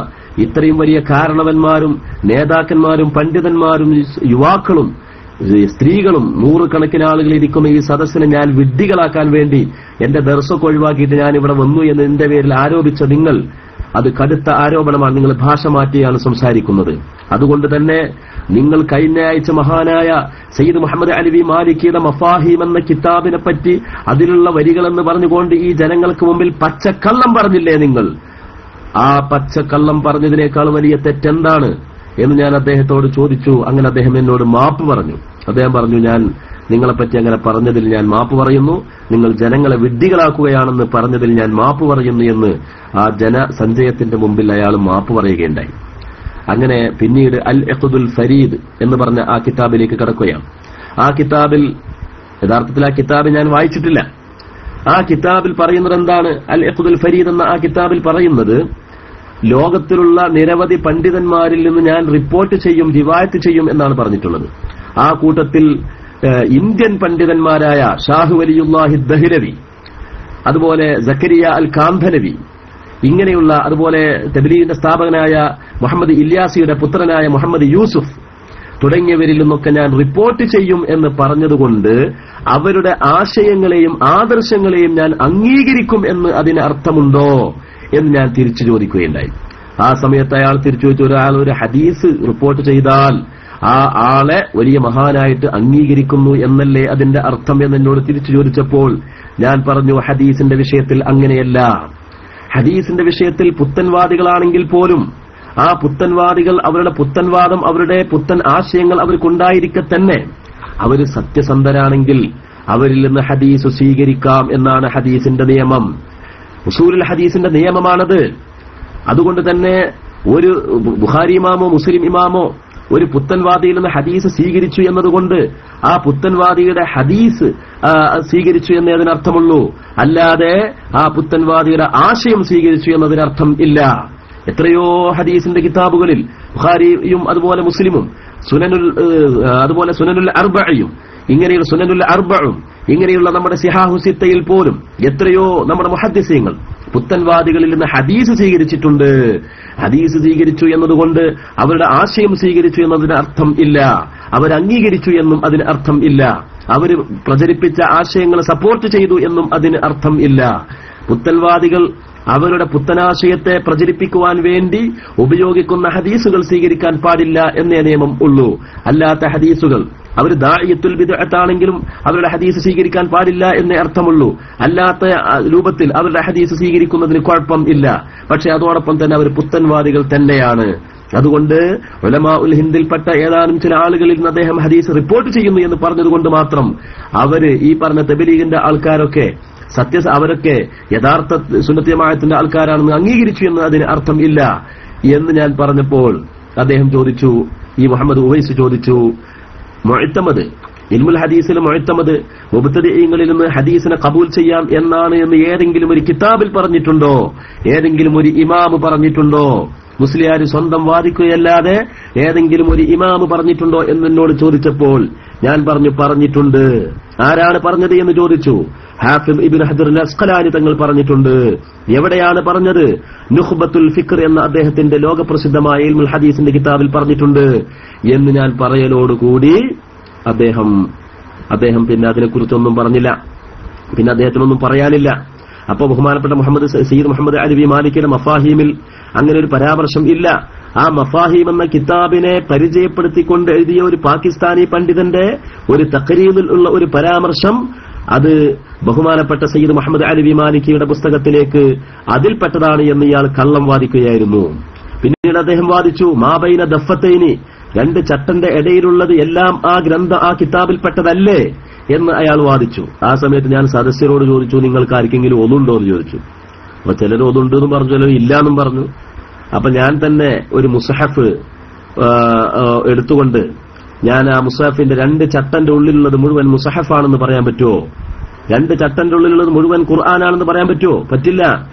ഇത്രയും വലിയ കാരണവന്മാരും നേതാക്കന്മാരും പണ്ഡിതന്മാരും യുവാക്കളും സ്ത്രീകളും 100 കണക്കിന് ആളുകൾ ഇരിക്കുന്ന ഈ സദസ്സിനെ ഞാൻ വിഡ്ഢികളാക്കാൻ വേണ്ടി എന്റെ ദർശൊക്കെ ഒഴിവാക്കിയിട്ട് ഞാൻ ഇവിടെ വന്നു എന്ന് എന്റെ പേരിൽ ആരോപിച്ച നിങ്ങൾ, അത് കടുത്ത ആരോപണമാണ്. നിങ്ങൾ ഭാഷ മാറ്റിയാണ് സംസാരിക്കുന്നത്. അതുകൊണ്ട് തന്നെ നിങ്ങൾ കഴിഞ്ഞ ആഴ്ച മഹാനായ സയ്യിദ് മുഹമ്മദ് അലവി മാലിക്കിയുടെ മഫാഹിം എന്ന കിതാബിനെ പറ്റി അതിലുള്ള വരികളെന്ന് പറഞ്ഞുകൊണ്ട് ഈ ജനങ്ങൾക്ക് മുമ്പിൽ പച്ചക്കള്ളം പറഞ്ഞില്ലേ നിങ്ങൾ? ആ പച്ചക്കള്ളം പറഞ്ഞതിനേക്കാൾ വലിയ തെറ്റെന്താണ് എന്ന് ഞാൻ അദ്ദേഹത്തോട് ചോദിച്ചു. അങ്ങനെ അദ്ദേഹം എന്നോട് മാപ്പ് പറഞ്ഞു. അദ്ദേഹം പറഞ്ഞു, ഞാൻ നിങ്ങളെപ്പറ്റി അങ്ങനെ പറഞ്ഞതിൽ ഞാൻ മാപ്പ് പറയുന്നു, നിങ്ങൾ ജനങ്ങളെ വിഡ്ഢികളാക്കുകയാണെന്ന് പറഞ്ഞതിൽ ഞാൻ മാപ്പ് പറയുന്നു എന്ന് ആ ജനസഞ്ചയത്തിന്റെ മുമ്പിൽ അയാൾ മാപ്പ് പറയുകയുണ്ടായി. അങ്ങനെ പിന്നീട് അൽ ഇഖ്ദുൽ ഫരീദ് എന്ന് പറഞ്ഞ ആ കിതാബിലേക്ക് കടക്കുകയാണ്. ആ കിതാബിൽ യഥാർത്ഥത്തിൽ ആ കിതാബ് ഞാൻ വായിച്ചിട്ടില്ല. ആ കിതാബിൽ പറയുന്നത് എന്താണ്? അൽ ഇഖ്ദുൽ ഫരീദ് എന്ന ആ കിതാബിൽ പറയുന്നത്, ലോകത്തിലുള്ള നിരവധി പണ്ഡിതന്മാരിൽ നിന്ന് ഞാൻ റിപ്പോർട്ട് ചെയ്യും, റിവായത്ത് ചെയ്യും എന്നാണ് പറഞ്ഞിട്ടുള്ളത്. ആ കൂട്ടത്തിൽ ഇന്ത്യൻ പണ്ഡിതന്മാരായ ഷാഹു വലിയുല്ലാഹി ദഹ്ലവി, അതുപോലെ സക്കരിയ അൽ കാന്ധലവി, ഇങ്ങനെയുള്ള അതുപോലെ തബ്ലീഗിന്റെ സ്ഥാപകനായ മുഹമ്മദ് ഇല്യാസിയുടെ പുത്രനായ മുഹമ്മദ് യൂസുഫ് തുടങ്ങിയവരിൽ നിന്നൊക്കെ ഞാൻ റിപ്പോർട്ട് ചെയ്യും എന്ന് പറഞ്ഞതുകൊണ്ട് അവരുടെ ആശയങ്ങളെയും ആദർശങ്ങളെയും ഞാൻ അംഗീകരിക്കും എന്ന് അതിന് അർത്ഥമുണ്ടോ എന്ന് ഞാൻ തിരിച്ചു ചോദിക്കുകയുണ്ടായി. ആ സമയത്ത് അയാൾ തിരിച്ചു വെച്ച് ഒരാൾ ഒരു ഹദീസ് റിപ്പോർട്ട് ചെയ്താൽ ആ ആളെ വലിയ മഹാനായിട്ട് അംഗീകരിക്കുന്നു എന്നല്ലേ അതിന്റെ അർത്ഥം എന്നോട് തിരിച്ചു ചോദിച്ചപ്പോൾ ഞാൻ പറഞ്ഞു, ഹദീസിന്റെ വിഷയത്തിൽ അങ്ങനെയല്ല. ഹദീസിന്റെ വിഷയത്തിൽ പുത്തൻവാദികളാണെങ്കിൽ പോലും ആ പുത്തൻവാദികൾ അവരുടെ പുത്തൻവാദം, അവരുടെ പുത്തൻ ആശയങ്ങൾ അവർക്കുണ്ടായിരിക്കെ തന്നെ അവര് സത്യസന്ധരാണെങ്കിൽ അവരിൽ നിന്ന് ഹദീസ് സ്വീകരിക്കാം എന്നാണ് ഹദീസിന്റെ നിയമം. ഉസൂലുൽ ഹദീസിന്റെ നിയമമാണത്. അതുകൊണ്ട് തന്നെ ഒരു ബുഖാരി ഇമാമോ മുസ്ലിം ഇമാമോ ഒരു പുത്തൻവാദിയിൽ നിന്ന് ഹദീസ് സ്വീകരിച്ചു എന്നതുകൊണ്ട് ആ പുത്തൻവാദിയുടെ ഹദീസ് സ്വീകരിച്ചു എന്നേ അതിനർത്ഥമുള്ളൂ. അല്ലാതെ ആ പുത്തൻവാദിയുടെ ആശയം സ്വീകരിച്ചു എന്നതിനർത്ഥം ഇല്ല. എത്രയോ ഹദീസിന്റെ കിതാബുകളിൽ ബുഖാരിയും അതുപോലെ മുസ്ലിമും അതുപോലെ സുനനുൽ അർബഅയും ഇങ്ങനെയുള്ള സുനനുൽ അർബഉം ഇങ്ങനെയുള്ള നമ്മുടെ സിഹാഹു സിത്തയിൽ പോലും എത്രയോ നമ്മുടെ മുഹദ്ദിസീങ്ങൾ പുത്തൻവാദികളിൽ നിന്ന് ഹദീസ് സ്വീകരിച്ചിട്ടുണ്ട്. ഹദീസ് സ്വീകരിച്ചു എന്നതുകൊണ്ട് അവരുടെ ആശയം സ്വീകരിച്ചു എന്നതിന് അർത്ഥം ഇല്ല, അവരംഗീകരിച്ചു എന്നും അതിന് അർത്ഥം ഇല്ല, അവർ പ്രചരിപ്പിച്ച ആശയങ്ങളെ സപ്പോർട്ട് ചെയ്തു എന്നും അതിന് അർത്ഥം ഇല്ല. പുത്തൻവാദികൾ അവരുടെ പുത്തനാശയത്തെ പ്രചരിപ്പിക്കുവാൻ വേണ്ടി ഉപയോഗിക്കുന്ന ഹദീസുകൾ സ്വീകരിക്കാൻ പാടില്ല എന്നേ നിയമം ഉള്ളൂ. അല്ലാത്ത ഹദീസുകൾ അവർ ദാഇയത്തുൽ ബിദ്അത്താണെങ്കിലും അവരുടെ ഹദീസ് സ്വീകരിക്കാൻ പാടില്ല എന്നേ അർത്ഥമുള്ളൂ. അല്ലാത്ത രൂപത്തിൽ അവരുടെ ഹദീസ് സ്വീകരിക്കുന്നതിന് കുഴപ്പം ഇല്ല. പക്ഷെ അതോടൊപ്പം തന്നെ അവർ പുത്തൻവാദികൾ തന്നെയാണ്. അതുകൊണ്ട് ഉലമാ ഉൽ ഹിന്ദിൽപ്പെട്ട ഏതാനും ചില ആളുകളിൽ നിന്ന് അദ്ദേഹം ഹദീസ് റിപ്പോർട്ട് ചെയ്യുന്നു എന്ന് പറഞ്ഞതുകൊണ്ട് മാത്രം അവര് ഈ പറഞ്ഞ തബ്ലീഗിന്റെ ആൾക്കാരൊക്കെ അവരൊക്കെ യഥാർത്ഥ സുന്നത്ത് ജമാഅത്തിന്റെ ആൾക്കാരാണെന്ന് അംഗീകരിച്ചു എന്ന് അതിന് അർത്ഥം ഇല്ല എന്ന് ഞാൻ പറഞ്ഞപ്പോൾ അദ്ദേഹം ചോദിച്ചു, ഈ മുഹമ്മദ് ഉവൈസ് ചോദിച്ചു, മുഅ്തമദ് ഇൽമുൽ ഹദീസിൽ മുഅ്തമദ് മുബ്തദിഈങ്ങളിൽ നിന്ന് ഹദീസിനെ ഖബൂൽ ചെയ്യാം എന്നാണ് എന്ന് ഏതെങ്കിലും ഒരു കിതാബിൽ പറഞ്ഞിട്ടുണ്ടോ? ഏതെങ്കിലും ഒരു ഇമാം പറഞ്ഞിട്ടുണ്ടോ? മുസ്ലിയാർ സ്വന്തം വാദിക്കുകയല്ലാതെ ഏതെങ്കിലും ഒരു ഇമാം പറഞ്ഞിട്ടുണ്ടോ എന്നോട് ചോദിച്ചപ്പോൾ ഞാൻ പറഞ്ഞിട്ടുണ്ട്. ആരാണ് പറഞ്ഞത് എന്ന് ചോദിച്ചു. ഹാഫിദ് ഇബ്നു ഹജർ അസ്ഖലാനി തങ്ങൾ പറഞ്ഞിട്ടുണ്ട്. എവിടെയാണ് പറഞ്ഞത്? നുഖ്ബത്തുൽ ഫിക്ർ എന്ന അദ്ദേഹത്തിന്റെ ലോകപ്രസിദ്ധമായ ഇൽമുൽ ഹദീസിന്റെ കിതാബിൽ പറഞ്ഞിട്ടുണ്ട് എന്ന് ഞാൻ പറയലോടുകൂടി അദ്ദേഹം പിന്നെ അതിനെക്കുറിച്ചൊന്നും പറഞ്ഞില്ല. പിന്നെ അദ്ദേഹത്തിനൊന്നും പറയാനില്ല. അപ്പൊ ബഹുമാനപ്പെട്ട സയ്യിദ് മുഹമ്മദ് അലവി മാലിക്കിന്റെ മഫാഹീമിൽ അങ്ങനെ ഒരു പരാമർശം ഇല്ല. ആ മഫാഹീം എന്ന കിതാബിനെ പരിചയപ്പെടുത്തിക്കൊണ്ട് എഴുതിയ ഒരു പാകിസ്ഥാനി പണ്ഡിതന്റെ ഒരു തഖരീറിൽ ഉള്ള ഒരു പരാമർശം, അത് ബഹുമാനപ്പെട്ട സയ്യിദ് മുഹമ്മദ് അലവി മാലിക്കിയുടെ പുസ്തകത്തിലേക്ക് അതിൽപ്പെട്ടതാണ് എന്ന് ഇയാൾ കള്ളം വാദിക്കുകയായിരുന്നു. പിന്നീട് അദ്ദേഹം വാദിച്ചു, മാബൈന ദഫത്തൈനി, രണ്ട് ചട്ടന്റെ ഇടയിലുള്ളത് എല്ലാം ആ കിതാബിൽപ്പെട്ടതല്ലേ എന്ന് അയാൾ വാദിച്ചു. ആ സമയത്ത് ഞാൻ സദസ്യരോട് ചോദിച്ചു, നിങ്ങൾക്ക് ആർക്കെങ്കിലും ഒന്നുണ്ടോ എന്ന് ചോദിച്ചു. അപ്പൊ ചിലർ ഒന്നുണ്ട് എന്ന് പറഞ്ഞു, ചിലർ ഇല്ലാന്നും പറഞ്ഞു. അപ്പൊ ഞാൻ തന്നെ ഒരു മുസഹഫ് എടുത്തുകൊണ്ട് ഞാൻ ആ മുസഹഫിന്റെ രണ്ട് ചട്ടന്റെ ഉള്ളിലുള്ളത് മുഴുവൻ മുസഹഫാണെന്ന് പറയാൻ പറ്റുമോ? രണ്ട് ചട്ടന്റെ ഉള്ളിലുള്ളത് മുഴുവൻ ഖുർആനാണെന്ന് പറയാൻ പറ്റുമോ? പറ്റില്ല.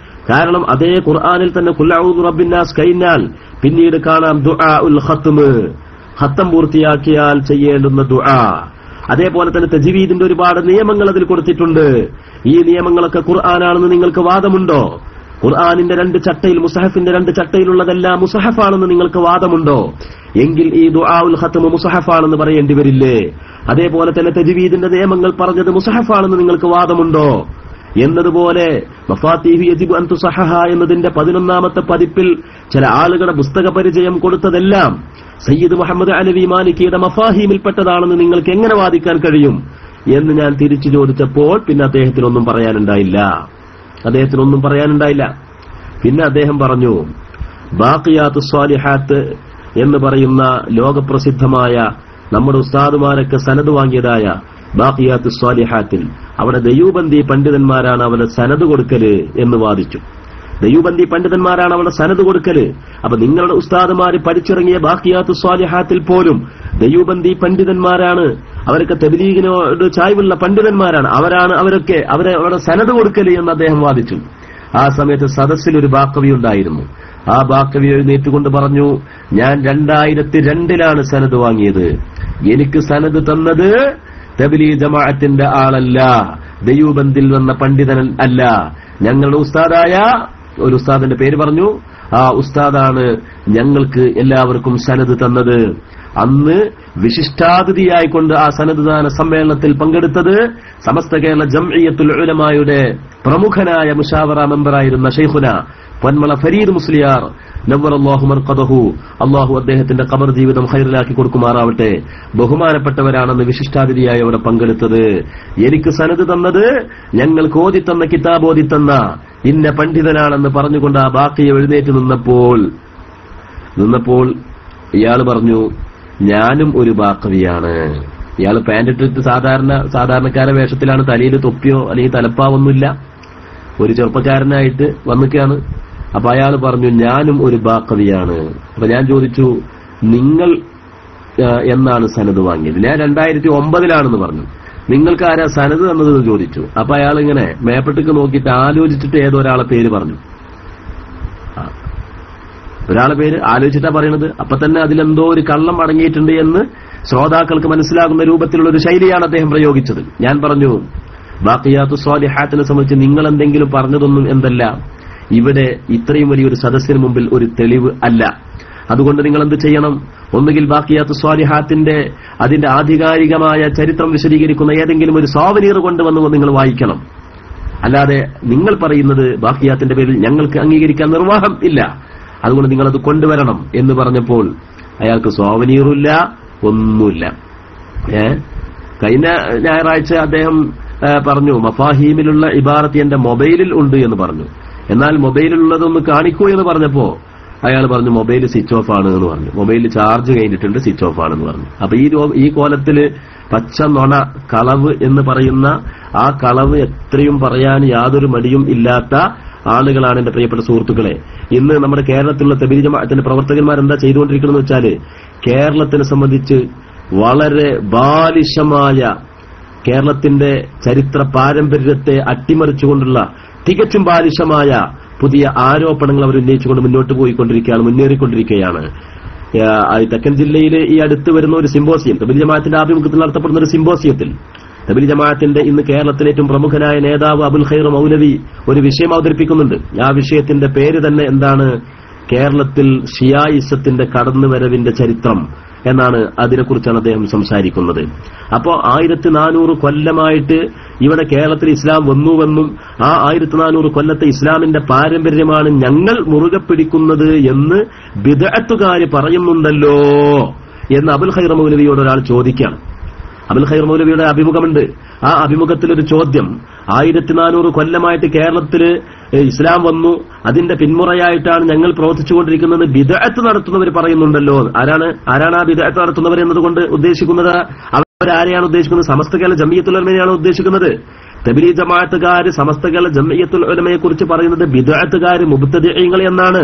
കാരണം അതേ ഖുർആനിൽ തന്നെ ഖുൽ അഊദു റബ്ബിന്നാസ് കഴിഞ്ഞാൽ പിന്നീട് കാണാം ദുആ ഉൽ ഖത്തം പൂർത്തിയാക്കിയാൽ ചെയ്യേണ്ടുന്ന ദുആ. അതേപോലെ തന്നെ തജ്വീദിന്റെ ഒരുപാട് നിയമങ്ങൾ അതിൽ കൊടുത്തിട്ടുണ്ട്. ഈ നിയമങ്ങളൊക്കെ ഖുർആനാണെന്ന് നിങ്ങൾക്ക് വാദമുണ്ടോ? ഖുർആനിന്റെ രണ്ട് ചട്ടയിൽ, മുസഹഫിന്റെ രണ്ട് ചട്ടയിലുള്ളതെല്ലാം മുസഹഫാണെന്ന് നിങ്ങൾക്ക് വാദമുണ്ടോ? എങ്കിൽ ഈ ദുആ ഉൽ ഖത്തം മുസഹഫാണെന്ന് പറയേണ്ടി വരില്ലേ? അതേപോലെ തന്നെ തജ്വീദിന്റെ നിയമങ്ങൾ പറഞ്ഞത് മുസഹഫാണെന്ന് നിങ്ങൾക്ക് വാദമുണ്ടോ? എന്നതുപോലെ മഫാത്തീഹു യജിബു അൻ തുസഹഹ എന്നതിന്റെ 11ാമത്തെ പതിപ്പിൽ ചില ആളുകളുടെ പുസ്തക പരിചയം കൊടുത്തതെല്ലാം സയ്യിദ് മുഹമ്മദ് അലവി മാലിക്കിയുടെ മഫാഹീമിൽപ്പെട്ടതാണെന്ന് നിങ്ങൾക്ക് എങ്ങനെ വാദിക്കാൻ കഴിയും എന്ന് ഞാൻ തിരിച്ചു ചോദിച്ചപ്പോൾ പിന്നെ അദ്ദേഹത്തിനൊന്നും പറയാനുണ്ടായില്ല. പിന്നെ അദ്ദേഹം പറഞ്ഞു, ബാഖിയാത്തുസ് സ്വാലിഹാത്ത് എന്ന് പറയുന്ന ലോകപ്രസിദ്ധമായ നമ്മുടെ ഉസ്താദുമാരൊക്കെ സനദ് വാങ്ങിയതായ ബാഖിയാത്തുസ് സ്വാലിഹാത്തിൽ അവിടെ ദയൂബന്ദി പണ്ഡിതന്മാരാണ് അവിടെ സനദ് കൊടുക്കല് എന്ന് വാദിച്ചു. ദയൂബന്ദി പണ്ഡിതന്മാരാണ് അവിടെ സനദ് കൊടുക്കല്. അപ്പൊ നിങ്ങളുടെ ഉസ്താദുമാര് പഠിച്ചിറങ്ങിയ ബാഖിയാത്തുസ് സ്വാലിഹാത്തിൽ പോലും ദയൂബന്ദി പണ്ഡിതന്മാരാണ്, അവരൊക്കെ തബ്ലീഗിനോട് ചായ്വുള്ള പണ്ഡിതന്മാരാണ്, അവരൊക്കെ അവരുടെ സനദ് കൊടുക്കല് എന്ന് അദ്ദേഹം വാദിച്ചു. ആ സമയത്ത് സദസ്സിൽ ഒരു ബാക്കവി ഉണ്ടായിരുന്നു. ആ ബാക്കവി എഴുന്നേറ്റുകൊണ്ട് പറഞ്ഞു, ഞാൻ 2002 സനദ് വാങ്ങിയത്. എനിക്ക് സനദ് തന്നത് തബ്ലീഗ് ജമാഅത്തിന്റെ ആളല്ല, ദയൂബന്ദിൽ വന്ന പണ്ഡിതൻ അല്ല, ഞങ്ങളുടെ ഉസ്താദായ ഒരു ഉസ്താദിന്റെ പേര് പറഞ്ഞു. ആ ഉസ്താദാണ് ഞങ്ങൾക്ക് എല്ലാവർക്കും സനദ് തന്നത്. അന്ന് വിശിഷ്ടാതിഥിയായിക്കൊണ്ട് ആ സനദ് ദാന സമ്മേളനത്തിൽ പങ്കെടുത്തത് സമസ്ത കേരള ജംഇയ്യത്തുൽ ഉലമായുടെ പ്രമുഖനായ മുശാവറ മെമ്പറായിരുന്ന ഷെയ്ഖുന പൊന്മള ഫരീദ് മുസ്ലിയാർ നവ്വറല്ലാഹു മർഖദഹു, അല്ലാഹു അദ്ദേഹത്തിന്റെ ഖബർ ജീവിതം ഖൈറിലാക്കി കൊടുക്കുമാറാവട്ടെ, ബഹുമാനപ്പെട്ടവരാണെന്ന് വിശിഷ്ടാതിഥിയായി അവിടെ പങ്കെടുത്തത്. എനിക്ക് സനദ് തന്നത് ഞങ്ങൾക്ക് ഓതിത്തന്ന കിതാബ് ഓതിത്തന്ന ഇന്ന പണ്ഡിതനാണെന്ന് പറഞ്ഞുകൊണ്ട് ആ ബാക്കിയെ എഴുന്നേറ്റ് നിന്നപ്പോൾ ഇയാൾ പറഞ്ഞു, ഞാനും ഒരു ബാക്കവിയാണ്. ഇയാൾ പാന്റ് ഇട്ടിട്ട് സാധാരണക്കാര വേഷത്തിലാണ്, തലയിൽ തൊപ്പിയോ അല്ലെങ്കിൽ തലപ്പാവൊന്നുമില്ല, ഒരു ചെറുപ്പക്കാരനായിട്ട് വന്നിക്കാണ്. അപ്പൊ അയാൾ പറഞ്ഞു, ഞാനും ഒരു ബാക്കവിയാണ്. അപ്പൊ ഞാൻ ചോദിച്ചു, നിങ്ങൾ എന്നാണ് സനത് വാങ്ങിയത്? ഞാൻ 2009 പറഞ്ഞു. നിങ്ങൾക്ക് ആരാ സനത് തന്നത് ചോദിച്ചു. അപ്പൊ അയാൾ ഇങ്ങനെ മേപ്പട്ടേക്ക് നോക്കിയിട്ട് ആലോചിച്ചിട്ട് ഏതോ ഒരാളെ പേര് പറഞ്ഞു. ഒരാളെ പേര് ആലോചിച്ചിട്ടാ പറയണത്. അപ്പൊ തന്നെ അതിലെന്തോ ഒരു കള്ളം അടങ്ങിയിട്ടുണ്ട് എന്ന് ശ്രോതാക്കൾക്ക് മനസ്സിലാകുന്ന രൂപത്തിലുള്ള ഒരു ശൈലിയാണ് അദ്ദേഹം പ്രയോഗിച്ചത്. ഞാൻ പറഞ്ഞു, ബാഖിയാത്തു സ്വാലിഹാത്തിനെ സംബന്ധിച്ച് നിങ്ങൾ എന്തെങ്കിലും പറഞ്ഞതൊന്നും എന്തല്ല, ഇവിടെ ഇത്രയും വലിയൊരു സദസ്സിന് മുമ്പിൽ ഒരു തെളിവ് അല്ല. അതുകൊണ്ട് നിങ്ങൾ എന്ത് ചെയ്യണം? ഒന്നുകിൽ ബാഖിയാത്തു സ്വാലിഹാത്തിന്റെ അതിന്റെ ആധികാരികമായ ചരിത്രം വിശദീകരിക്കുന്ന ഏതെങ്കിലും ഒരു സോവനീർ കൊണ്ടുവന്ന് നിങ്ങൾ വായിക്കണം. അല്ലാതെ നിങ്ങൾ പറയുന്നത് ബാഖിയാത്തിന്റെ പേരിൽ ഞങ്ങൾക്ക് അംഗീകരിക്കാൻ നിർവാഹം ഇല്ല, അതുകൊണ്ട് നിങ്ങളത് കൊണ്ടുവരണം എന്ന് പറഞ്ഞപ്പോൾ അയാൾക്ക് സോവനീറില്ല, ഒന്നുമില്ല. കഴിഞ്ഞ ഞായറാഴ്ച അദ്ദേഹം പറഞ്ഞു, മഫാഹീമിലുള്ള ഇബാറത്ത് എന്റെ മൊബൈലിൽ ഉണ്ട് എന്ന് പറഞ്ഞു. എന്നാൽ മൊബൈലിലുള്ളതൊന്ന് കാണിക്കൂ എന്ന് പറഞ്ഞപ്പോ അയാൾ പറഞ്ഞു, മൊബൈൽ സ്വിച്ച് ഓഫ് ആണ് എന്ന് പറഞ്ഞു. മൊബൈൽ ചാർജ് കഴിഞ്ഞിട്ടുണ്ട്, സ്വിച്ച് ഓഫ് ആണെന്ന് പറഞ്ഞു. അപ്പൊ ഈ കോലത്തില് പച്ച നൊണ കളവ് എന്ന് പറയുന്ന ആ കളവ് എത്രയും പറയാൻ യാതൊരു മടിയും ഇല്ലാത്ത ആളുകളാണ് എന്റെ പ്രിയപ്പെട്ട സുഹൃത്തുക്കളെ. ഇന്ന് നമ്മുടെ കേരളത്തിലുള്ള തബ്ലീഗ് ജമാഅത്തിന്റെ പ്രവർത്തകന്മാരെന്താ ചെയ്തുകൊണ്ടിരിക്കണമെന്ന് വെച്ചാല്, കേരളത്തിനെ സംബന്ധിച്ച് വളരെ ബാലിശമായ കേരളത്തിന്റെ ചരിത്ര പാരമ്പര്യത്തെ അട്ടിമറിച്ചുകൊണ്ടുള്ള തികച്ചും ബാലിശമായ പുതിയ ആരോപണങ്ങൾ അവർ ഉന്നയിച്ചുകൊണ്ട് മുന്നേറിക്കൊണ്ടിരിക്കുകയാണ്. തെക്കൻ ജില്ലയിൽ ഈ അടുത്ത് വരുന്ന ഒരു സിമ്പോസിയം, തബ്ലീഗ് ജമാഅത്തിന്റെ ആഭിമുഖ്യത്തിൽ നടത്തപ്പെടുന്ന ഒരു സിമ്പോസിയത്തിൽ തബ്ലീഗ് ജമാഅത്തിന്റെ ഇന്ന് കേരളത്തിലെ ഏറ്റവും പ്രമുഖനായ നേതാവ് അബുൽ ഖൈർ മൗലവി ഒരു വിഷയം അവതരിപ്പിക്കുന്നുണ്ട്. ആ വിഷയത്തിന്റെ പേര് തന്നെ എന്താണ്? കേരളത്തിൽ ഷിയായിസത്തിന്റെ കടന്നുവരവിന്റെ ചരിത്രം എന്നാണ്. അതിനെക്കുറിച്ചാണ് അദ്ദേഹം സംസാരിക്കുന്നത്. അപ്പോ 1400 കൊല്ലമായിട്ട് ഇവിടെ കേരളത്തിൽ ഇസ്ലാം വന്നുവെന്നും ആ 1400 കൊല്ലത്തെ ഇസ്ലാമിന്റെ പാരമ്പര്യമാണ് ഞങ്ങൾ മുറുകെ പിടിക്കുന്നത് എന്ന് ബിദ്അത്തുകാര് പറയുന്നുണ്ടല്ലോ എന്ന് അബുൽ ഖൈർ മൗലവിയോട് ഒരാൾ ചോദിക്കുകയാണ്. അബുൽ ഖൈർ മൗലവിയുടെ അഭിമുഖമുണ്ട്. ആ അഭിമുഖത്തിലൊരു ചോദ്യം, 1400 കൊല്ലമായിട്ട് കേരളത്തില് ഇസ്ലാം വന്നു, അതിന്റെ പിന്മുറയായിട്ടാണ് ഞങ്ങൾ പ്രവർത്തിച്ചുകൊണ്ടിരിക്കുന്നത്, ബിദ്അത്ത് നടത്തുന്നവർ പറയുന്നുണ്ടല്ലോ. ആരാണ് ആ ബിദ്അത്ത് നടത്തുന്നവർ എന്നതുകൊണ്ട് ഉദ്ദേശിക്കുന്നത്? അവരാരെയാണ് ഉദ്ദേശിക്കുന്നത്? സമസ്ത കേരള ജംഇയ്യത്തുൽ ഉലമയെയാണ് ഉദ്ദേശിക്കുന്നത്. തബ്ലീഗ് ജമാഅത്തുകാര് സമസ്ത കേരള ജംഇയ്യത്തുൽ ഉലമയെ കുറിച്ച് പറയുന്നത് ബിദ്അത്തുകാര് മുബ്തദിഈങ്ങൾ എന്നാണ്.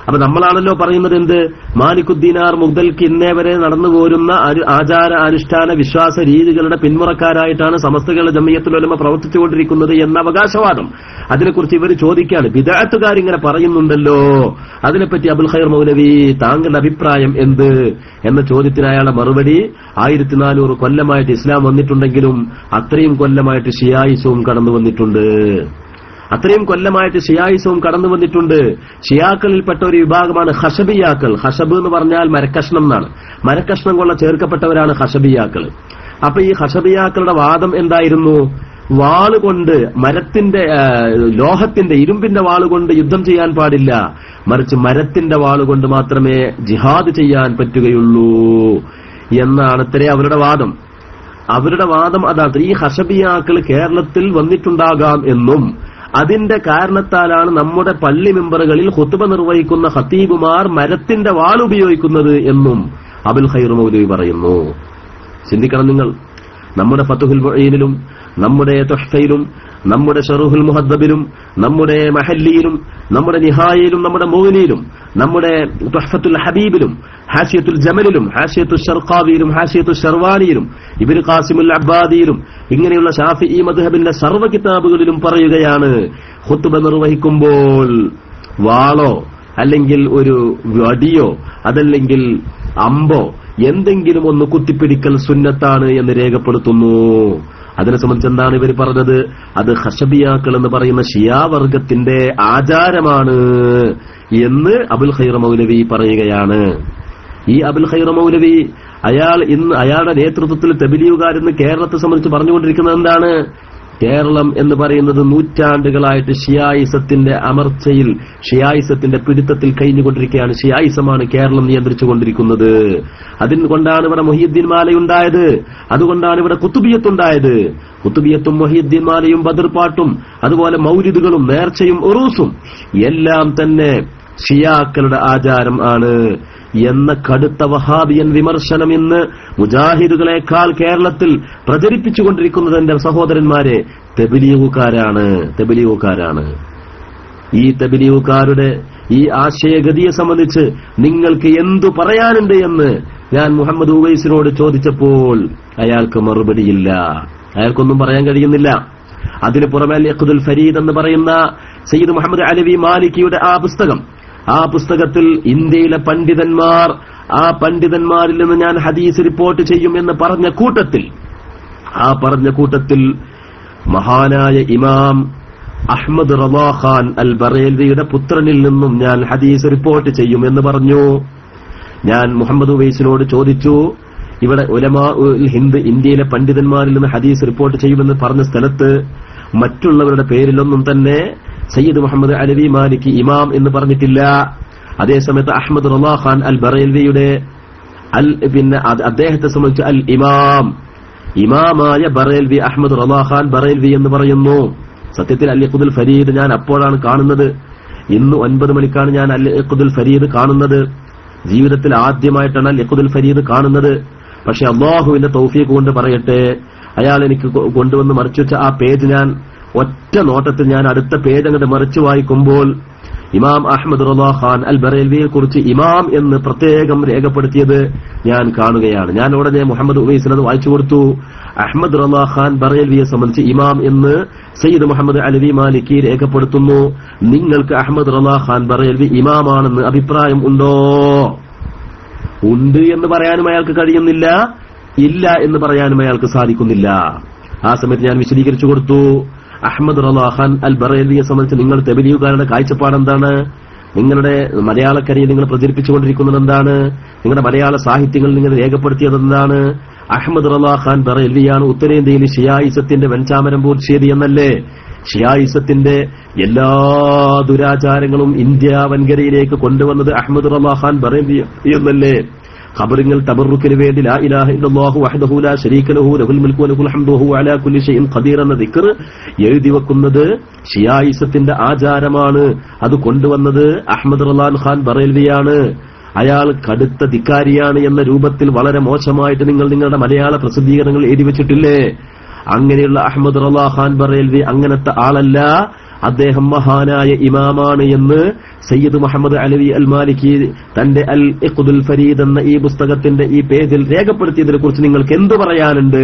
അപ്പൊ നമ്മളാണല്ലോ പറയുന്നത് എന്ത്? മാലിക്കുദ്ദീനാർ മുതൽക്ക് ഇന്നേ വരെ നടന്നു പോരുന്ന ആചാര അനുഷ്ഠാന വിശ്വാസ രീതികളുടെ പിന്മുറക്കാരായിട്ടാണ് സമസ്ത കേരള ജംഇയ്യത്തുൽ ഉലമ പ്രവർത്തിച്ചുകൊണ്ടിരിക്കുന്നത് എന്ന അവകാശവാദം. അതിനെക്കുറിച്ച് ഇവർ ചോദിക്കുകയാണ്, ബിദ്അത്തുകാരിങ്ങനെ പറയുന്നുണ്ടല്ലോ, അതിനെപ്പറ്റി അബുൽ ഖൈർ മൗലവി താങ്കളുടെ അഭിപ്രായം എന്ത് എന്ന ചോദ്യത്തിന് അയാളുടെ മറുപടി, 1400 കൊല്ലമായിട്ട് ഇസ്ലാം വന്നിട്ടുണ്ടെങ്കിലും അത്രയും കൊല്ലമായിട്ട് ഷിയായിസവും കടന്നു വന്നിട്ടുണ്ട്. അത്രയും കൊല്ലമായിട്ട് ഷിയായിസവും കടന്നു വന്നിട്ടുണ്ട്. ഷിയാക്കളിൽപ്പെട്ട ഒരു വിഭാഗമാണ് ഹഷബിയാക്കൾ. ഹഷബ് എന്ന് പറഞ്ഞാൽ മരക്കഷ്ണം എന്നാണ്. മരക്കഷ്ണം കൊള്ള ചേർക്കപ്പെട്ടവരാണ് ഹഷബിയാക്കൾ. അപ്പൊ ഈ ഹഷബിയാക്കളുടെ വാദം എന്തായിരുന്നു? വാളുകൊണ്ട്, മരത്തിന്റെ ലോഹത്തിന്റെ ഇരുമ്പിന്റെ വാളുകൊണ്ട് യുദ്ധം ചെയ്യാൻ പാടില്ല, മറിച്ച് മരത്തിന്റെ വാളുകൊണ്ട് മാത്രമേ ജിഹാദ് ചെയ്യാൻ പറ്റുകയുള്ളൂ എന്നാണ് ഇത്രേ അവരുടെ വാദം. അവരുടെ വാദം അതാണ്. ഈ ഹഷബിയാക്കൾ കേരളത്തിൽ വന്നിട്ടുണ്ടാകാം എന്നും അതിന്റെ കാരണത്താലാണ് നമ്മുടെ പള്ളി മെമ്പറുകളിൽ ഖുത്ബ നിർവഹിക്കുന്ന ഖതീബുമാർ മരത്തിന്റെ വാൾ ഉപയോഗിക്കുന്നത് എന്നും അബുൽ ഖൈർ മൗലവി പറയുന്നു. ചിന്തിക്കണം നിങ്ങൾ. നമ്മുടെ ഫതുഹുൽ മുഈനിലും നമ്മുടെ തുഹ്ഫയിലും നമ്മുടെ ശറഹുൽ മുഹദ്ദബിലും നമ്മുടെ മഹല്ലിയിലും നമ്മുടെ നിഹായയിലും നമ്മുടെ മുഗ്നിയിലും നമ്മുടെ തുഹ്ഫത്തുൽ ഹബീബിലും ഹാഷിയത്തുൽ ജമലിലും ഹാഷിയത്തുൽ ശർഖാവിയിലും ഹാഷിയത്തുൽ ശർവാനിയിലും ഇബ്നു ഖാസിമുൽ അബ്ബാദിയിലും ഇങ്ങനെയുള്ള ശാഫിഈ മദ്ഹബിന്റെ സർവ്വ കിതാബുകളിലും പറയുകയാണ്, ഖുത്ബ നിർവഹിക്കുമ്പോൾ വാളോ അല്ലെങ്കിൽ ഒരു വടിയോ അതല്ലെങ്കിൽ അമ്പോ എന്തെങ്കിലും ഒന്ന് കുത്തിപ്പിടിക്കൽ സുന്നത്താണ് എന്ന് രേഖപ്പെടുത്തുന്നു. അതിനെ സംബന്ധിച്ച് എന്താണ് ഇവർ പറഞ്ഞത്? അത് ഹഷബിയാക്കൾ എന്ന് പറയുന്ന ഷിയാ വർഗത്തിന്റെ ആചാരമാണ് എന്ന് അബുൽ ഖൈർ മൗലവി പറയുകയാണ്. ഈ അബുൽ ഖൈർ മൗലവി അയാളുടെ നേതൃത്വത്തിൽ തബ്ലീഗുകാരെന്ന് കേരളത്തെ സംബന്ധിച്ച് പറഞ്ഞുകൊണ്ടിരിക്കുന്നത് എന്താണ്? കേരളം എന്ന് പറയുന്നത് നൂറ്റാണ്ടുകളായിട്ട് ഷിയായിസത്തിന്റെ അമർച്ചയിൽ, ഷിയായിസത്തിന്റെ പിടുത്തത്തിൽ കഴിഞ്ഞുകൊണ്ടിരിക്കുകയാണ്. ഷിയായിസമാണ് കേരളം നിയന്ത്രിച്ചുകൊണ്ടിരിക്കുന്നത്. അതുകൊണ്ടാണ് ഇവിടെ മുഹിയുദ്ദീൻ മാലയുണ്ടായത്, അതുകൊണ്ടാണ് ഇവിടെ കുത്തുബിയത്തുണ്ടായത്. കുത്തുബിയത്തും മുഹിയുദ്ദീൻ മാലയും ബദർപാട്ടും അതുപോലെ മൗലിദുകളും നേർച്ചയും ഉറൂസും എല്ലാം തന്നെ ഷിയാക്കളുടെ ആചാരം ആണ് എന്ന കടുത്ത വഹാബിയൻ വിമർശനം ഇന്ന് മുജാഹിദുകളെക്കാൾ കേരളത്തിൽ പ്രചരിപ്പിച്ചുകൊണ്ടിരിക്കുന്നത് എന്റെ സഹോദരന്മാരെ തബ്ലീഗുകാരാണ്. ഈ തബ്ലീഗുകാരുടെ ഈ ആശയഗതിയെ സംബന്ധിച്ച് നിങ്ങൾക്ക് എന്തു പറയാനുണ്ട് എന്ന് ഞാൻ മുഹമ്മദ് ഉവൈസിനോട് ചോദിച്ചപ്പോൾ അയാൾക്ക് മറുപടിയില്ല, അയാൾക്കൊന്നും പറയാൻ കഴിയുന്നില്ല. അതിന് പുറമെ അൽ ഇഖ്ദുൽ ഫരീദ് എന്ന് പറയുന്ന സയ്യിദ് മുഹമ്മദ് അലവി മാലിക്കിയുടെ ആ പുസ്തകത്തിൽ ഇന്ത്യയിലെ പണ്ഡിതന്മാർ, ആ പണ്ഡിതന്മാരിൽ നിന്ന് ഞാൻ ഹദീസ് റിപ്പോർട്ട് ചെയ്യും എന്ന് പറഞ്ഞ കൂട്ടത്തിൽ മഹാനായ ഇമാം അഹ്മദ് റളാ ഖാൻ അൽ ബറേൽവിയുടെ പുത്രനിൽ നിന്നും ഞാൻ ഹദീസ് റിപ്പോർട്ട് ചെയ്യും എന്ന് പറഞ്ഞു. ഞാൻ മുഹമ്മദ് ഉവൈസിനോട് ചോദിച്ചു, ഇവിടെ ഉലമാ ഉൽ ഹിന്ദ് ഇന്ത്യയിലെ പണ്ഡിതന്മാരിൽ നിന്ന് ഹദീസ് റിപ്പോർട്ട് ചെയ്യുമെന്ന് പറഞ്ഞ സ്ഥലത്ത് മറ്റുള്ളവരുടെ പേരിലൊന്നും തന്നെ സയ്യിദ് മുഹമ്മദ് അലവി മാലിക്കി ഇമാം എന്ന് പറഞ്ഞിട്ടില്ല. അതേസമയത്ത് അഹ്മദ് റളാ ഖാൻ അൽ ബറേൽവിയുടെ അദ്ദേഹത്തെ സംബന്ധിച്ച് അൽ ഇമാമായ ബറേൽവി അഹ്മദ് റളാ ഖാൻ ബറേൽവി എന്ന് പറയുന്നു. സത്യത്തിൽ അൽ ഇഖ്ദുൽ ഫരീദ് ഞാൻ അപ്പോഴാണ് കാണുന്നത്. ഇന്ന് 9 മണിക്കാണ് ഞാൻ അൽ ഇഖ്ദുൽ ഫരീദ് കാണുന്നത്. ജീവിതത്തിൽ ആദ്യമായിട്ടാണ് അൽ ഇഖ്ദുൽ ഫരീദ് കാണുന്നത്. പക്ഷെ അല്ലാഹുവിന്റെ തൗഫീഖ് കൊണ്ട് പറയട്ടെ, അയാൾ എനിക്ക് കൊണ്ടുവന്ന് മറിച്ചു വെച്ച ആ പേജ് ഞാൻ ഒറ്റ നോട്ടത്തിൽ ഞാൻ അടുത്ത പേജ് അങ്ങോട്ട് മറിച്ചു വായിക്കുമ്പോൾ ഇമാം അഹ്മദ് റളാ ഖാൻ അൽ ബറേൽവിയെ കുറിച്ച് ഇമാം എന്ന് പ്രത്യേകം രേഖപ്പെടുത്തിയത് ഞാൻ കാണുകയാണ്. ഞാൻ ഉടനെ മുഹമ്മദ് ഉവൈസിനത് വായിച്ചു കൊടുത്തു. അഹ്മദ് റളാ ഖാൻ ബറേൽവിയെ സംബന്ധിച്ച് ഇമാം എന്ന് സയ്യിദ് മുഹമ്മദ് അലവി മാലിക്കി രേഖപ്പെടുത്തുന്നു. നിങ്ങൾക്ക് അഹ്മദ് റളാ ഖാൻ ബറേൽവി ഇമാമാണെന്ന് അഭിപ്രായം ഉണ്ടോ? ഉണ്ട് എന്ന് പറയാനും അയാൾക്ക് കഴിയുന്നില്ല, ഇല്ല എന്ന് പറയാനും അയാൾക്ക് സാധിക്കുന്നില്ല. ആ സമയത്ത് ഞാൻ വിശദീകരിച്ചു കൊടുത്തു. അഹ്മദ് റളാ ഖാൻ അൽ ബറേൽവിയെ സംബന്ധിച്ച് നിങ്ങൾ തബ്ലീഗുകാരുടെ കാഴ്ചപ്പാട് എന്താണ്? നിങ്ങളുടെ മലയാളക്കരയിൽ നിങ്ങൾ പ്രചരിപ്പിച്ചുകൊണ്ടിരിക്കുന്നത് എന്താണ്? നിങ്ങളുടെ മലയാള സാഹിത്യങ്ങൾ നിങ്ങൾ രേഖപ്പെടുത്തിയത് എന്താണ്? അഹ്മദ് റളാ ഖാൻ ബറേൽവിയാണ് ഉത്തരേന്ത്യയിൽ ഷിയായിസത്തിന്റെ വെഞ്ചാമരം പൂർത്തിയത് എന്നല്ലേ? ഷിയായിസത്തിന്റെ എല്ലാ ദുരാചാരങ്ങളും ഇന്ത്യ വൻകരയിലേക്ക് കൊണ്ടുവന്നത് അഹ്മദ് റളാ ഖാൻ ബറേൽവി എന്നല്ലേ? ഖബറുകൾ തബറുക്കിന് വേണ്ടി ലാ ഇലാഹ ഇല്ലല്ലാഹു വഹ്ദഹു ലാ ശരീക ലഹു ലഹുൽ മുൽക്കു വലഹുൽ ഹംദു വഹുവ അലാ കുല്ലി ഷൈഇൻ ഖദീർ എന്ന ദിക്ർ എഴുതി വെക്കുന്നത് ഷിയായിസത്തിന്റെ ആചാരമാണ്. അത് കൊണ്ടുവന്നത് അഹ്മദ് റളാ ഖാൻ ബറേൽവിയാണ്. അയാൾ കടുത്ത ധിക്കാരിയാണ് എന്ന രൂപത്തിൽ വളരെ മോശമായിട്ട് നിങ്ങൾ നിങ്ങളുടെ മലയാള പ്രസിദ്ധീകരണങ്ങൾ എഴുതി വെച്ചിട്ടില്ലേ? അങ്ങനെയുള്ള അഹ്മദ് റളാ ഖാൻ ബറേൽവി അങ്ങനത്തെ ആളല്ല, അദ്ദേഹം മഹാനായ ഇമാമാണ് എന്ന് സയ്യിദ് മുഹമ്മദ് അലവി അൽ മാലിക്കി തന്റെ അൽ ഇഖ്ദുൽ ഫരീദ് എന്ന ഈ പുസ്തകത്തിന്റെ ഈ പേജിൽ രേഖപ്പെടുത്തിയതിനെ കുറിച്ച് നിങ്ങൾക്ക് എന്തു പറയാനുണ്ട്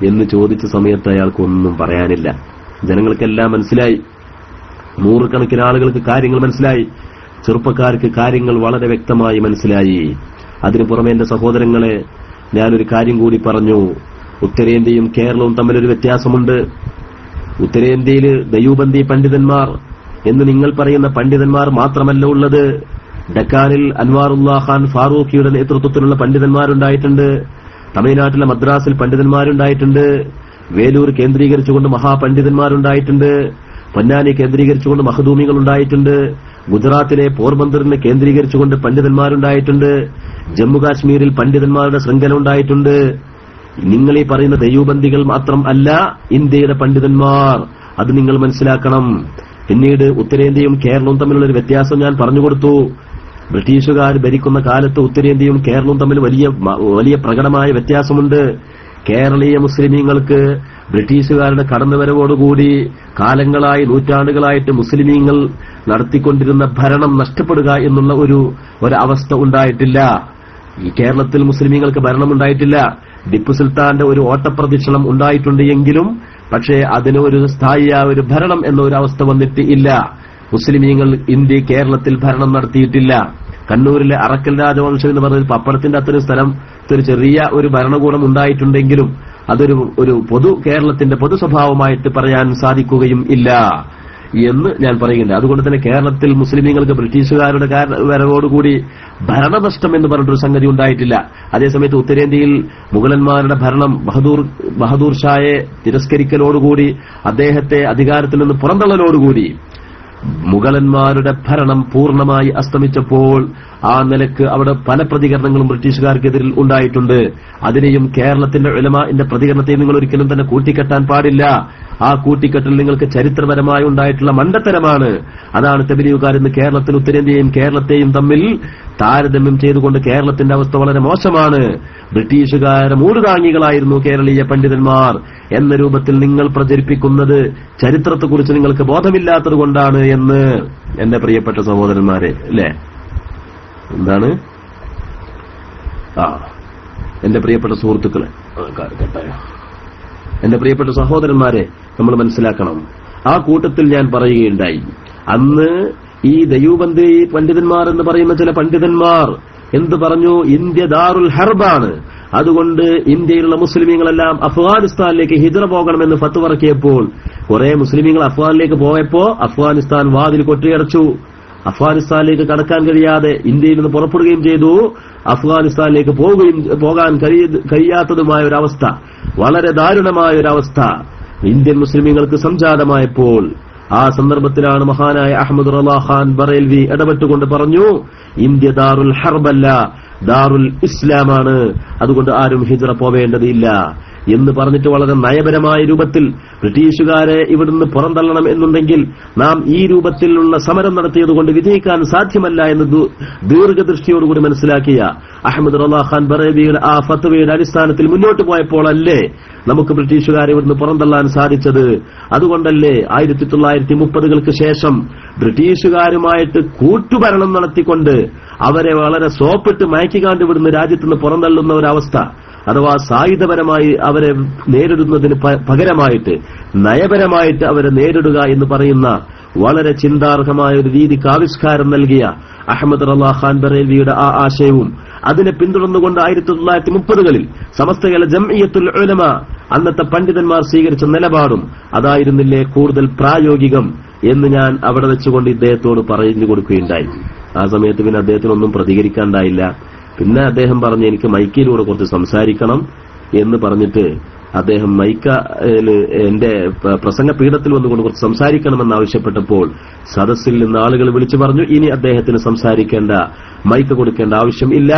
എന്ന് ചോദിച്ച സമയത്ത് അയാൾക്കൊന്നും പറയാനില്ല. ജനങ്ങൾക്കെല്ലാം മനസ്സിലായി, നൂറുകണക്കിന് ആളുകൾക്ക് കാര്യങ്ങൾ മനസ്സിലായി, ചെറുപ്പക്കാർക്ക് കാര്യങ്ങൾ വളരെ വ്യക്തമായി മനസ്സിലായി. അതിനു പുറമെ എന്റെ സഹോദരങ്ങളെ, ഞാനൊരു കാര്യം കൂടി പറഞ്ഞു. ഉത്തരേന്ത്യയും കേരളവും തമ്മിലൊരു വ്യത്യാസമുണ്ട്. ഉത്തരേന്ത്യയിൽ ദയൂബന്ദി പണ്ഡിതന്മാർ എന്ന് നിങ്ങൾ പറയുന്ന പണ്ഡിതന്മാർ മാത്രമല്ല ഉള്ളത്. ഡക്കാനിൽ അൻവാറുല്ലാ ഖാൻ ഫാറൂഖിയുടെ നേതൃത്വത്തിലുള്ള പണ്ഡിതന്മാരുണ്ടായിട്ടുണ്ട്. തമിഴ്നാട്ടിലെ മദ്രാസിൽ പണ്ഡിതന്മാരുണ്ടായിട്ടുണ്ട്. വേലൂർ കേന്ദ്രീകരിച്ചുകൊണ്ട് മഹാപണ്ഡിതന്മാരുണ്ടായിട്ടുണ്ട്. പൊന്നാനി കേന്ദ്രീകരിച്ചുകൊണ്ട് മഹദൂമികൾ ഉണ്ടായിട്ടുണ്ട്. ഗുജറാത്തിലെ പോർബന്തറിനെ കേന്ദ്രീകരിച്ചുകൊണ്ട് പണ്ഡിതന്മാരുണ്ടായിട്ടുണ്ട്. ജമ്മുകാശ്മീരിൽ പണ്ഡിതന്മാരുടെ ശൃംഖല ഉണ്ടായിട്ടുണ്ട്. നിങ്ങൾ ഈ പറയുന്ന ദയൂബന്ദികൾ മാത്രം അല്ല ഇന്ത്യയുടെ പണ്ഡിതന്മാർ, അത് നിങ്ങൾ മനസ്സിലാക്കണം. പിന്നീട് ഉത്തരേന്ത്യയും കേരളവും തമ്മിലുള്ള ഒരു വ്യത്യാസം ഞാൻ പറഞ്ഞുകൊടുത്തു. ബ്രിട്ടീഷുകാർ ഭരിക്കുന്ന കാലത്ത് ഉത്തരേന്ത്യയും കേരളവും തമ്മിൽ വലിയ പ്രകടമായ വ്യത്യാസമുണ്ട്. കേരളീയ മുസ്ലിമീങ്ങൾക്ക് ബ്രിട്ടീഷുകാരുടെ കടന്നുവരവോടുകൂടി കാലങ്ങളായി നൂറ്റാണ്ടുകളായിട്ട് മുസ്ലിമീങ്ങൾ നടത്തിക്കൊണ്ടിരുന്ന ഭരണം നഷ്ടപ്പെടുക എന്നുള്ള ഒരു അവസ്ഥ ഉണ്ടായിട്ടില്ല. ഈ കേരളത്തിൽ മുസ്ലിമീങ്ങൾക്ക് ഭരണമുണ്ടായിട്ടില്ല. ടിപ്പു സുൽത്താന്റെ ഒരു ഓട്ടപ്രദക്ഷിണം ഉണ്ടായിട്ടുണ്ട് എങ്കിലും പക്ഷേ അതിന് ഒരു സ്ഥായിയായ ഒരു ഭരണം എന്ന ഒരു അവസ്ഥ വന്നിട്ട് ഇല്ല. മുസ്ലിമീങ്ങൾ കേരളത്തിൽ ഭരണം നടത്തിയിട്ടില്ല. കണ്ണൂരിലെ അറക്കൽ രാജവംശം എന്ന് പറഞ്ഞ പപ്പടത്തിന്റെ അത്രയും സ്ഥലം ഒരു ചെറിയ ഒരു ഭരണകൂടം ഉണ്ടായിട്ടുണ്ടെങ്കിലും അതൊരു കേരളത്തിന്റെ പൊതു സ്വഭാവമായിട്ട് പറയാൻ സാധിക്കുകയും ഇല്ല. എന്ന് ഞാൻ പറയുന്നുണ്ട്. അതുകൊണ്ട് തന്നെ കേരളത്തിൽ മുസ്ലിമീങ്ങൾക്ക് ബ്രിട്ടീഷുകാരുടെ വരവോടുകൂടി ഭരണനഷ്ടം എന്ന് പറഞ്ഞിട്ടൊരു സംഗതി ഉണ്ടായിട്ടില്ല. അതേസമയത്ത് ഉത്തരേന്ത്യയിൽ മുഗളന്മാരുടെ ഭരണം ബഹദൂർ ഷായെ തിരസ്കരിക്കലോടുകൂടി, അദ്ദേഹത്തെ അധികാരത്തിൽ നിന്ന് പുറന്തള്ളലോടുകൂടി മുഗളന്മാരുടെ ഭരണം പൂർണ്ണമായി അസ്തമിച്ചപ്പോൾ ആ നിലക്ക് അവിടെ പല പ്രതികരണങ്ങളും ബ്രിട്ടീഷുകാർക്കെതിരിൽ ഉണ്ടായിട്ടുണ്ട്. അതിനെയും കേരളത്തിന്റെ ഉലമാഇന്റെ പ്രതികരണത്തെയും നിങ്ങൾ ഒരിക്കലും തന്നെ കൂട്ടിക്കെട്ടാൻ പാടില്ല. ആ കൂട്ടിക്കെട്ടൽ നിങ്ങൾക്ക് ചരിത്രപരമായി ഉണ്ടായിട്ടുള്ള മണ്ടത്തരമാണ്. അതാണ് തബ്ലീഗുകാർ ഇന്ന് കേരളത്തിൽ ഉത്തരേന്ത്യയും കേരളത്തെയും തമ്മിൽ താരതമ്യം ചെയ്തുകൊണ്ട് കേരളത്തിന്റെ അവസ്ഥ വളരെ മോശമാണ്, ബ്രിട്ടീഷുകാരെ മൂടുതാങ്ങികളായിരുന്നു കേരളീയ പണ്ഡിതന്മാർ എന്ന രൂപത്തിൽ നിങ്ങൾ പ്രചരിപ്പിക്കുന്നത് ചരിത്രത്തെക്കുറിച്ച് നിങ്ങൾക്ക് ബോധമില്ലാത്തത് കൊണ്ടാണ് എന്ന് എന്റെ പ്രിയപ്പെട്ട സഹോദരന്മാരെ, അല്ലേ? എന്താണ് എന്റെ പ്രിയപ്പെട്ട സുഹൃത്തുക്കളെ, എന്റെ പ്രിയപ്പെട്ട സഹോദരന്മാരെ, നമ്മൾ മനസ്സിലാക്കണം. ആ കൂട്ടത്തിൽ ഞാൻ പറയുകയുണ്ടായി, അന്ന് ഈ ദയൂബന്ദി പണ്ഡിതന്മാർ എന്ന് പറയുന്ന ചില പണ്ഡിതന്മാർ എന്ത് പറഞ്ഞു? ഇന്ത്യ ദാറുൽ ഹർബാണ്, അതുകൊണ്ട് ഇന്ത്യയിലുള്ള മുസ്ലിമീങ്ങളെല്ലാം അഫ്ഗാനിസ്ഥാനിലേക്ക് ഹിജ്റ പോകണമെന്ന് ഫത്വ ഇറക്കിയപ്പോൾ കുറെ മുസ്ലിമീങ്ങൾ അഫ്ഗാനിലേക്ക് പോയപ്പോ അഫ്ഗാനിസ്ഥാൻ വാതിൽ കൊട്ടിയടച്ചു. അഫ്ഗാനിസ്ഥാനിലേക്ക് കടക്കാൻ കഴിയാതെ ഇന്ത്യയിൽ നിന്ന് പുറപ്പെടുകയും ചെയ്തു. അഫ്ഗാനിസ്ഥാനിലേക്ക് പോകാൻ കഴിയാത്തതുമായ ഒരവസ്ഥ, വളരെ ദാരുണമായ ഒരവസ്ഥ ഇന്ത്യൻ മുസ്ലിമീങ്ങൾക്ക് സംജാതമായപ്പോൾ ആ സന്ദർഭത്തിലാണ് മഹാനായ അഹമ്മദ് റളാ ഖാൻ ബറേൽവി ഇടപെട്ടുകൊണ്ട് പറഞ്ഞു, ഇന്ത്യ ദാറുൽ ഹർബല്ല, ദാറുൽ ഇസ്ലാമാണ്, അതുകൊണ്ട് ആരും ഹിജ്റ പോവേണ്ടതില്ല എന്ന് പറഞ്ഞിട്ട് വളരെ നയപരമായ രൂപത്തിൽ ബ്രിട്ടീഷുകാരെ ഇവിടുന്ന് പുറന്തള്ളണം എന്നുണ്ടെങ്കിൽ നാം ഈ രൂപത്തിലുള്ള സമരം നടത്തിയതുകൊണ്ട് വിജയിക്കാൻ സാധ്യമല്ല എന്ന് ദീർഘദൃഷ്ടിയോടുകൂടി മനസ്സിലാക്കിയ അഹമ്മദ് റളാ ഖാൻ ബറേവിയുടെ ആ ഫത്വയുടെ അടിസ്ഥാനത്തിൽ മുന്നോട്ട് പോയപ്പോഴല്ലേ നമുക്ക് ബ്രിട്ടീഷുകാരെ ഇവിടുന്ന് പുറന്തള്ളാൻ സാധിച്ചത്. അതുകൊണ്ടല്ലേ 1930-കൾക്ക് ശേഷം ബ്രിട്ടീഷുകാരുമായിട്ട് കൂട്ടുഭരണം നടത്തിക്കൊണ്ട് അവരെ വളരെ സോപ്പിട്ട് മയക്കിക്കാണ്ട് ഇവിടുന്ന് രാജ്യത്തുനിന്ന് പുറന്തള്ളുന്ന ഒരവസ്ഥ, അഥവാ സായുധപരമായി അവരെ നേരിടുന്നതിന് പകരമായിട്ട് നയപരമായിട്ട് അവരെ നേരിടുക എന്ന് പറയുന്ന വളരെ ചിന്താർഹമായ ഒരു രീതിക്ക് ആവിഷ്കാരം നൽകിയ അഹമ്മദ് റളാ ഖാൻ ബറേൽവിയുടെ ആ ആശയവും അതിനെ പിന്തുടർന്നുകൊണ്ട് 1930-കളിൽ സമസ്ത കേരള ജംഇയ്യത്തുൽ ഉലമ അന്നത്തെ പണ്ഡിതന്മാർ സ്വീകരിച്ച നിലപാടും അതായിരുന്നില്ലേ കൂടുതൽ പ്രായോഗികം എന്ന് ഞാൻ അവിടെ വെച്ചുകൊണ്ട് ഇദ്ദേഹത്തോട് പറഞ്ഞു കൊടുക്കുകയുണ്ടായി. ആ സമയത്ത് പിന്നെ അദ്ദേഹത്തിനൊന്നും പ്രതികരിക്കാണ്ടായില്ല. പിന്നെ അദ്ദേഹം പറഞ്ഞു, എനിക്ക് മൈക്കിലൂടെ കുറച്ച് സംസാരിക്കണം എന്ന് പറഞ്ഞിട്ട് അദ്ദേഹം എന്റെ പ്രസംഗ പീഠത്തിൽ വന്നുകൊണ്ട് കുറച്ച് സംസാരിക്കണമെന്ന് ആവശ്യപ്പെട്ടപ്പോൾ സദസ്സിൽ നിന്ന് ആളുകൾ വിളിച്ചു പറഞ്ഞു, ഇനി അദ്ദേഹത്തിന് സംസാരിക്കേണ്ട, മൈക്ക് കൊടുക്കേണ്ട ആവശ്യം ഇല്ല.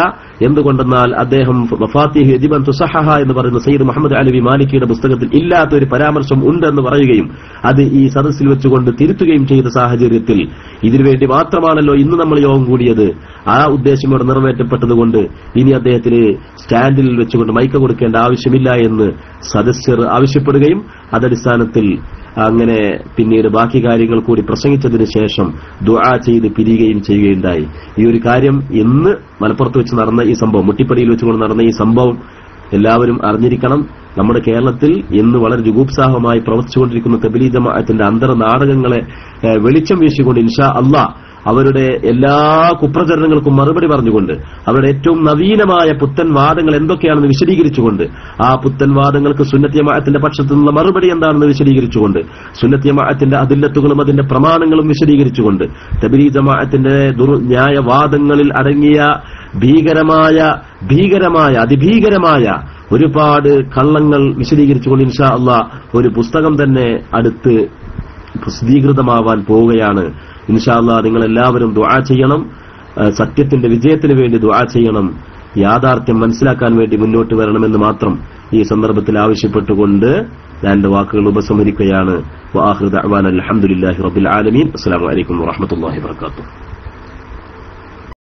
എന്തുകൊണ്ടെന്നാൽ അദ്ദേഹം മഫാത്തിഹ് യജിബൻ തുസഹഹ എന്ന് പറയുന്ന സയ്യിദ് മുഹമ്മദ് അലവി മാലിക്കിയുടെ പുസ്തകത്തിൽ ഇല്ലാത്തൊരു പരാമർശം ഉണ്ടെന്ന് പറയുകയും അത് ഈ സദസ്സിൽ വെച്ചുകൊണ്ട് തിരുത്തുകയും ചെയ്ത സാഹചര്യത്തിൽ ഇതിനുവേണ്ടി മാത്രമാണല്ലോ ഇന്ന് നമ്മൾ യോഗം കൂടിയത്, ആ ഉദ്ദേശം ഇവിടെ നിറവേറ്റപ്പെട്ടതുകൊണ്ട് ഇനി അദ്ദേഹത്തിന് സ്റ്റാൻഡിൽ വെച്ചുകൊണ്ട് മൈക്ക് കൊടുക്കേണ്ട ആവശ്യമില്ല എന്ന് സദസ്യർ ആവശ്യപ്പെടുകയും അതടിസ്ഥാനത്തിൽ അങ്ങനെ പിന്നീട് ബാക്കി കാര്യങ്ങൾ കൂടി പ്രസംഗിച്ചതിന് ശേഷം ദുആ ചെയ്ത് പിരിയുകയും ചെയ്യുകയുണ്ടായി. ഈ ഒരു കാര്യം ഇന്ന് മലപ്പുറത്ത് വെച്ച് നടന്ന ഈ സംഭവം, മുട്ടിപ്പടിയിൽ വെച്ചുകൊണ്ട് നടന്ന ഈ സംഭവം എല്ലാവരും അറിഞ്ഞിരിക്കണം. നമ്മുടെ കേരളത്തിൽ ഇന്ന് വളരെ ജുഗൂപ്സാഹമായി പ്രവർത്തിച്ചുകൊണ്ടിരിക്കുന്ന തബ്ലീഗ് ജമാഅത്തിന്റെ അന്തർനാടകങ്ങളെ വെളിച്ചം വീശിക്കൊണ്ട് ഇൻഷാ അല്ലാഹ് അവരുടെ എല്ലാ കുപ്രചരണങ്ങൾക്കും മറുപടി പറഞ്ഞുകൊണ്ട് അവരുടെ ഏറ്റവും നവീനമായ പുത്തൻ വാദങ്ങൾ എന്തൊക്കെയാണെന്ന് വിശദീകരിച്ചുകൊണ്ട് ആ പുത്തൻ വാദങ്ങൾക്ക് സുന്നത്ത് ജമാഅത്തിന്റെ പക്ഷത്തു നിന്നുള്ള മറുപടി എന്താണെന്ന് വിശദീകരിച്ചുകൊണ്ട് സുന്നത്ത് ജമാഅത്തിന്റെ അദില്ലത്തുകളും അതിന്റെ പ്രമാണങ്ങളും വിശദീകരിച്ചുകൊണ്ട് തബ്ലീഗ് ജമാഅത്തിന്റെ ന്യായവാദങ്ങളിൽ അടങ്ങിയ അതിഭീകരമായ ഒരുപാട് കള്ളങ്ങൾ വിശദീകരിച്ചുകൊണ്ട് ഇൻഷാ അല്ലാഹ് ഒരു പുസ്തകം തന്നെ അടുത്ത് പ്രസിദ്ധീകൃതമാവാൻ പോവുകയാണ്. ഇൻഷാ അല്ലാഹ് നിങ്ങളെല്ലാവരും ദുആ ചെയ്യണം, സത്യത്തിന്റെ വിജയത്തിന് വേണ്ടി ദുആ ചെയ്യണം, യാഥാർത്ഥ്യം മനസ്സിലാക്കാൻ വേണ്ടി മുന്നോട്ട് വരണമെന്ന് മാത്രം ഈ സന്ദർഭത്തിൽ ആവശ്യപ്പെട്ടുകൊണ്ട് ഞാൻ എന്റെ വാക്കുകൾ ഉപസംഹരിക്കുകയാണ്. വആഖിറു ദഅ്വാനാ അൽഹംദുലില്ലാഹി റബ്ബിൽ ആലമീൻ. അസ്സലാമു അലൈക്കും വറഹ്മത്തുള്ളാഹി വബറകാതുഹു.